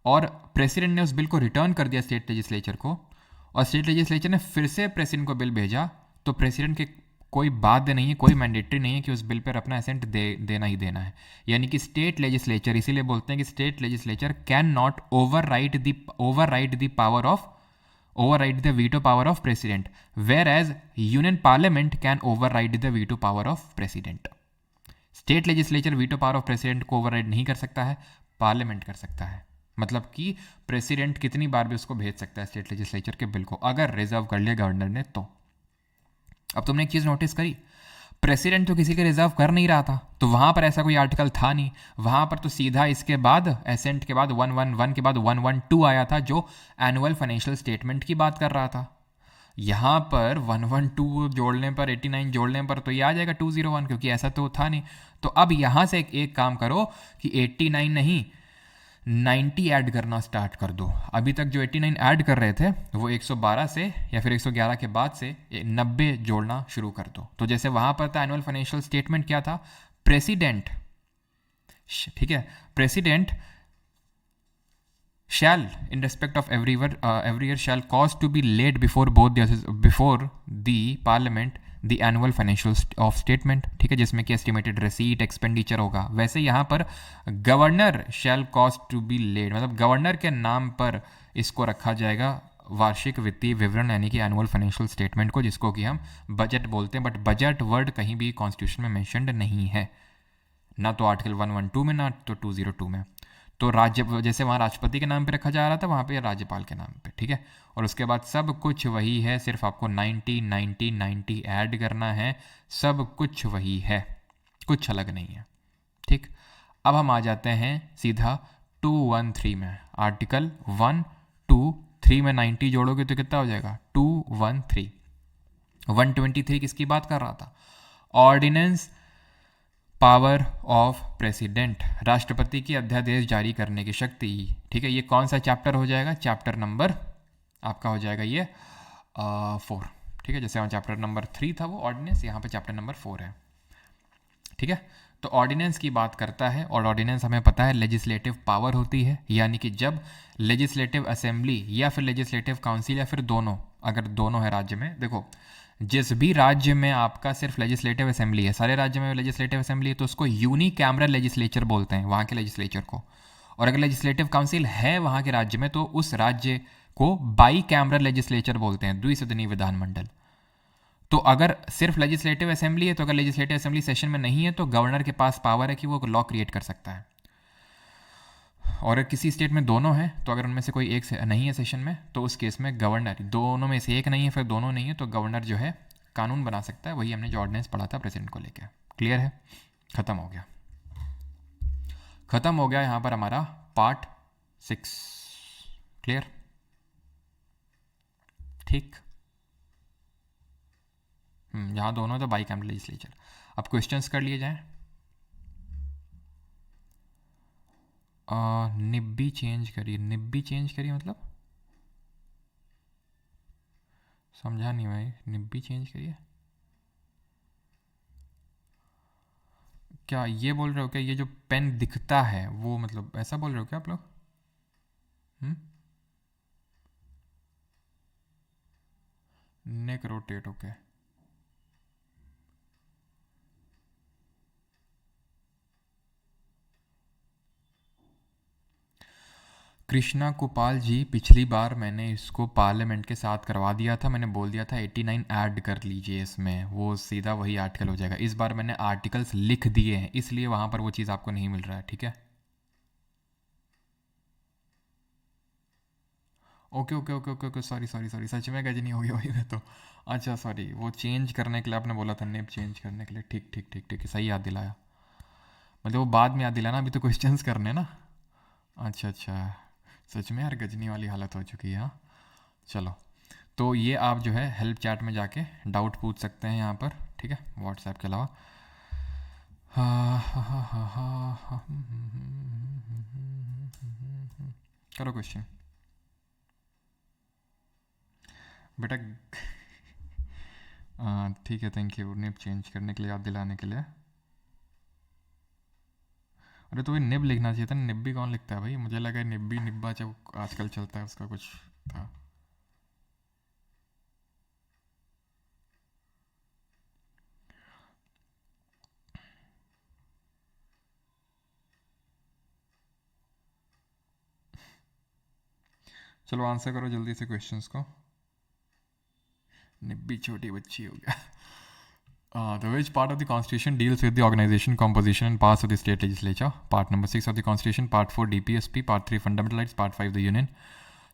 और प्रेसिडेंट ने उस बिल को रिटर्न कर दिया स्टेट लेजिस्लेचर को, और स्टेट लेजिस्लेचर ने फिर से प्रेसिडेंट को बिल भेजा, तो प्रेसिडेंट के कोई बाध्य नहीं है, कोई मैंडेटरी नहीं है कि उस बिल पर अपना एसेंट देना ही देना है। यानी कि स्टेट लेजिस्लेचर, इसीलिए बोलते हैं कि state legislature cannot override the veto power of president, whereas union parliament can override the veto power of president. State legislature veto power of president को ओवरराइड नहीं कर सकता है, पार्लियामेंट कर सकता है। मतलब कि प्रेसिडेंट कितनी बार भी उसको भेज सकता है स्टेट लेजिस्लेचर के बिल को, अगर रिजर्व कर लिया गवर्नर ने तो। अब तुमने एक चीज़ नोटिस करी, प्रेसिडेंट तो किसी के रिजर्व कर नहीं रहा था, तो वहाँ पर ऐसा कोई आर्टिकल था नहीं, वहाँ पर तो सीधा इसके बाद एसेंट के बाद 111 के बाद 112 आया था जो एनुअल फाइनेंशियल स्टेटमेंट की बात कर रहा था। यहाँ पर 112 जोड़ने पर, 89 जोड़ने पर तो ये आ जाएगा 201, क्योंकि ऐसा तो था नहीं। तो अब यहाँ से एक काम करो कि 89 नहीं 90 ऐड करना स्टार्ट कर दो। अभी तक जो 89 ऐड कर रहे थे वो 112 से या फिर 111 के बाद से 90 जोड़ना शुरू कर दो। तो जैसे वहाँ पर था एनुअल फाइनेंशियल स्टेटमेंट क्या था, प्रेसिडेंट, ठीक है, president shall in respect of every year shall cause to be laid before the parliament the annual financial of statement, ठीक है, जिसमें कि एस्टिमेटेड रेसीट एक्सपेंडिचर होगा। वैसे यहाँ पर governor shall cause to be laid, मतलब गवर्नर के नाम पर इसको रखा जाएगा वार्षिक वित्तीय विवरण, यानी कि एनुअल फाइनेंशियल स्टेटमेंट को, जिसको कि हम बजट बोलते हैं। बट बजट वर्ड कहीं भी कॉन्स्टिट्यूशन में मेंशन्ड नहीं है, ना तो आर्टिकल 112 में, ना तो 202 में। तो राज्य जैसे वहाँ राष्ट्रपति के नाम पे रखा जा रहा था, वहाँ पे राज्यपाल के नाम पे, ठीक है। और उसके बाद सब कुछ वही है, सिर्फ आपको 90 90 90 ऐड करना है, सब कुछ वही है, कुछ अलग नहीं है, ठीक। अब हम आ जाते हैं सीधा 213 में। आर्टिकल 123 में 90 जोड़ोगे तो कितना हो जाएगा? 213। 123 किसकी बात कर रहा था? ऑर्डिनेंस पावर ऑफ प्रेसिडेंट, राष्ट्रपति की अध्यादेश जारी करने की शक्ति, ठीक है। ये कौन सा चैप्टर हो जाएगा? चैप्टर नंबर आपका हो जाएगा ये 4, ठीक है। जैसे वहाँ चैप्टर नंबर 3 था वो ऑर्डिनेंस, यहाँ पे चैप्टर नंबर 4 है, ठीक है। तो ऑर्डिनेंस की बात करता है, और ऑर्डिनेंस हमें पता है लेजिस्लेटिव पावर होती है, यानी कि जब लेजिस्लेटिव असेंबली या फिर लेजिस्लेटिव काउंसिल या फिर दोनों, अगर दोनों है राज्य में, देखो जिस भी राज्य में आपका सिर्फ लेजिस्लेटिव असेंबली है, सारे राज्य में लेजिस्लेटिव असेंबली है, तो उसको यूनिकैमरल लेजिस्लेचर बोलते हैं, वहाँ के लेजिस्लेचर को। और अगर लेजिस्लेटिव काउंसिल है वहाँ के राज्य में, तो उस राज्य को बाई कैमरल लेजिस्लेचर बोलते हैं, द्विसदनीय विधानमंडल। तो अगर सिर्फ लेजिस्लेटिव असेंबली है, तो अगर लेजिस्लेटिव असेंबली सेशन में नहीं है, तो गवर्नर के पास पावर है कि वो लॉ क्रिएट कर सकता है। और अगर किसी स्टेट में दोनों हैं, तो अगर उनमें से कोई एक नहीं है सेशन में, तो उस केस में गवर्नर, दोनों में से एक नहीं है, फिर दोनों नहीं है, तो गवर्नर जो है कानून बना सकता है। वही हमने जो ऑर्डिनेंस पढ़ा था प्रेसिडेंट को लेकर। क्लियर है? खत्म हो गया, खत्म हो गया यहाँ पर हमारा पार्ट 6। क्लियर? ठीक। यहाँ दोनों तो बाई कैमरल लेजिस्लेचर। अब क्वेश्चंस कर लिए जाएं। निब्बी चेंज करिए, निब्बी चेंज करिए मतलब समझा नहीं भाई, निब्बी चेंज करिए क्या ये बोल रहे हो? क्या ये जो पेन दिखता है वो, मतलब ऐसा बोल रहे हो क्या आप लोग? नेक रोटेट, ओके। कृष्णा कुपाल जी, पिछली बार मैंने इसको पार्लियामेंट के साथ करवा दिया था, मैंने बोल दिया था 89 ऐड कर लीजिए इसमें, वो सीधा वही आर्टिकल हो जाएगा। इस बार मैंने आर्टिकल्स लिख दिए हैं, इसलिए वहाँ पर वो चीज़ आपको नहीं मिल रहा है, ठीक है। Okay okay okay okay okay, sorry sorry sorry, सच में गजनी हो गई वही में तो। अच्छा सॉरी, वो चेंज करने के लिए आपने बोला था, नेम चेंज करने के लिए, ठीक ठीक ठीक ठीक, सही याद दिलाया। मतलब वो बाद में याद दिलाना, अभी तो क्वेश्चंस करने ना। अच्छा अच्छा, सच में यार गजनी वाली हालत हो चुकी है। हाँ चलो, तो ये आप जो है हेल्प चैट में जाके डाउट पूछ सकते हैं यहाँ पर, ठीक है, व्हाट्सएप के अलावा। करो क्वेश्चन बेटा। ठीक है, थैंक यू निब चेंज करने के लिए, याद दिलाने के लिए। अरे तो भाई निब लिखना चाहिए था, निब भी कौन लिखता है भाई? मुझे लगा निब्बी निब्बा जब आजकल चलता है उसका कुछ था। चलो आंसर करो जल्दी से क्वेश्चंस को, निब्बी छोटी बच्ची हो गया। The which part of the Constitution deals with the organization, composition, and powers of the state legislature? Part number 6 of the Constitution, Part 4 DPSP, Part 3 Fundamental Rights, Part 5 the Union.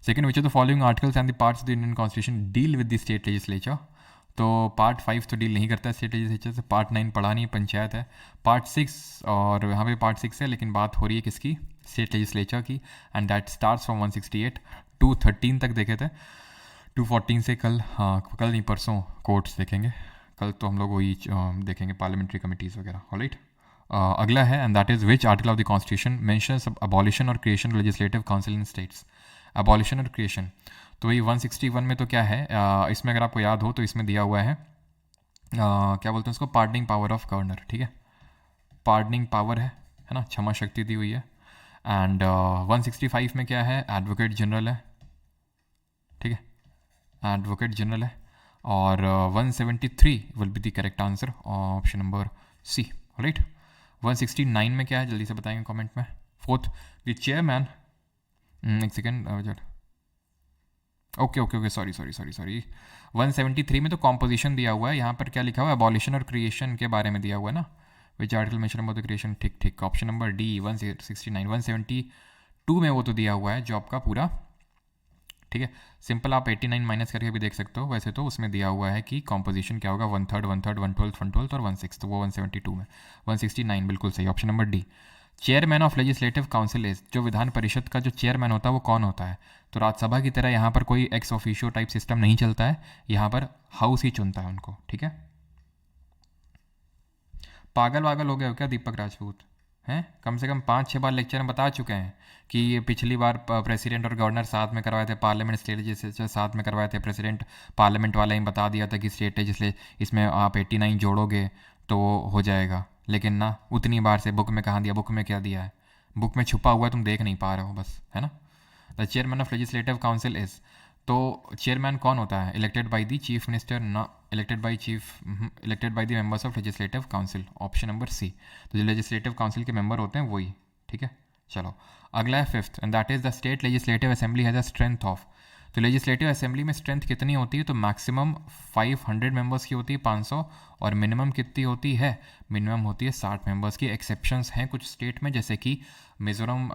Second, which of the following articles and the parts of the Indian Constitution deal with the state legislature? तो part 5 तो deal नहीं करता है state legislature से। Part 9 पढ़ा नहीं, पंचायत है। Part 6, और यहाँ पे पार्ट 6 है, लेकिन बात हो रही है किसकी? स्टेट लेजिस्लेचर की। एंड दैट स्टार्ट्स फ्रॉम 168 213 तक देखे थे। 214 से कल, हाँ कल नहीं परसों कोर्ट्स देखेंगे, कल तो हम लोग वही देखेंगे पार्लियामेंट्री कमिटीज़ वगैरह। ऑलराइट, अगला है, and that is which article of the constitution mentions abolition और क्रिएशन लेजिस्लेटिव काउंसिल इन स्टेट्स? अबॉलिशन और क्रिएशन, तो वही 161 में तो क्या है, इसमें अगर आपको याद हो तो इसमें दिया हुआ है क्या बोलते हैं उसको, पार्डनिंग पावर ऑफ गवर्नर, ठीक है। पार्डनिंग पावर है ना, क्षमा शक्ति दी हुई है। एंड 165 में क्या है, एडवोकेट जनरल है, ठीक है, एडवोकेट जनरल है। और 173 will be the correct answer, option number C. Right, 169 में क्या है जल्दी से बताएंगे कमेंट में। फोर्थ, द चेयरमैन, एक second, okay okay okay, sorry sorry sorry sorry, 173 में तो कॉम्पोजिशन दिया हुआ है, यहाँ पर क्या लिखा हुआ है, अबॉलिशन और क्रिएशन के बारे में दिया हुआ है ना। Which article mention about the creation, ठीक ठीक, ऑप्शन नंबर डी 169 172 में वो तो दिया हुआ है जॉब का पूरा, ठीक है। सिंपल आप 89 माइनस करके भी देख सकते हो, वैसे तो उसमें दिया हुआ है कि कॉम्पोजिशन क्या होगा, 1/3 1/3 1/12 और 1/6, तो वो 172 में 169 बिल्कुल सही, option number D. Chairman of legislative council is, जो विधान परिषद का जो चेयरमैन होता है वो कौन होता है? तो राज्यसभा की तरह यहाँ पर कोई एक्स ऑफिशियो टाइप सिस्टम नहीं चलता है, यहाँ पर हाउस ही चुनता है उनको, ठीक है। पागल वागल हो गए हो क्या दीपक राजपूत? हैं, कम से कम 5-6 बार लेक्चर में बता चुके हैं कि ये पिछली बार प्रेसिडेंट और गवर्नर साथ में करवाए थे, पार्लियामेंट स्टेट लेजिस्लेचर साथ में करवाए थे, प्रेसिडेंट पार्लियामेंट वाला ही बता दिया था कि स्टेट लेजिस्ले इसमें आप 89 जोड़ोगे तो हो जाएगा, लेकिन ना उतनी बार से बुक में कहाँ दिया, बुक में क्या दिया है, बुक में छुपा हुआ है, तुम देख नहीं पा रहे हो बस, है ना। The chairman of legislative council is, तो चेयरमैन कौन होता है? Elected by the chief minister, ना elected by chief, elected by the members of legislative council, option number C. तो जो लेजिस्लेटिव काउंसिल के मेंबर होते हैं वही, ठीक है। चलो अगला है fifth, and that is the state legislative assembly has a strength of, तो लेजिस्लेटिव असेंबली में स्ट्रेंथ कितनी होती है? तो मैक्सिमम 500 मेंबर्स की होती है, 500, और मिनिमम कितनी होती है? मिनिमम होती है 60 मेंबर्स की। एक्सेप्शंस हैं कुछ स्टेट में, जैसे कि मिजोरम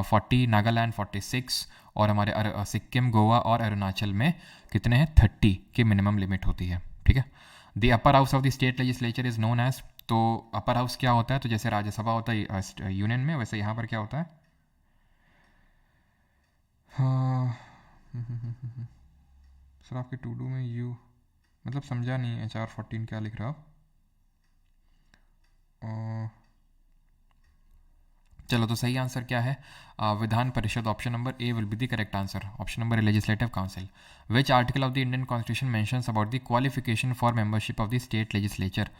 40, नागालैंड 46, और हमारे सिक्किम, गोवा और अरुणाचल में कितने हैं? 30 की मिनिमम लिमिट होती है, ठीक है। The upper house of the state legislature is known as, तो अपर हाउस क्या होता है? तो जैसे राज्यसभा होता है यूनियन में, वैसे यहाँ पर क्या होता है? हाँ सर आपके टू डू में यू, मतलब समझा नहीं, HR14 क्या लिख रहा हो आप? चलो तो सही आंसर क्या है? Vidhan Parishad, option number A will be the correct answer, option number A legislative council. Which article of the Indian constitution mentions about the qualification for membership of the state legislature?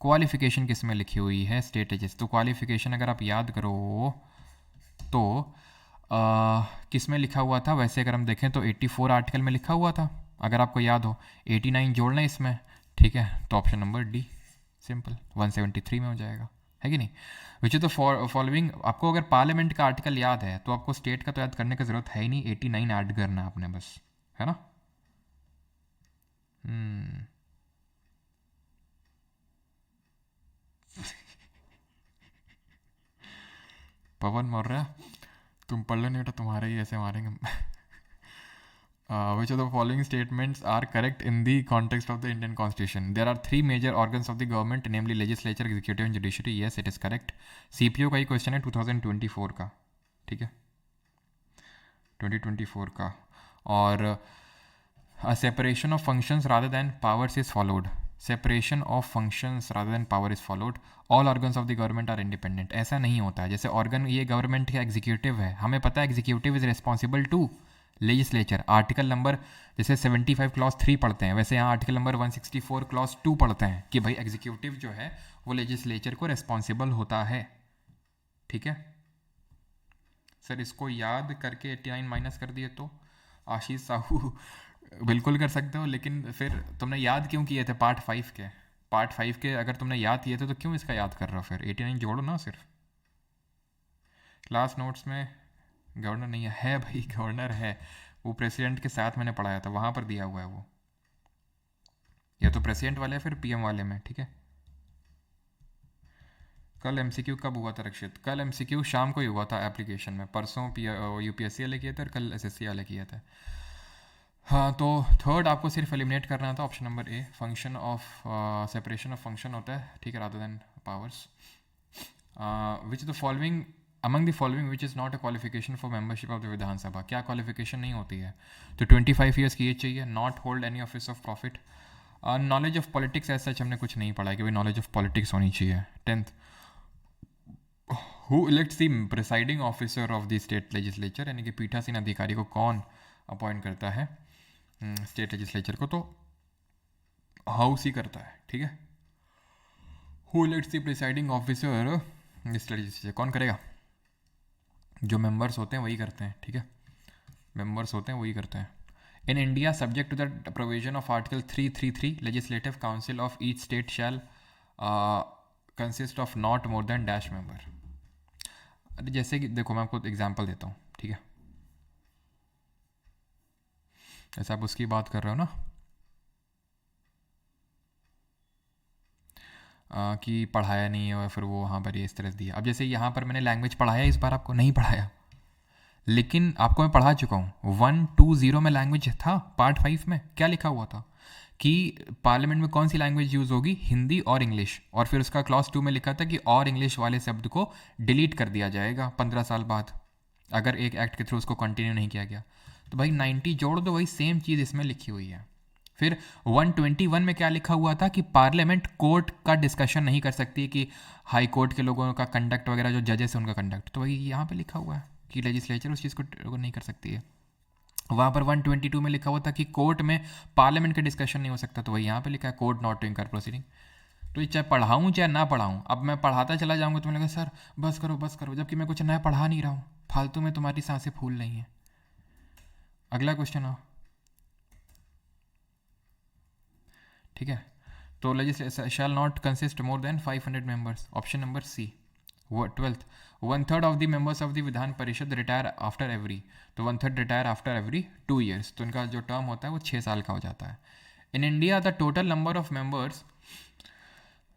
Qualification किस में लिखी हुई है state लेजिस, तो qualification अगर आप याद करो तो किस में लिखा हुआ था? वैसे अगर हम देखें तो 84 आर्टिकल में लिखा हुआ था, अगर आपको याद हो। 89 जोड़ना है इसमें, ठीक है, तो ऑप्शन नंबर डी, सिंपल 173 में हो जाएगा, है कि नहीं। विच इज द फॉलोइंग, आपको अगर पार्लियामेंट का आर्टिकल याद है तो आपको स्टेट का तो याद करने की जरूरत है ही नहीं, 89 ऐड करना है आपने बस, है ना। हम्म पवन मौर्य, तुम पढ़ लो, नहीं बेटा तुम्हारे ही ऐसे मारेंगे। Which of the following statements are correct in the context of the Indian Constitution? There are three major organs of the government, namely legislature, executive and judiciary. Yes, it is correct. CPO का ही question है 2024 का, ठीक है, 2024 का। और separation of functions rather than powers is followed. Separation of functions rather than power is followed. All organs of the government are independent. ऐसा नहीं होता है, जैसे ऑर्गन ये गवर्नमेंट का एग्जीक्यूटिव है, हमें पता है executive is responsible to legislature, article number जैसे 75 क्लॉज 3 पढ़ते हैं, वैसे यहाँ आर्टिकल नंबर 164 क्लॉज 2 पढ़ते हैं कि भाई एग्जीक्यूटिव जो है वो लेजिस्लेचर को रिस्पॉन्सिबल होता है, ठीक है। सर इसको याद करके 89 माइनस कर दिए तो आशीष साहू बिल्कुल कर सकते हो, लेकिन फिर तुमने याद क्यों किए थे पार्ट 5 के अगर तुमने याद किए थे तो क्यों इसका याद कर रहे हो? फिर 89 जोड़ो ना सिर्फ। क्लास नोट्स में गवर्नर नहीं है भाई, गवर्नर है, वो प्रेसिडेंट के साथ मैंने पढ़ाया था, वहाँ पर दिया हुआ है वो, या तो प्रेसिडेंट वाले फिर PM वाले में, ठीक है। कल MCQ कब हुआ था रक्षित? कल MCQ शाम को ही हुआ था एप्लीकेशन में, परसों UPSC वाले किए थे और कल SSC वाले किए थे। हाँ तो थर्ड आपको सिर्फ एलिमिनेट करना था, option number A, function of separation of function होता है, ठीक है, rather than powers. Which the following among the following which is not a qualification for membership of the Vidhan Sabha? क्या क्वालिफिकेशन नहीं होती है? तो 25 ईयर्स की एज चाहिए, not hold any office of profit, knowledge of politics ऐसा हमने कुछ नहीं पढ़ा है कि भाई नॉलेज ऑफ पॉलिटिक्स होनी चाहिए। 10th, who elects the presiding officer of the state legislature, यानी कि पीठासीन अधिकारी को कौन अपॉइंट करता है स्टेट लेजिस्लेचर को? तो हाउस ही करता है, ठीक है। Who elects the presiding officer state legislature, कौन करेगा? जो मेंबर्स होते हैं वही करते हैं, ठीक है, मेंबर्स होते हैं वही करते हैं। In India subject to the provision of article 333 legislative council of each state shall consist of not more than dash member. अरे जैसे कि देखो मैं आपको एग्जांपल देता हूँ, ठीक है, ऐसा आप उसकी बात कर रहे हो ना, कि पढ़ाया नहीं है और फिर वो वहाँ पर ये इस तरह दिया। अब जैसे यहाँ पर मैंने लैंग्वेज पढ़ाया, इस बार आपको नहीं पढ़ाया, लेकिन आपको मैं पढ़ा चुका हूँ। 120 में लैंग्वेज था, पार्ट 5 में क्या लिखा हुआ था कि पार्लियामेंट में कौन सी लैंग्वेज यूज़ होगी, हिंदी और इंग्लिश। और फिर उसका क्लॉज 2 में लिखा था कि और इंग्लिश वाले शब्द को डिलीट कर दिया जाएगा 15 साल बाद, अगर एक एक्ट के थ्रू उसको कंटिन्यू नहीं किया गया। तो भाई 90 जोड़ दो, वही सेम चीज़ इसमें लिखी हुई है। फिर 121 में क्या लिखा हुआ था कि पार्लियामेंट कोर्ट का डिस्कशन नहीं कर सकती, कि हाई कोर्ट के लोगों का कंडक्ट वगैरह, जो जजेस है उनका कंडक्ट। तो वही यहाँ पे लिखा हुआ है कि लेजिस्लेचर उस चीज़ को नहीं कर सकती है। वहाँ पर 122 में लिखा हुआ था कि कोर्ट में पार्लियामेंट का डिस्कशन नहीं हो सकता, तो वही यहाँ पे लिखा है कोर्ट नॉट टू इंकर प्रोसीडिंग। तो ये चाहे पढ़ाऊँ चाहे ना पढ़ाऊँ, अब मैं पढ़ाता चला जाऊँगा तो मैं लगा सर बस करो, जबकि मैं कुछ नया पढ़ा नहीं रहा हूँ, फालतू में तुम्हारी सांसें फूल रही हैं। अगला क्वेश्चन हो, ठीक है। तो legislature shall not consist more than 500 members, option number C. 12th, 1/3 of the members of the Vidhan Parishad retire after every, तो 1/3 रिटायर आफ्टर एवरी 2 years, तो इनका जो टर्म होता है वो 6 साल का हो जाता है। In India the total number of members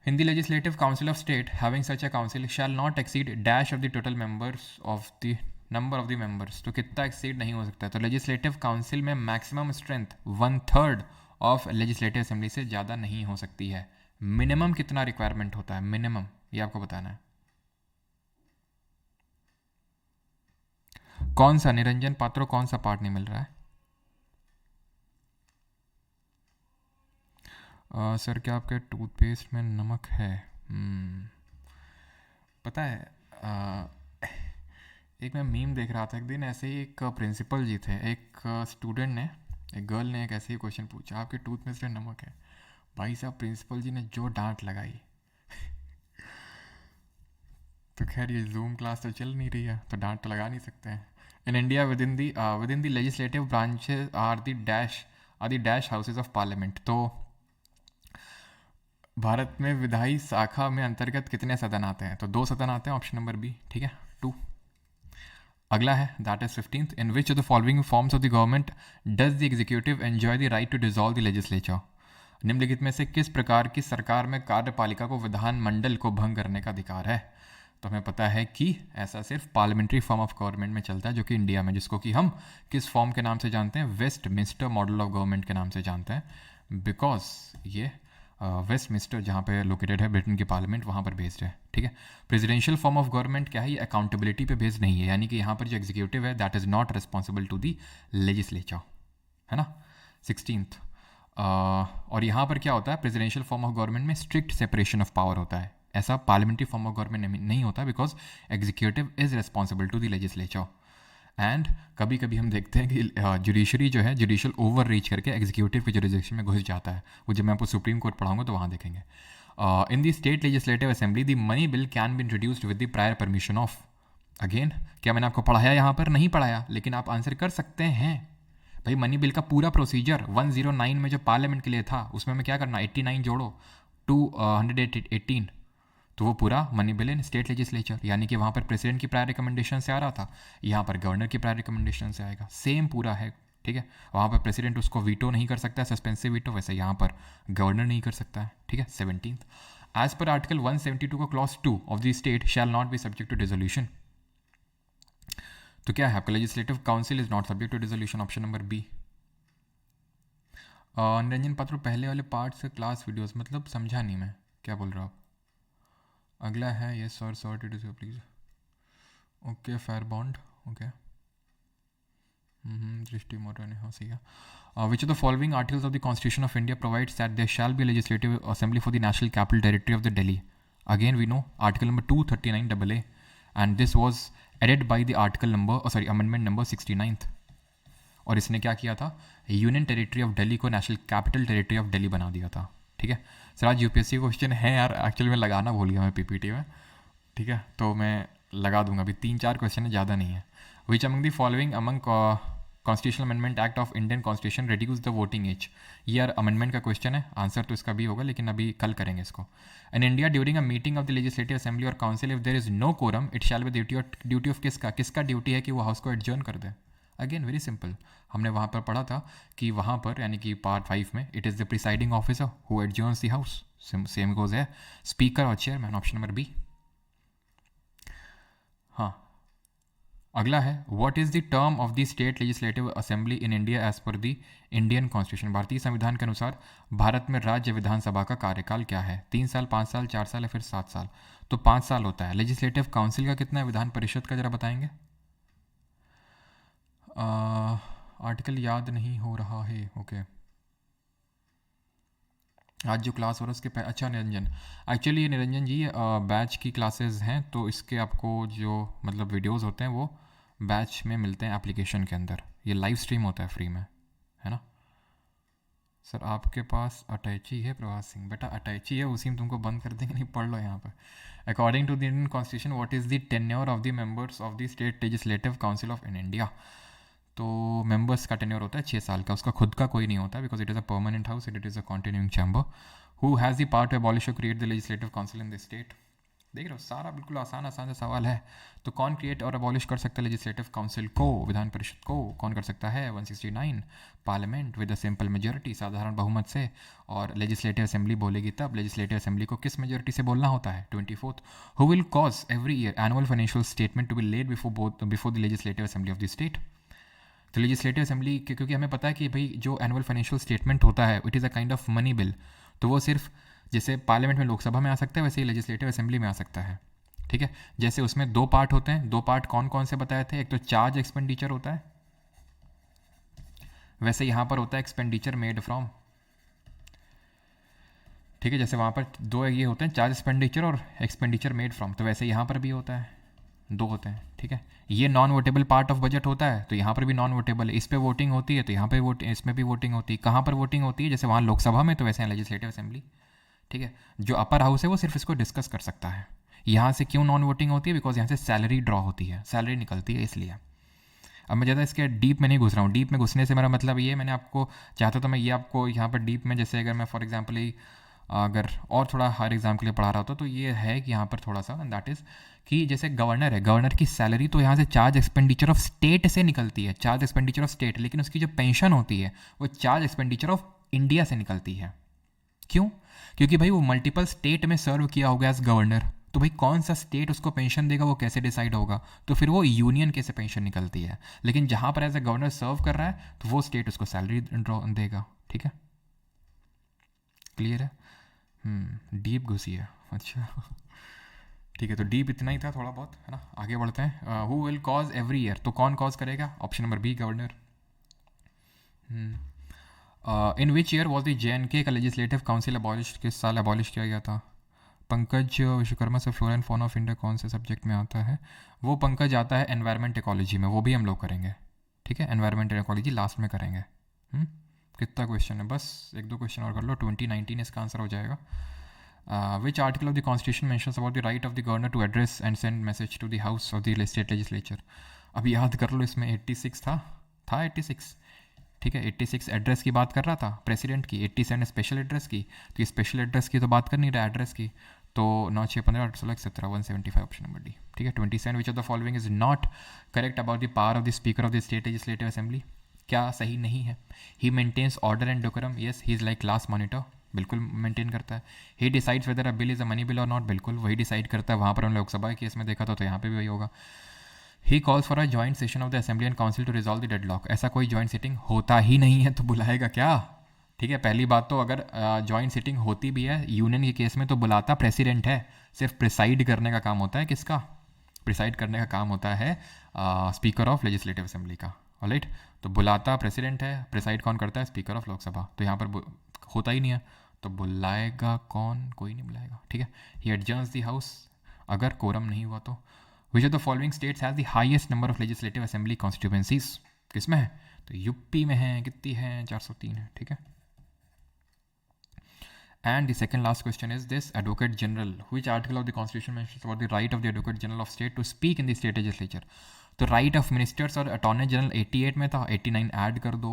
in the legislative council of state having such a council shall not exceed dash of the total members of the number of the members, तो कितना exceed नहीं हो सकता है। तो legislative council में maximum strength 1/3 of legislative assembly से ज़्यादा नहीं हो सकती है। मिनिमम कितना रिक्वायरमेंट होता है, मिनिमम ये आपको बताना है। कौन सा निरंजन पात्रो, कौन सा पार्ट नहीं मिल रहा है? सर क्या आपके टूथपेस्ट में नमक है? पता है, एक मैं मीम देख रहा था एक दिन, ऐसे ही एक प्रिंसिपल जी थे, एक स्टूडेंट ने, एक गर्ल ने एक ऐसे ही क्वेश्चन पूछा, आपके टूथपेस्ट में नमक है? भाई साहब प्रिंसिपल जी ने जो डांट लगाई। तो खैर ये जूम क्लास तो चल नहीं रही है, तो डांट तो लगा नहीं सकते हैं। In India with in the legislative branches are the dash houses of parliament, तो भारत में विधायी शाखा में अंतर्गत कितने सदन आते हैं? तो 2 सदन आते हैं, ऑप्शन नंबर बी, ठीक है 2। अगला है that is 15th, in which of the following forms of the government does the executive enjoy the right to dissolve the legislature, निम्नलिखित में से किस प्रकार की सरकार में कार्यपालिका को विधानमंडल को भंग करने का अधिकार है? तो हमें पता है कि ऐसा सिर्फ पार्लियामेंट्री फॉर्म ऑफ गवर्नमेंट में चलता है, जो कि इंडिया में, जिसको कि हम किस फॉर्म के नाम से जानते हैं, वेस्टमिंस्टर मॉडल ऑफ गवर्नमेंट के नाम से जानते हैं, बिकॉज ये वेस्टमिंस्टर जहाँ पे लोकेटेड है ब्रिटेन की पार्लियामेंट, वहाँ पर बेस्ड है, ठीक है। प्रेसिडेंशियल फॉर्म ऑफ गवर्नमेंट क्या है, ये अकाउंटेबिलिटी पे बेस्ड नहीं है, यानी कि यहाँ पर जो एग्जीक्यूटिव है that is not responsible to the legislature, है ना। 16th, और यहाँ पर क्या होता है, प्रेसिडेंशियल फॉर्म ऑफ गवर्नमेंट में स्ट्रिक्ट सेपरेशन ऑफ पावर होता है, ऐसा पार्लियामेंट्री फॉर्म ऑफ गवर्नमेंट नहीं होता, because executive is responsible to the legislature. And कभी कभी हम देखते हैं कि जुडिशरी जो है, जुडिशियल ओवर रीच करके एग्जीक्यूटिव के जुरिडिक्शन में घुस जाता है, वो जब मैं आपको सुप्रीम कोर्ट पढ़ाऊंगा तो वहाँ देखेंगे। In the state legislative assembly the money bill can be introduced with the prior permission of, again क्या मैंने आपको पढ़ाया यहाँ पर? नहीं पढ़ाया, लेकिन आप आंसर कर सकते हैं। भाई मनी बिल का पूरा प्रोसीजर 109 में जो पार्लियामेंट के लिए था, उसमें मैं क्या करना, 89 जोड़ो 218, तो वो पूरा मनी बिल इन स्टेट लेजिस्लेचर, यानी कि वहाँ पर प्रेसिडेंट की प्रायर रिकमेंडेशन से आ रहा था, यहाँ पर गवर्नर की प्रायर रिकमेंडेशन से आएगा, सेम पूरा है, ठीक है। वहाँ पर प्रेसिडेंट उसको वीटो नहीं कर सकता है, सस्पेंसिव वीटो, वैसे यहाँ पर गवर्नर नहीं कर सकता है, ठीक है। 17th, एज पर आर्टिकल 172 का clause 2 of the state shall not be subject to dissolution, तो क्या है आपका, legislative council is not subject to dissolution, option number B. Niranjan Patro पहले वाले पार्ट से क्लास वीडियोस, मतलब समझा नहीं मैं क्या बोल रहा हूँ आप। अगला है ये सर टू डिस please, okay fair bond, okay Drishti मोटर ने, हाँ सही है। Which of the following articles of the constitution of India provides that there shall be legislative assembly for the national capital territory of the Delhi, again we know article number 239 AA, and this was added by the article number amendment number 69th, और इसने क्या किया था, union territory of Delhi को national capital territory of Delhi बना दिया था, ठीक है। सर आज यूपीएससी क्वेश्चन है यार, एक्चुअली मैं लगाना भूल गया मैं पीपीटी में, ठीक है, तो मैं लगा दूंगा, अभी 3-4 क्वेश्चन है, ज़्यादा नहीं है। Which among the following among constitutional amendment act of Indian constitution reduce the voting age, ये यार अमेंडमेंट का क्वेश्चन है, आंसर तो इसका भी होगा, लेकिन अभी कल करेंगे इसको। In India during a meeting of the legislative assembly और council if there is no quorum it shall be duty of किसका ड्यूटी है कि वो हाउस को एडजर्न कर दे, अगेन वेरी सिंपल, हमने वहाँ पर पढ़ा था कि वहाँ पर यानी कि पार्ट 5 में it is the presiding officer who adjourns the house, same goes है स्पीकर और चेयरमैन, ऑप्शन नंबर बी। हाँ, अगला है what is the term of the state legislative assembly in India as per the Indian constitution. भारतीय संविधान के अनुसार भारत में राज्य विधानसभा का कार्यकाल क्या है? 3 साल, 5 साल, 4 साल या फिर 7 साल? तो 5 साल होता है। लेजिस्लेटिव काउंसिल का कितना है, विधान परिषद का, जरा बताएंगे। आर्टिकल याद नहीं हो रहा है। ओके, आज जो क्लास हो रहा है उसके अच्छा निरंजन, एक्चुअली निरंजन जी बैच की क्लासेस हैं, तो इसके आपको जो मतलब वीडियोस होते हैं वो बैच में मिलते हैं एप्लीकेशन के अंदर, ये लाइव स्ट्रीम होता है फ्री में, है ना। सर आपके पास अटैची है प्रभास सिंह, बेटा अटैची है उसी में तुमको बंद कर देंगे, नहीं पढ़ लो यहाँ पर। According to the Indian constitution what is the tenure of the members of the state legislative council of in India. तो मेंबर्स का टेन्योर होता है 6 साल का, उसका खुद का कोई नहीं होता because it is a permanent house, it is a continuing chamber. Who has the power to abolish और create the legislative council in the state. देख रहे हो, सारा बिल्कुल आसान आसान सा सवाल है। तो कौन क्रिएट और अबॉलिश कर सकता है लेजिस्लेटिव काउंसिल को, विधान परिषद को? कौन कर सकता है? 169 parliament with a simple majority, साधारण बहुमत से। और लेजिस्लेटिव असेंबली बोलेगी तब, लेजिस्लेटिव असेंबली को किस मेजोरिटी से बोलना होता है? 24th। Who will cause every year annual financial statement to be laid before the legislative assembly of the state. तो लेजिस्लेटिव असेंबली क्योंकि हमें पता है कि भाई जो एनुअल फाइनेंशियल स्टेटमेंट होता है it is a kind of money bill, तो वो सिर्फ जैसे पार्लियामेंट में लोकसभा में आ सकता है वैसे ही लेजिस्लेटिव असेंबली में आ सकता है, ठीक है। जैसे उसमें 2 पार्ट होते हैं, 2 पार्ट कौन कौन से बताए थे, एक तो चार्ज एक्सपेंडिचर होता है, वैसे यहाँ पर होता है एक्सपेंडिचर मेड फ्रॉम, ठीक है। जैसे वहाँ पर 2 ये होते हैं, चार्ज एक्सपेंडिचर और एक्सपेंडिचर मेड फ्रॉम, तो वैसे यहाँ पर भी होता है, 2 होते हैं, ठीक है। ये non votable part of budget होता है, तो यहाँ पर भी नॉन वोटेबल है, इस पर वोटिंग होती है तो यहाँ पर इसमें भी वोटिंग होती है। कहाँ पर वोटिंग होती है? जैसे वहाँ लोकसभा में, तो वैसे यहाँ लेजिस्लेटिव असेंबली, ठीक है। जो अपर हाउस है वो सिर्फ इसको डिस्कस कर सकता है। यहाँ से क्यों नॉन वोटिंग होती है? बिकॉज यहाँ से सैलरी ड्रॉ होती है, सैलरी निकलती है, इसलिए। अब मैं ज़्यादा इसके डीप में नहीं घुस रहा हूँ, डीप में घुसने से मेरा मतलब ये, मैंने आपको चाहता तो मैं ये आपको यहाँ पर डीप में, जैसे अगर मैं फॉर एग्जाम्पल ही अगर और थोड़ा हर एग्जाम के लिए पढ़ा रहा होता तो ये है कि यहाँ पर थोड़ा सा दैट इज़ कि जैसे गवर्नर है, गवर्नर की सैलरी तो यहाँ से चार्ज एक्सपेंडिचर ऑफ स्टेट से निकलती है, चार्ज एक्सपेंडिचर ऑफ स्टेट, लेकिन उसकी जो पेंशन होती है वो चार्ज एक्सपेंडिचर ऑफ इंडिया से निकलती है। क्यों? क्योंकि भाई वो मल्टीपल स्टेट में सर्व किया होगा एज गवर्नर, तो भाई कौन सा स्टेट उसको पेंशन देगा वो कैसे डिसाइड होगा? तो फिर वो यूनियन के से पेंशन निकलती है, लेकिन जहाँ पर एज ए गवर्नर सर्व कर रहा है तो वो स्टेट उसको सैलरी ड्रॉ देगा, ठीक है। क्लियर है? डीप घुसी है, अच्छा ठीक है। तो डीप इतना ही था थोड़ा बहुत, है ना। आगे बढ़ते हैं। Who will cause every year, तो कौन कॉज करेगा? Option number B, governor. In which year was the JNK का लेजिस्लेटिव काउंसिल अबॉलिश, किस साल अबॉलिश किया गया था? पंकज विश्वकर्मा से flora and fauna of India कौन से सब्जेक्ट में आता है? वो पंकज आता है एनवायरमेंट इकोलॉजी में, वो भी हम लोग करेंगे, ठीक है। एनवायरमेंट इकोलॉजी लास्ट में करेंगे। कितना क्वेश्चन है? बस 1-2 क्वेश्चन और कर लो, 2019 इसका आंसर हो जाएगा। Which article of the constitution mentions about the right of the governor to address and send message to the house of the state legislature? अब याद कर लो, इसमें 86 था 86, ठीक है। 86 एड्रेस की बात कर रहा था प्रेसिडेंट की, 87 स्पेशल एड्रेस की, तो ये स्पेशल एड्रेस की तो बात कर नहीं रहा, एड्रेस की। तो 9, 6, 15, 8, 16, 17, 175 ऑप्शन नंबर डी, ठीक है। 27 which of the following is not correct about the power of the speaker of the state legislative assembly? क्या सही नहीं है? He maintains order and decorum, yes he is like class monitor, बिल्कुल maintain करता है। He decides whether a bill is a money bill और not, बिल्कुल वही डिसाइड करता है। वहाँ पर हम लोकसभा के केस में देखा था, तो यहाँ पे भी वही होगा। He calls for a joint session of the assembly and council to resolve the deadlock, ऐसा कोई जॉइंट सिटिंग होता ही नहीं है, तो बुलाएगा क्या? ठीक है, पहली बात तो अगर जॉइंट सिटिंग होती भी है यूनियन के केस में तो बुलाता प्रेसिडेंट है, सिर्फ प्रिसाइड करने का काम होता है किसका? प्रिसाइड करने का काम होता है स्पीकर ऑफ लेजिस्लेटिव असेंबली का, ऑलराइट। तो बुलाता प्रेसिडेंट है, प्रिसाइड कौन करता है? Speaker of Lok Sabha. तो यहाँ पर होता ही नहीं है, तो बुलाएगा कौन? कोई नहीं बुलाएगा, ठीक है। ही एडजर्न्स द हाउस अगर कोरम नहीं हुआ तो। विच of the following states has the highest number of legislative assembly constituencies? किस में है? तो यूपी में है। कितनी है? 403 है, ठीक है। And the second last question is this: Advocate General, which article of the Constitution mentions about the right of the Advocate General of State to speak in the state legislature? तो right of ministers और attorney general 88 में था, 89 add कर दो,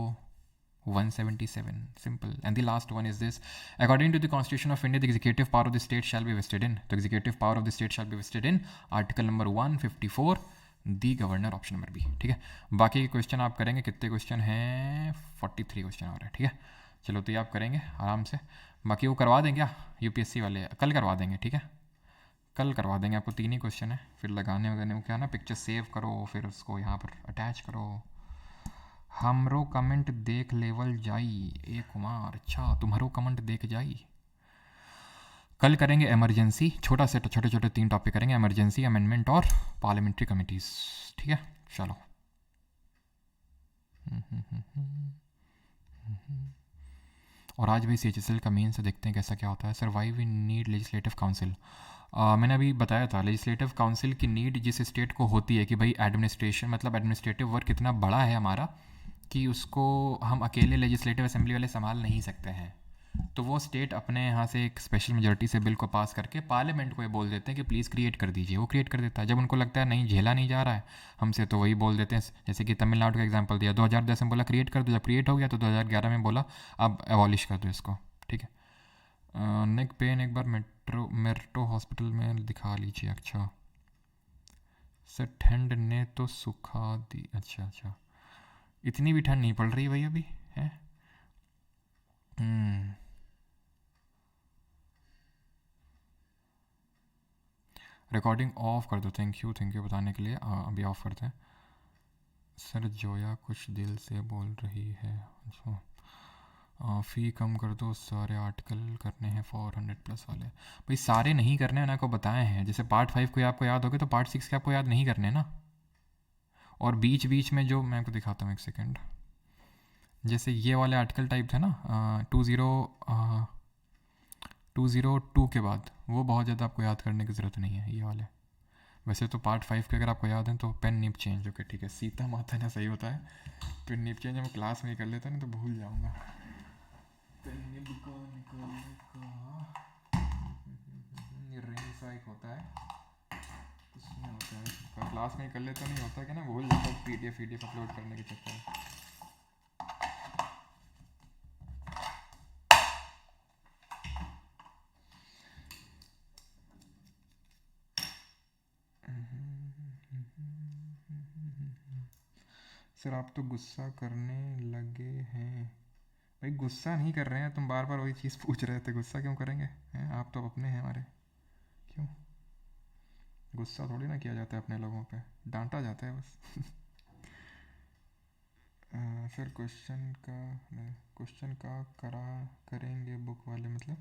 177, simple. And the last one is this: according to the constitution of India the executive power of the state shall be vested in, तो executive power of the state shall be vested in article number 154, the governor option number B, ठीक है। बाकी के question आप करेंगे, कितने question हैं, 43 question और हैं, ठीक है। चलो तो ये आप करेंगे आराम से। बाकी वो करवा देंगे क्या यूपीएससी वाले, कल करवा देंगे, ठीक है। कल करवा देंगे, आपको 3 ही क्वेश्चन है, फिर लगाने वगैरह वो क्या ना, पिक्चर सेव करो फिर उसको यहाँ पर अटैच करो। हमरो कमेंट देख लेवल जाई ए कुमार, अच्छा तुम्हारो कमेंट देख जाई। कल करेंगे इमरजेंसी, छोटा सेट, छोटे छोटे 3 टॉपिक करेंगे, इमरजेंसी, अमेंडमेंट और पार्लियामेंट्री कमिटीज़, ठीक है। चलो और आज भी CHSL का मेन से देखते हैं कैसा क्या होता है। Sir why we need legislative council, मैंने अभी बताया था लेजिस्लेटिव काउंसिल की नीड जिस स्टेट को होती है कि भाई एडमिनिस्ट्रेशन मतलब एडमिनिस्ट्रेटिव वर्क इतना बड़ा है हमारा कि उसको हम अकेले लेजिस्लेटिव असेंबली वाले संभाल नहीं सकते हैं, तो वो स्टेट अपने यहाँ से एक स्पेशल मेजोरिटी से बिल को पास करके पार्लियामेंट को ये बोल देते हैं कि प्लीज़ क्रिएट कर दीजिए, वो क्रिएट कर देता है। जब उनको लगता है नहीं झेला नहीं जा रहा है हमसे, तो वही बोल देते हैं, जैसे कि तमिलनाडु का एग्जांपल दिया, 2010 में बोला क्रिएट कर दो, जब क्रिएट हो गया तो 2011 में बोला अब एबॉलिश कर दो इसको, ठीक है। नेक पेन एक बार मेट्रो हॉस्पिटल में दिखा लीजिए, अच्छा सर ठंड ने तो सुखा दी, अच्छा अच्छा, इतनी भी ठंड नहीं पड़ रही भाई अभी है। रिकॉर्डिंग ऑफ कर दो, थैंक यू बताने के लिए, अभी ऑफ करते हैं। सर जोया कुछ दिल से बोल रही है, अच्छा फ़ी कम कर दो, सारे आर्टिकल करने हैं 400+ वाले। भाई सारे नहीं करने हैं, मैंने आपको बताए हैं, जैसे पार्ट 5 को आपको याद हो गए तो पार्ट 6 के आपको याद नहीं करने ना। और बीच बीच में जो मैं आपको दिखाता हूँ, एक सेकेंड, जैसे ये वाले आर्टिकल टाइप थे ना 202 के बाद, वो बहुत ज़्यादा आपको याद करने की ज़रूरत नहीं है ये वाले। वैसे तो पार्ट 5 के अगर आपको याद है तो पेन निप चेंज, ओके ठीक है, सीता माता ने सही होता है, पेन निप चेंज मैं क्लास में ही कर लेता नहीं तो भूल जाऊँगा। पेन निप को निकालने का रिंग सा एक होता है, उसमें होता है, क्लास में ही कर लेता नहीं होता कि ना, भूल जाता हूँ PDF अपलोड करने के चक्कर में। सर आप तो गुस्सा करने लगे हैं। भाई गुस्सा नहीं कर रहे हैं, तुम बार बार वही चीज़ पूछ रहे थे, गुस्सा क्यों करेंगे हैं, आप तो अपने हैं हमारे, क्यों गुस्सा थोड़ी ना किया जाता है अपने लोगों पे, डांटा जाता है बस। सर क्वेश्चन का करा करेंगे बुक वाले मतलब।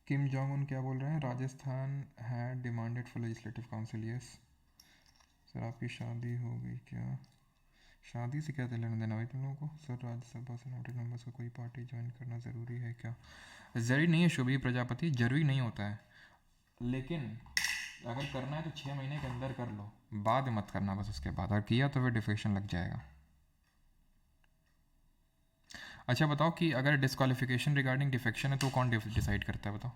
किम जोंग उन क्या बोल रहे हैं, राजस्थान है demanded for legislative council, yes. Sir आपकी शादी हो गई क्या, शादी से क्या लेना देना भाई तुम लोगों को। सर राज्यसभा से नोटिस मेंबर्स को कोई पार्टी ज्वाइन करना ज़रूरी है क्या। ज़रूरी नहीं है शुभी प्रजापति, ज़रूरी नहीं होता है, लेकिन अगर करना है तो 6 महीने के अंदर कर लो, बाद में मत करना बस, उसके बाद अगर किया तो फिर डिफेक्शन लग जाएगा। अच्छा बताओ कि अगर डिस्क्वालिफिकेशन रिगार्डिंग डिफेक्शन है तो कौन डिसाइड करता है, बताओ।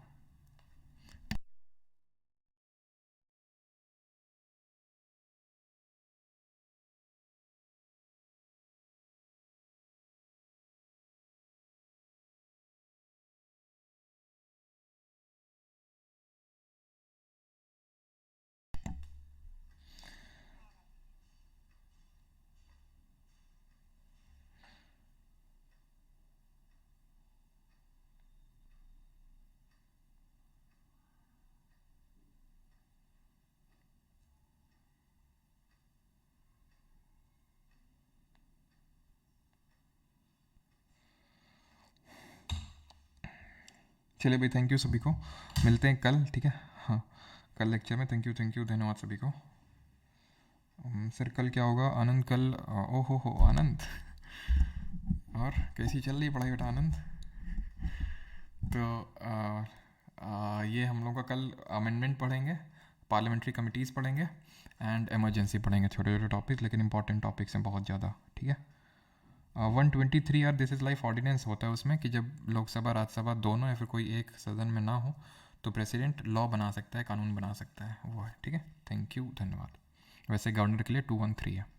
चलिए भाई, थैंक यू सभी को, मिलते हैं कल, ठीक है। हाँ कल लेक्चर में, थैंक यू धन्यवाद सभी को। सर कल क्या होगा आनंद, कल ओहो हो आनंद, और कैसी चल रही पढ़ाई बेटा आनंद। तो ये हम लोग का कल अमेंडमेंट पढ़ेंगे, पार्लियामेंट्री कमिटीज़ पढ़ेंगे एंड इमरजेंसी पढ़ेंगे, छोटे छोटे टॉपिक लेकिन इंपॉर्टेंट टॉपिक्स हैं बहुत ज़्यादा, ठीक है। 123 are this is life ordinance होता है उसमें कि जब लोकसभा राज्यसभा दोनों या फिर कोई एक सदन में ना हो तो प्रेसिडेंट लॉ बना सकता है, कानून बना सकता है, वो है। ठीक है, थैंक यू, धन्यवाद। वैसे गवर्नर के लिए 213 है।